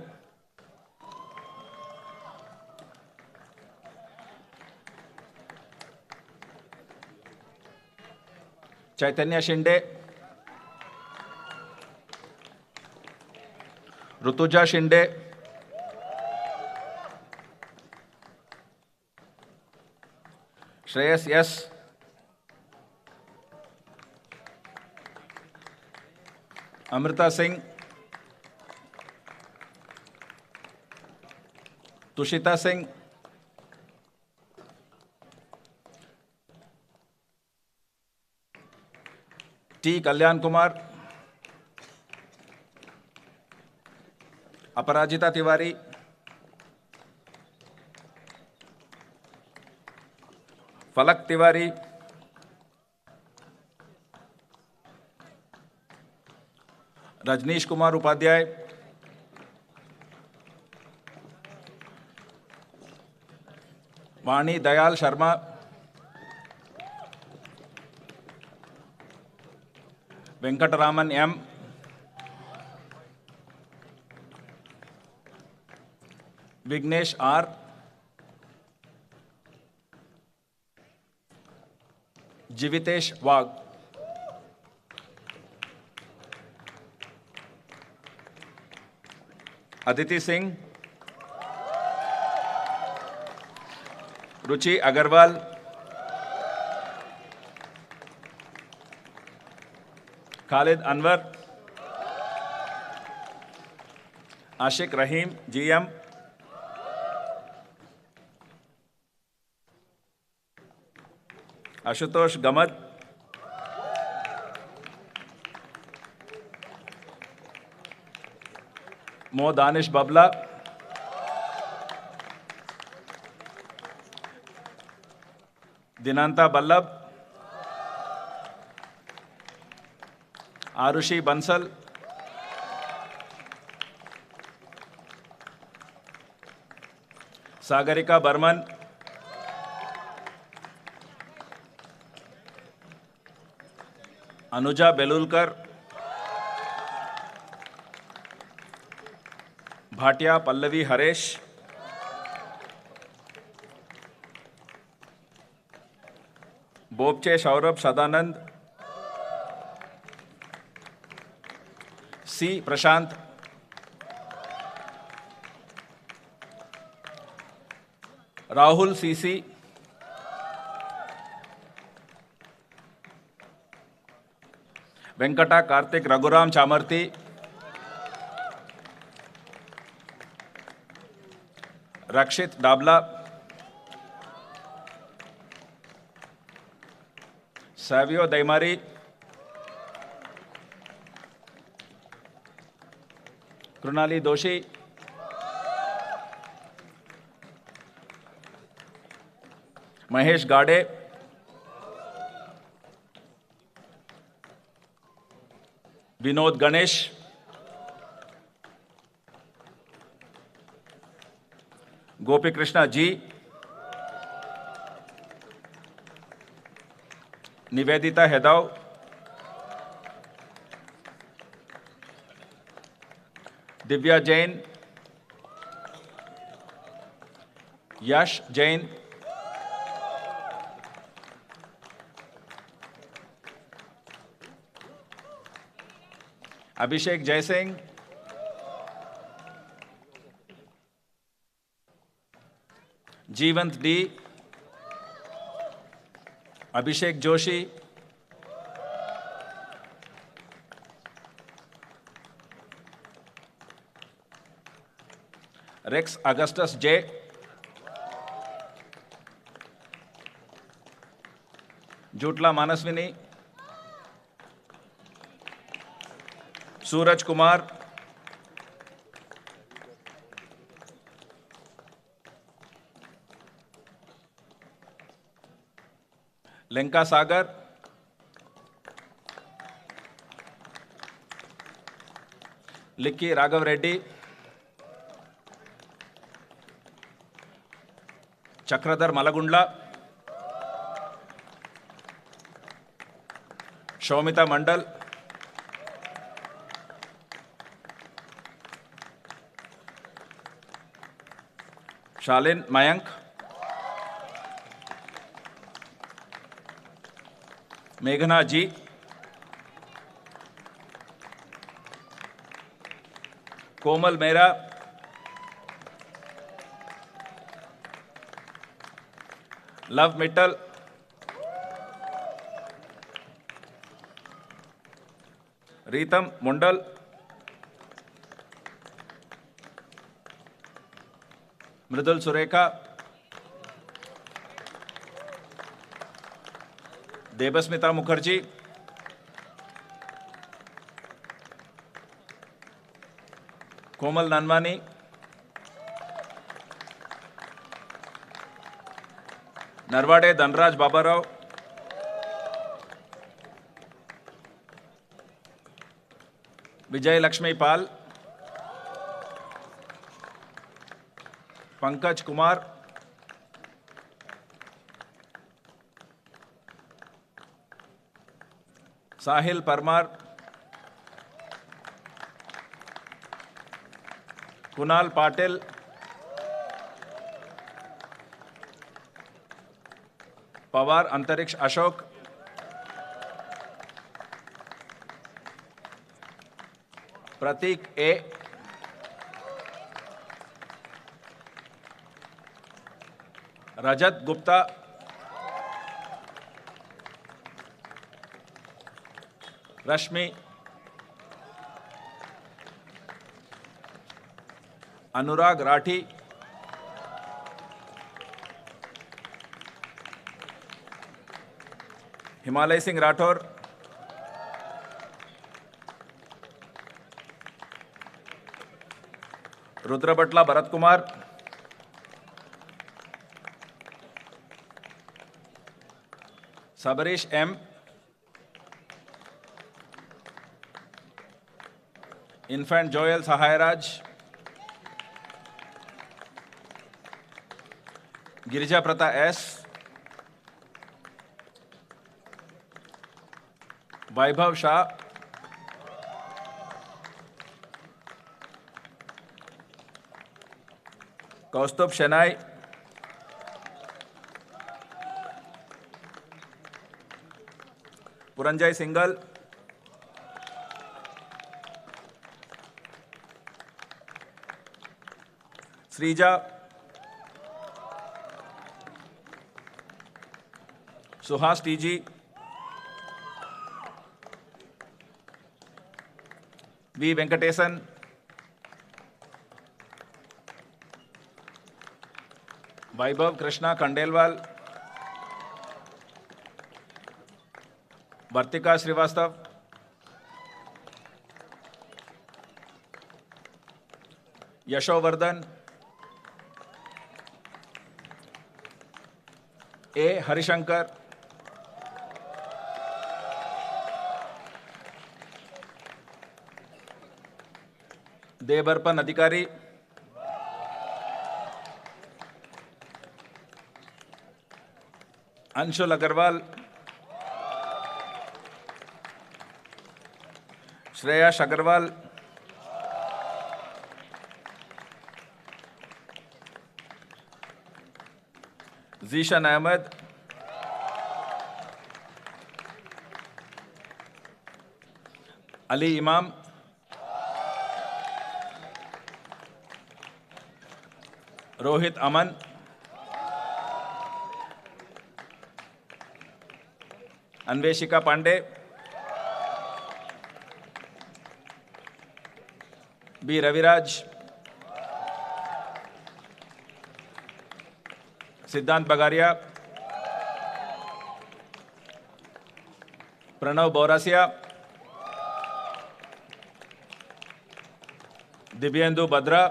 Chaitanya Shinde, Rutuja Shinde, Shreyas Yes, Amrita Singh, Tushita Singh, T. Kalyan Kumar, Aparajita Tiwari, Falak Tiwari, Rajneesh Kumar Upadhyay, Vani Dayal Sharma, Venkataraman M, Vignesh R, Jivitesh Wag, Aditi Singh, Ruchi Agarwal, Khalid Anwar, Ashik Rahim, GM, Ashutosh Gamad, Mo Danish Babla, Dinanta Ballab, Arushi Bansal, Sagarika Burman, Anuja Belulkar, Bhatia Pallavi Haresh, Bobche Shaurabh Sadanand, C. Prashant, Rahul CC, Venkata Karthik Raghuram Chamarthi, Rakshit Dabla, Savio Daimari, Krunali Doshi, Mahesh Gade, Vinod Ganesh, Gopi Krishna Ji, Nivedita Hedau, Divya Jain, Yash Jain, Abhishek Jaisingh, Jeevant D, Abhishek Joshi, Rex Augustus J, Jutla Manaswini, Suraj Kumar, Lenka Sagar, Likki Raghav Reddy, Chakradhar Malagundla, Shomita Mandal, Shalin Mayank, Meghna Ji, Komal Mehra, Love Mittal, Ritam Mundal, Mridul Sureka, Debasmita Mukherjee, Komal Nanwani, Narwade Dhanraj Babarao, Vijay Lakshmi Pal, Pankaj Kumar, Sahil Parmar, Kunal Patil, Pawar Antariksh Ashok, Pratik A, Rajat Gupta, Rashmi, Anurag Rathi, Himalaya Singh Rathore, Rudrabhatla Bharat Kumar, Sabareesh M, Infant Joel Sahayaraj, Girija Prata S, Vaibhav Shah, Kaustubh Shenoy, Puranjay Singal, Shreeja, Suhas TG, V Venkatesan, Vaibhav Krishna Khandelwal, Vartika Srivastava, Yashovardhan, A Harishankar, Devarpan Adhikari, Anshul Agarwal, Shreyas Agarwal, Zeeshan Ahmed, Ali Imam, Rohit Aman, Anveshika Pandey, B Raviraj, Siddhant Bagaria, Pranav बोरासिया, Dibyendu Bhadra,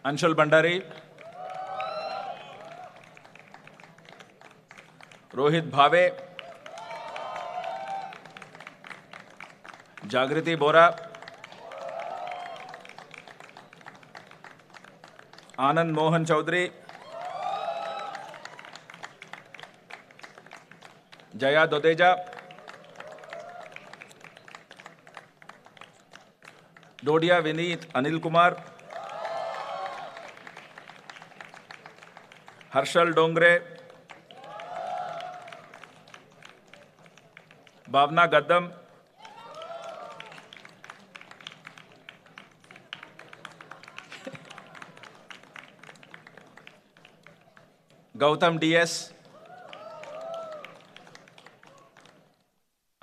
Anshul Bhandari, Rohit भावे, जागृति बोरा, आनंद मोहन चौधरी, जया दोदेजा, डोडिया विनीत अनिल कुमार, हर्षल डोंगरे, भावना गद्दम, Gautam DS,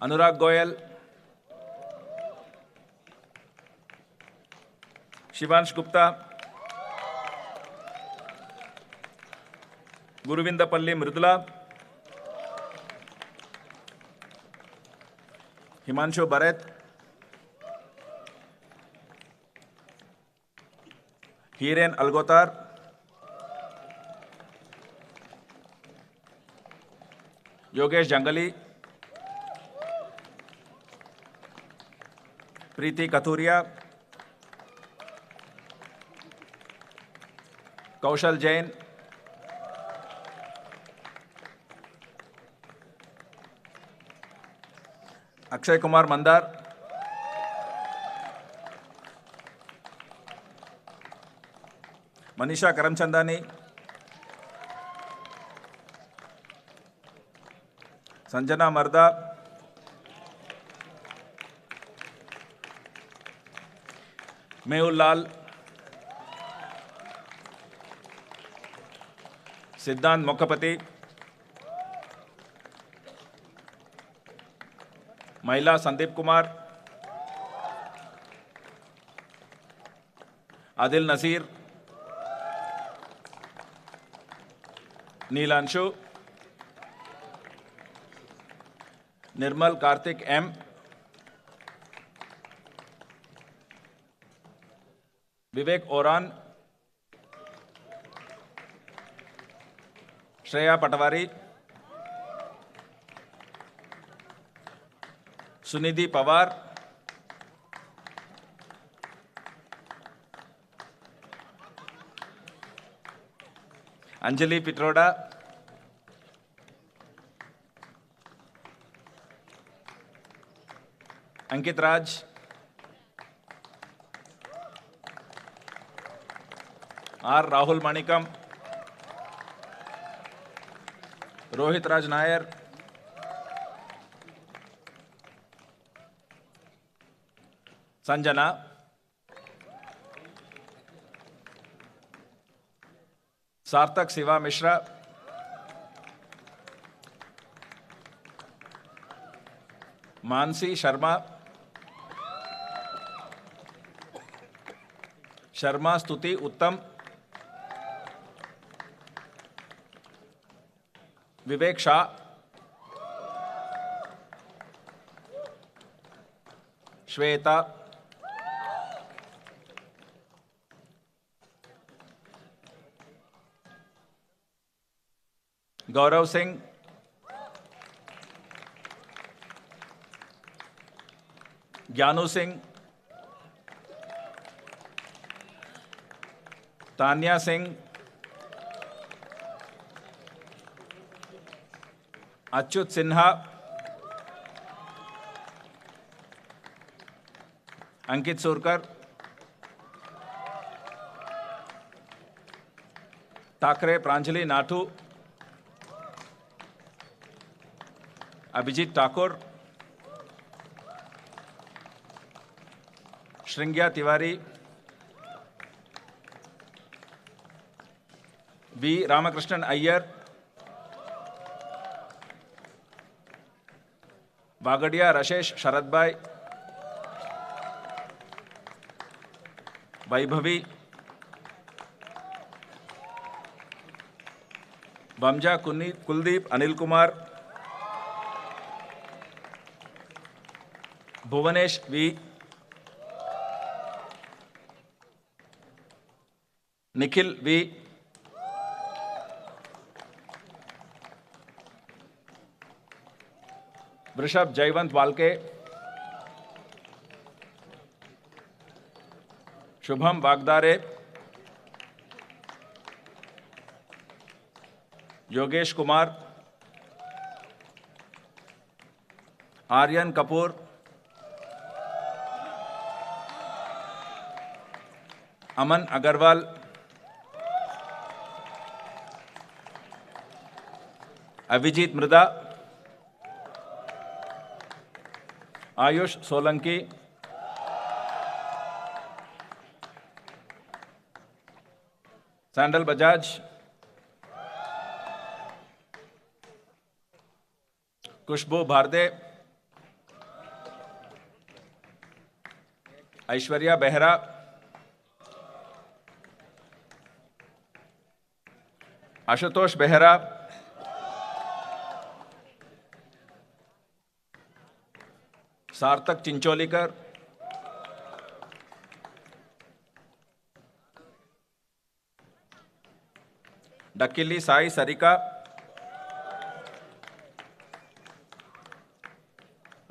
अनुराग गोयल, शिवांश गुप्ता, गुरुविंदपल्ली मृदुला, हिमांशु भरत, हीरेन अलगोतार, योगेश जंगली, प्रीति कथुरिया, कौशल जैन, अक्षय कुमार मंदार, मनीषा करमचंदानी, संजना मर्दा, मेहुल लाल, Siddhant Mokkapati, Mahila Sandeep Kumar, Adil Naseer, Neelanshu, Nirmal Karthik M, Vivek Oraon, Shreya Patwari, Sunidhi Pawar, Anjali Pitroda, Ankit Raj, R Rahul Manickam, Rohit Raj Nair, Sanjana, Sarthak Shiva Mishra, Mansi Sharma, Sharma Stuti Uttam, Vivek Shah, Shweta, Gaurav Singh, Gyanu Singh, Tanya Singh, Achyut Sinha, Ankit Surkar, Thackeray Pranjali Nathu, Abhijeet Thakur, Shrungya Tiwari, V Ramakrishnan Iyer, Bagadia Rashesh Sharad Bhai, Vaibhavi, Bamja Kuldeep Anil Kumar, Bhuvnesh we, Nikhil we, वृषभ जयवंत वालके, शुभम वागदारे, योगेश कुमार, आर्यन कपूर, अमन अग्रवाल, अभिजीत मृदा, Ayush Solanki, sandal Bajaj, खुशबू भारदे, ऐश्वर्या बेहरा, आशुतोष बेहरा, सार्थक चिंचोलीकर, डकिली साई सरिका,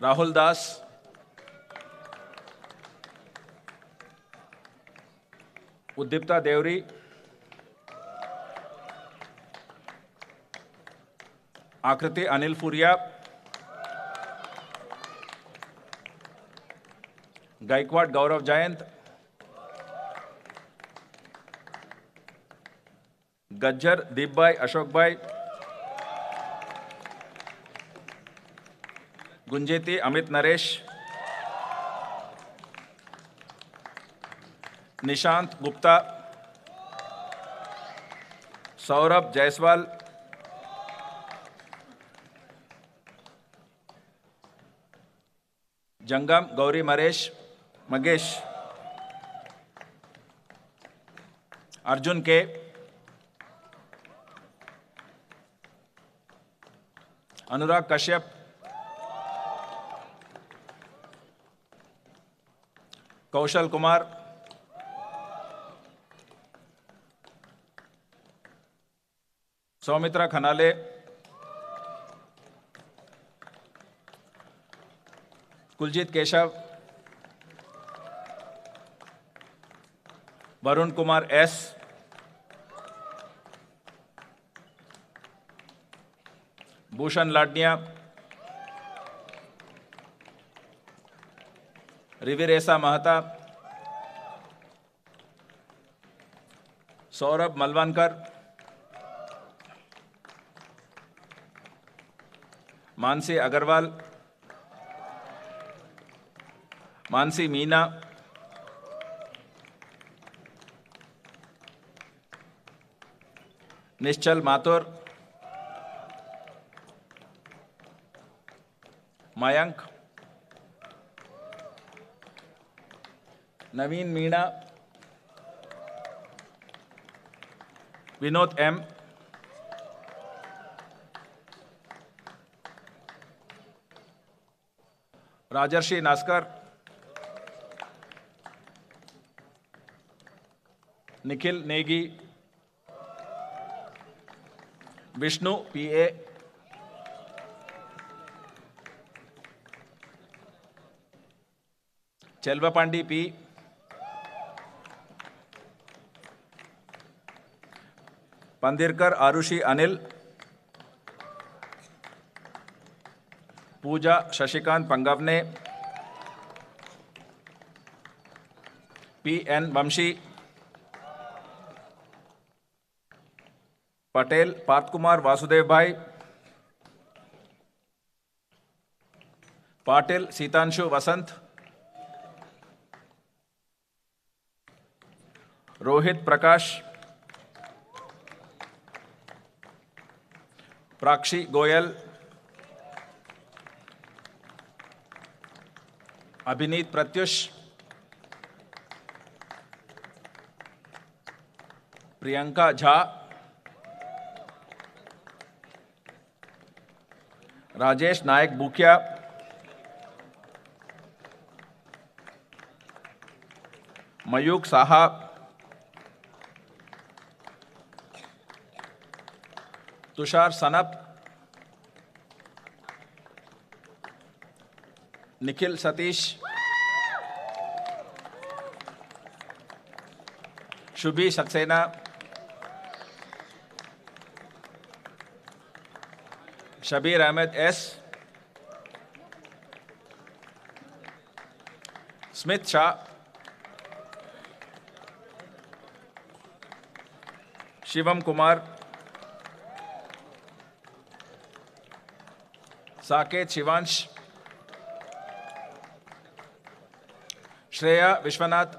राहुल दास, उद्दीप्ता देवरी, आकृति अनिल फुरिया, गायकवाड़ गौरव जयंत, गज्जर दीप भाई अशोक भाई, गुंजेती अमित नरेश, निशांत गुप्ता, सौरभ जायसवाल, जंगम गौरी मगेश, अर्जुन के, अनुराग कश्यप, कौशल कुमार, सौमित्रा खनाले, कुलजीत केशव, वरुण कुमार एस, भूषण लाडनिया, रिविरेसा महता, सौरभ मलवानकर, मानसी अग्रवाल, मानसी मीना, निश्चल माथुर, मयंक, नवीन मीणा, विनोद एम, राजर्षि नास्कर, निखिल नेगी, विष्णु पीए, चेल्वपांडी पी, पंदिरकर आरुषि अनिल, पूजा शशिकांत पंगवने, पीएन वंशी, पटेल पार्थ कुमार वासुदेव भाई, पाटिल सीतांशु वसंत, रोहित प्रकाश, प्राक्षी गोयल, अभिनीत प्रत्युष, प्रियंका झा, राजेश नायक Bukiya, Mayukh Saha, Tushar snuff, Nikhil Satish, Shubhi Saxena, Shabbir Ahmed S, Smit Shah, Shivam Kumar, Saket Shivansh, Shreya Vishwanath,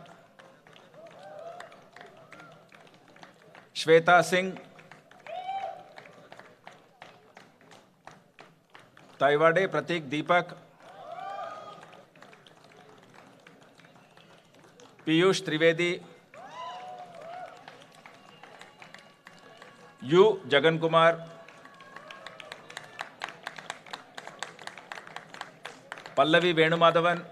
Shweta Singh, Taiwade Prateek Deepak, Piyush Trivedi, U Jagan Kumar, Pallavi Venumadhavan,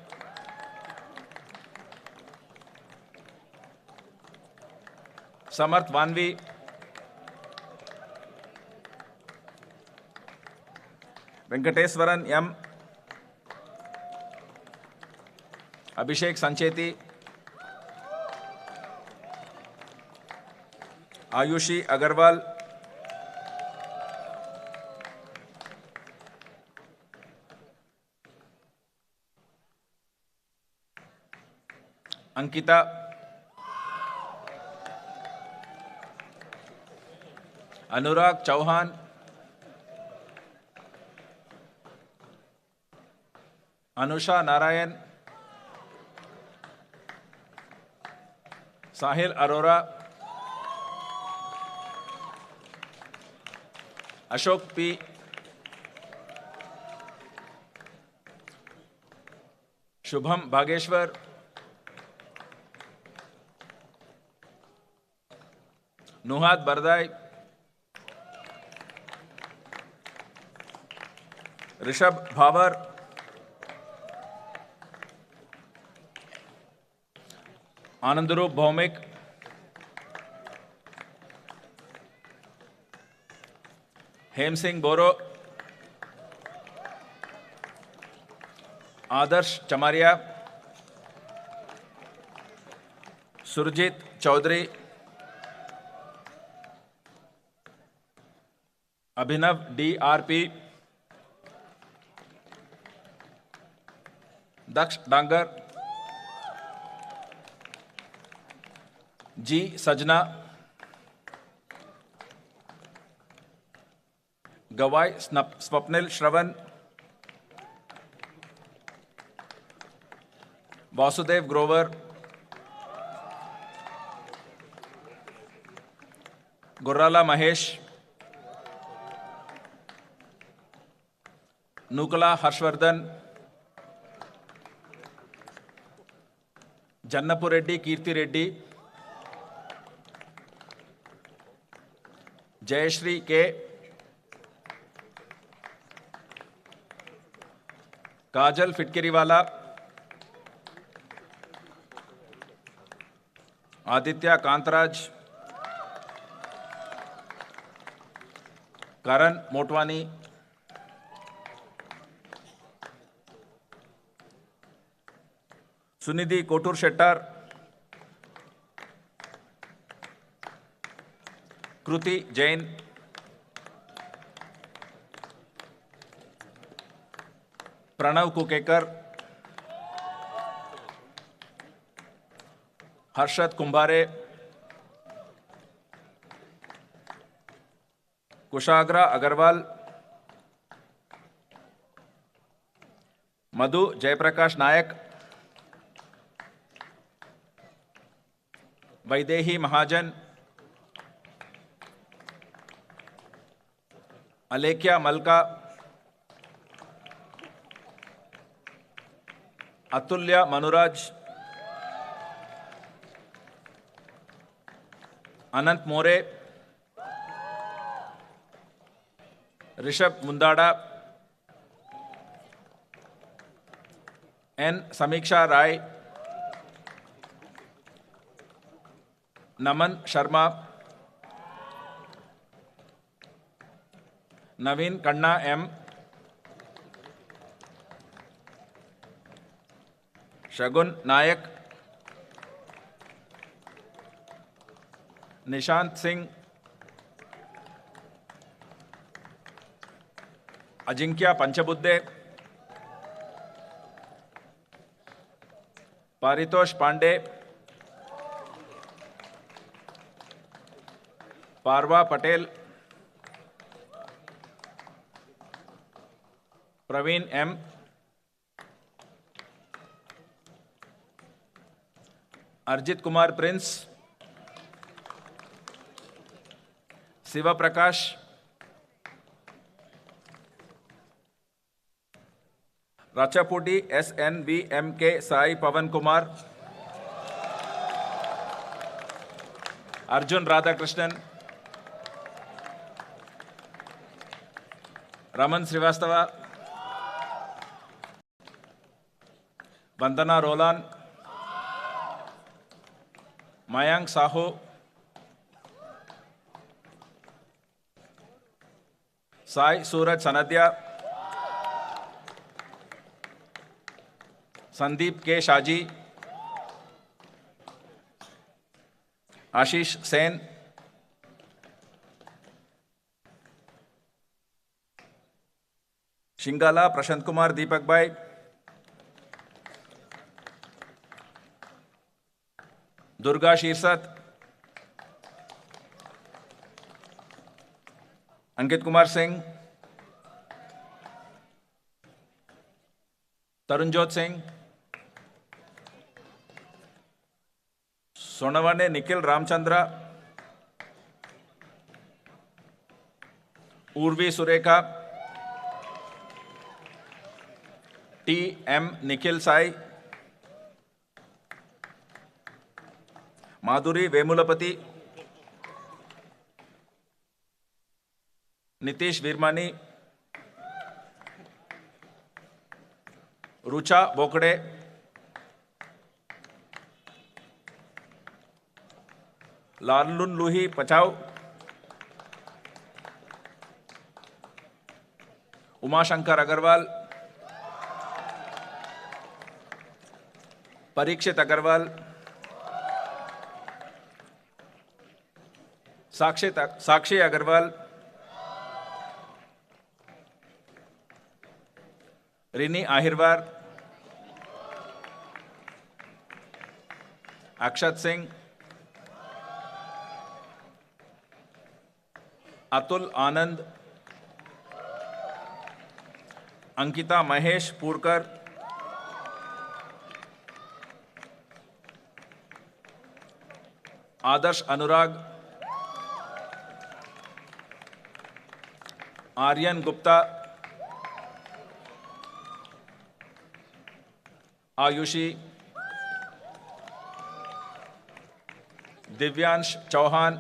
Samarth Vanvi, Venkateswaran M, Abhishek Sancheti, Ayushi Agarwal, Ankita, Anurag Chauhan, Anusha Narayan, Sahil Arora, Ashok P. Shubham Bhageshwar, Nuhat Bardai, Rishabh Bhavar, Anandarup Bhaumik, Hem Singh Boro, Adarsh Chamaria, Surjit Chaudhary, Abhinav D.R.P., Daksh Dangar, G. Sajna, Gawai Swapnil Shravan, Vasudev Grover, Gurrala Mahesh, Nukala Harshvardhan, Jannapu Reddy Kirti Reddy, Jayashri K, Kajal Fitkiriwala, Aditya Kantaraj, Karan Motwani, Sunidhi Kotur Shettar, Kruti Jain, Pranav Kukekar, Harshad Kumbhare, Kushagra Agarwal, Madhu Jayaprakash Nayak, Vaidehi Mahajan, Alekhya Malka, Atulya Manuraj, Anant More, Rishabh Mundada, N. Samiksha Rai, Naman Sharma, Naveen Kanna M, Shagun Nayak, Nishant Singh, Ajinkya Panchabuddhe, Paritosh Pandey, Parva Patel, Praveen M, Arjit Kumar Prince, Siva Prakash, Rachapudi SNVMK Sai Pavan Kumar, Arjun Radhakrishnan, Raman Srivastava, Vandana Rolan, Mayank Sahu, Sai Suraj Sanadhya, Sandeep K. Shaji, Ashish Sen, Shingala Prashant Kumar Deepak Bhai, Durga Shirsat, Ankit Kumar Singh, Tarunjot Singh, Sonavane Nikhil Ramchandra, Urvi Sureka, T. M. Nikhil Sai, Madhuri Vemulapati, Nitish Virmani, Rucha Bokde, Larlun Luhi Pachau, Uma Shankar Agarwal, Parikshit Agarwal, Sakshi Agarwal, Rini Ahirwar, Akshat Singh, Atul Anand, Ankita Mahesh Purkar, Adarsh Anurag, Aryan Gupta, Ayushi, Divyansh Chauhan,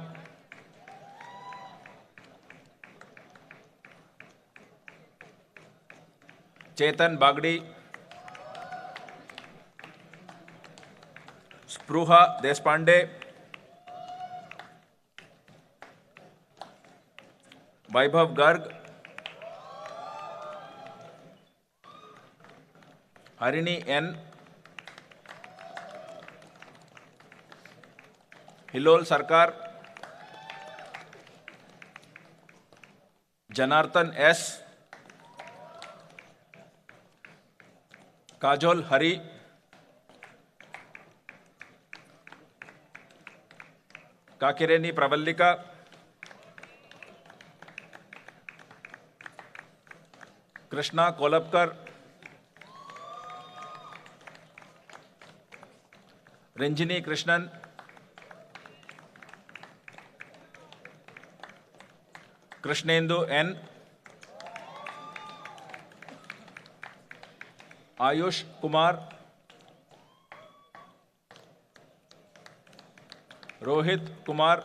Chetan Bagdi, Spruha Deshpande, Vaibhav Garg, Harini N, Hilol Sarkar, Janarthan S, Kajol Hari, Kakireni Pravallika, Krishna Kolapkar, Ranjini Krishnan, Krishnendu N, Ayush Kumar, Rohit Kumar,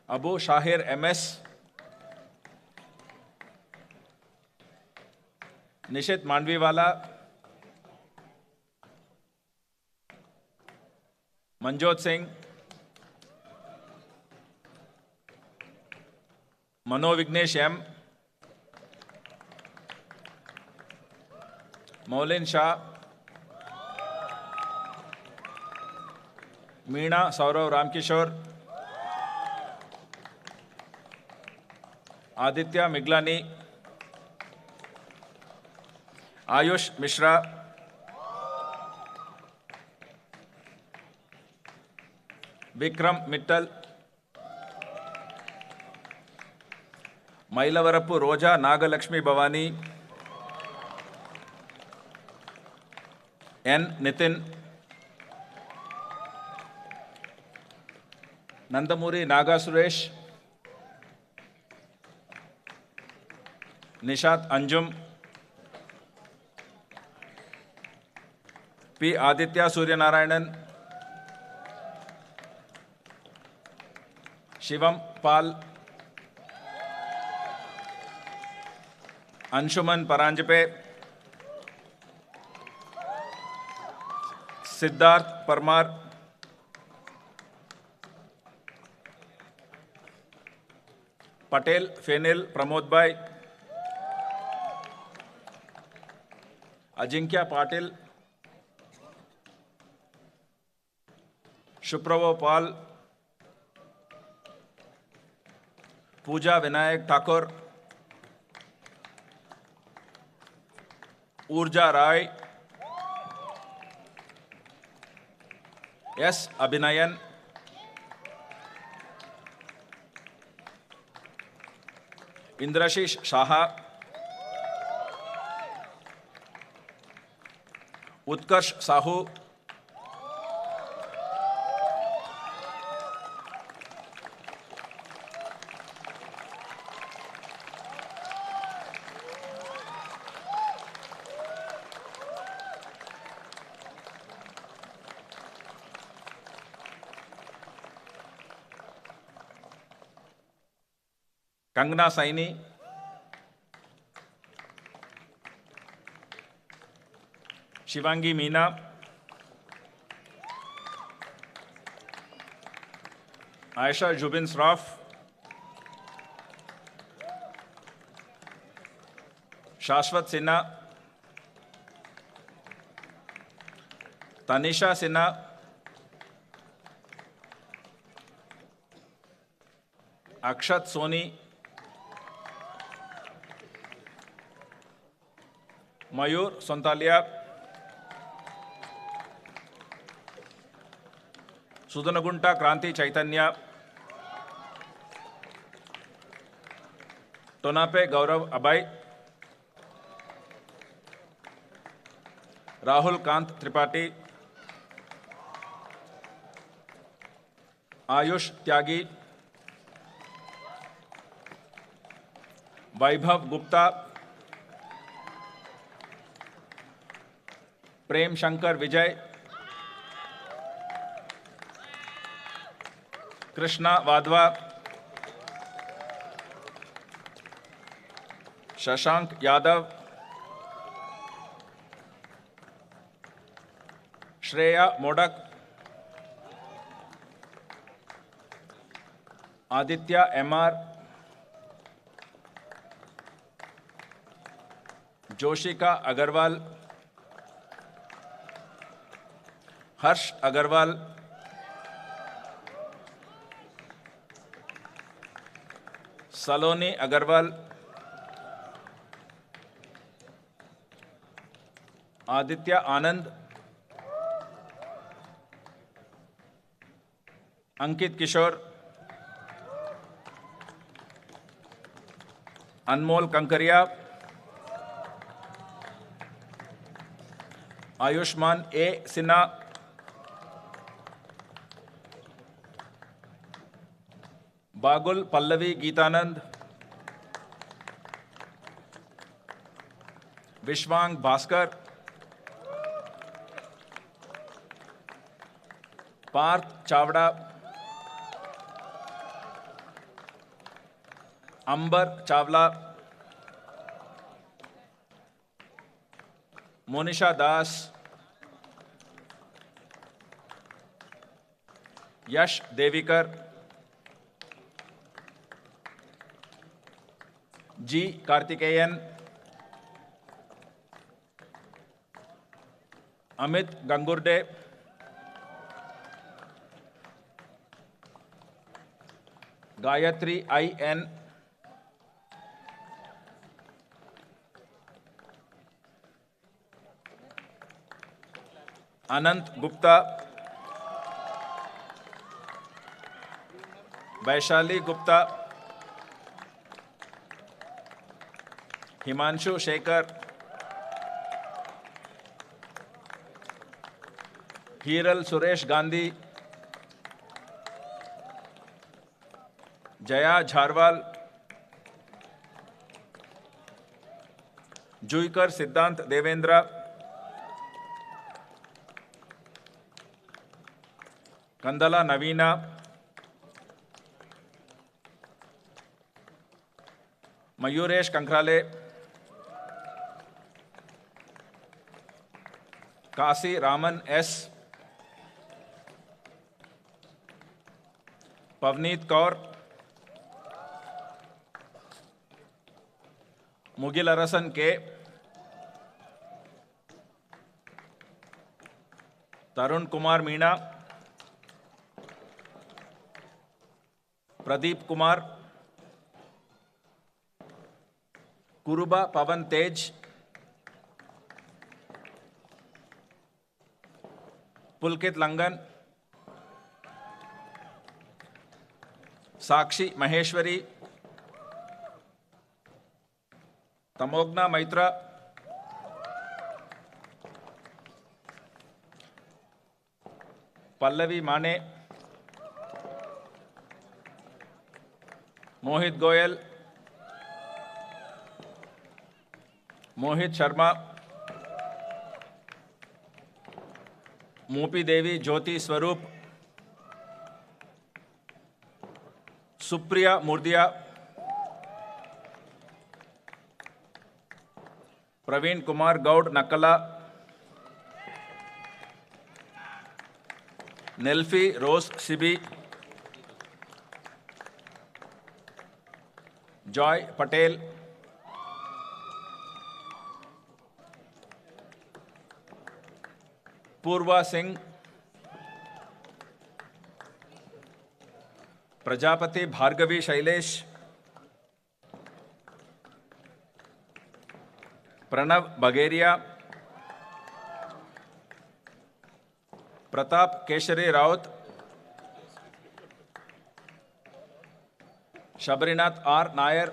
Abu Shahir MS, Nishit Mandviwala, Manjot Singh, Mano Vignesh M, Maulin Shah, Meena Saurav Ramkishore, Aditya Miglani, Ayush Mishra, Vikram Mittal, Mailavarapu Roja Nagalakshmi Bhavani, N. Nitin, Nandamuri Naga Suresh, Nishat Anjum, P. Aditya Suryanarayanan, Shivam Pal, Anshuman Paranjape, Siddharth Parmar, Patel Fenil Pramod Bhai, Ajinkya Patil, Shupravo Pal, Pooja Vinayak Thakur, Urja Rai, S. Abhinayan, Indrashish Shaha, Utkarsh Sahu, Kangna Saini, Shivangi Meena, Aisha Jubin Sraf, Shashwat Sinha, Tanisha Sinha, Akshat Soni, Mayur Sontalia, Sudanagunta Kranti Chaitanya, Tonape Gaurav Abai, Rahul Kant Tripathi, Ayush Tyagi, Vaibhav Gupta, Prem Shankar Vijay, Krishna Vadva, Shashank Yadav, Shreya Modak, Aditya MR, Joshika Agarwal, Harsh Agarwal, Saloni Agarwal, Aditya Anand, Ankit Kishore, Anmol Kankaria, Ayushman A. Sinha, Bagul Pallavi Geetanand, Vishwang Bhaskar, Parth Chavda, Amber Chawla, Monisha Das, Yash Devikar, G. Karthikeyan, Amit Gangurde, Gayatri I.N., Anant Gupta, Vaishali Gupta, Himanshu Shekhar, Hiral Suresh Gandhi, Jaya Jharwal, Juikar Siddhant Devendra, Kandala Navina, Mayuresh Kankrale, Kasi Raman S, Pavneet Kaur, Mugil Arasan K, Tarun Kumar Meena, Pradeep Kumar, Kuruba Pavan Tej, Pulkit Langan, Sakshi Maheshwari, Tamogna Maitra, Pallavi Mane, Mohit Goyal, Mohit Sharma, Mopi Devi Jyoti Swarup, Supriya Murdia, Praveen Kumar Gaud Nakala, Nelfi Rose Sibi, Joy Patel, Purva Singh, Prajapati Bhargavi Shailesh, Pranav Bagheria, Pratap Keshari Raut, Shabrinath R. Nair,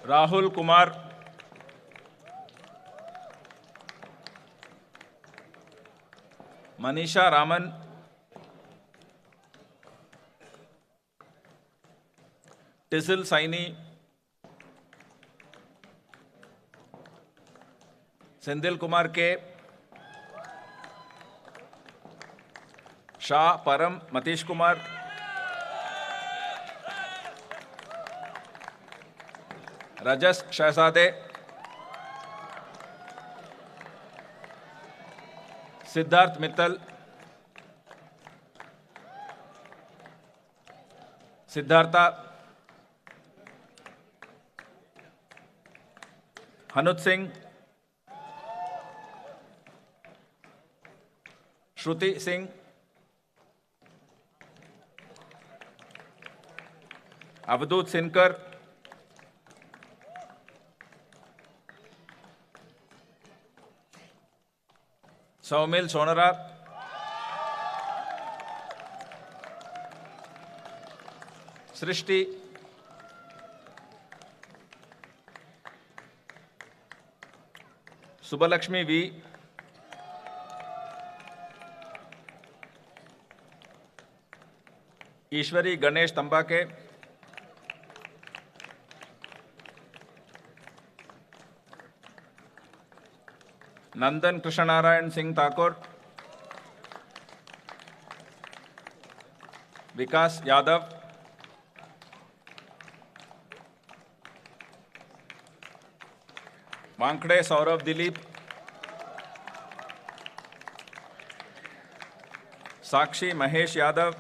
Rahul Kumar, Manisha Raman, Tizzle Saini, Sendil Kumar K, Shah Param Matish Kumar, Rajas Shahzade, Siddharth Mittal, Siddhartha, Hanut Singh, Shruti Singh, Avadut Sinkar, Saumil Sonara, Srishti, Subbalakshmi V, Ishwari Ganesh Tambake, Nandan Krishnarayan Singh Thakur, Vikas Yadav, Wankde Saurav Dilip, Sakshi Mahesh Yadav,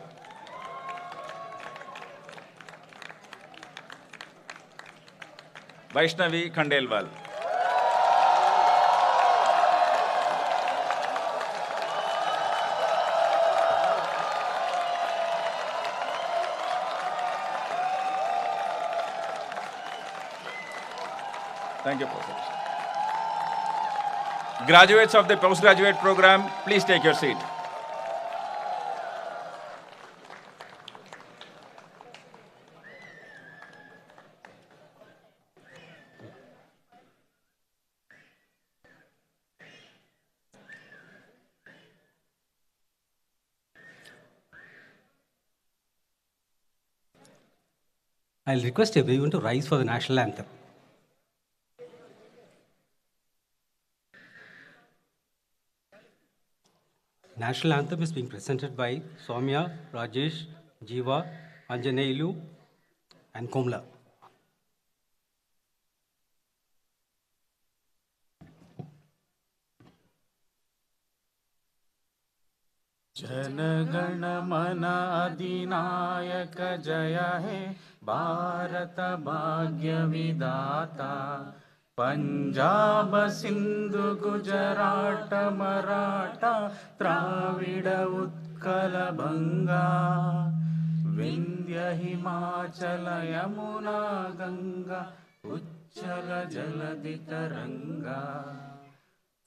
Vaishnavi Khandelwal. Thank you, Professor. Graduates of the postgraduate program, please take your seat. I'll request everyone to rise for the national anthem. National anthem is being presented by Soumya, Rajesh, Jiva, Anjaneyulu, and Komla. जनगण मन अधिनायक जय हे भारत भाग्य विधाता पंजाब सिंधु गुजरात मराठा द्राविड उत्कल बंगा विंध्य हिमाचल यमुना गंगा उच्चल जलधि तरंगा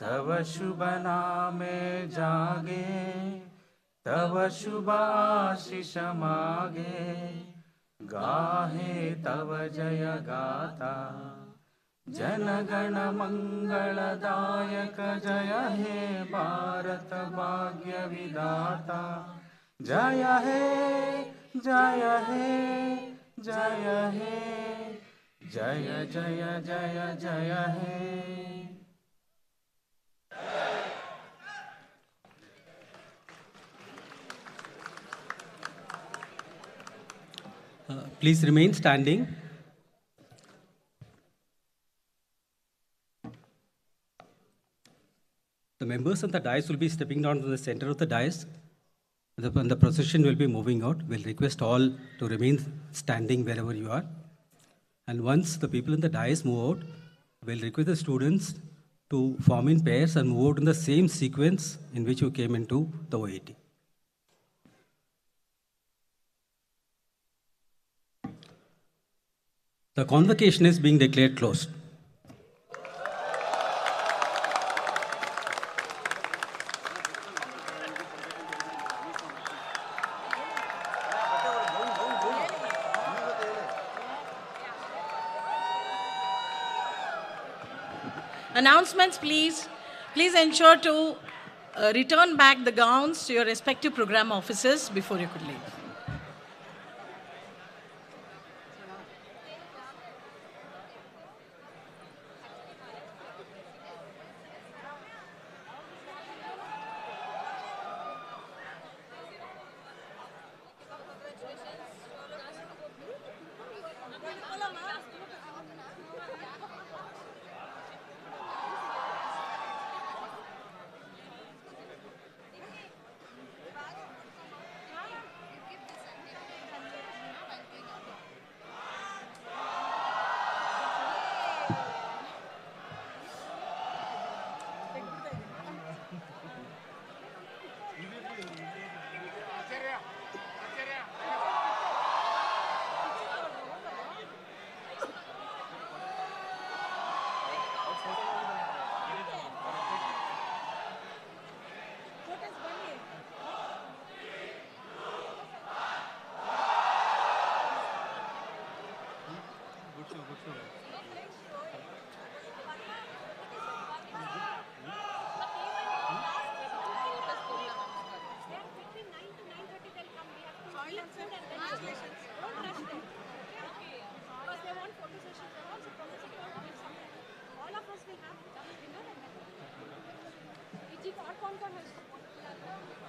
तव शुभ नामे जागे तव शुभ आशीष मागे गाहे तव जय गाथा जनगण मंगलदायक जय हे भारत भाग्य विधाता जय हे जय हे जय हे जय जय जय जय हे। Please remain standing. members on the dais will be stepping down to the center of the dais. And the procession will be moving out. We'll request all to remain standing wherever you are. And once the people in the dais move out, we'll request the students to form in pairs and move out in the same sequence in which you came into the OAT. The convocation is being declared closed. Announcements, please. Please ensure to return back the gowns to your respective program officers before you could leave. और कौन कौन है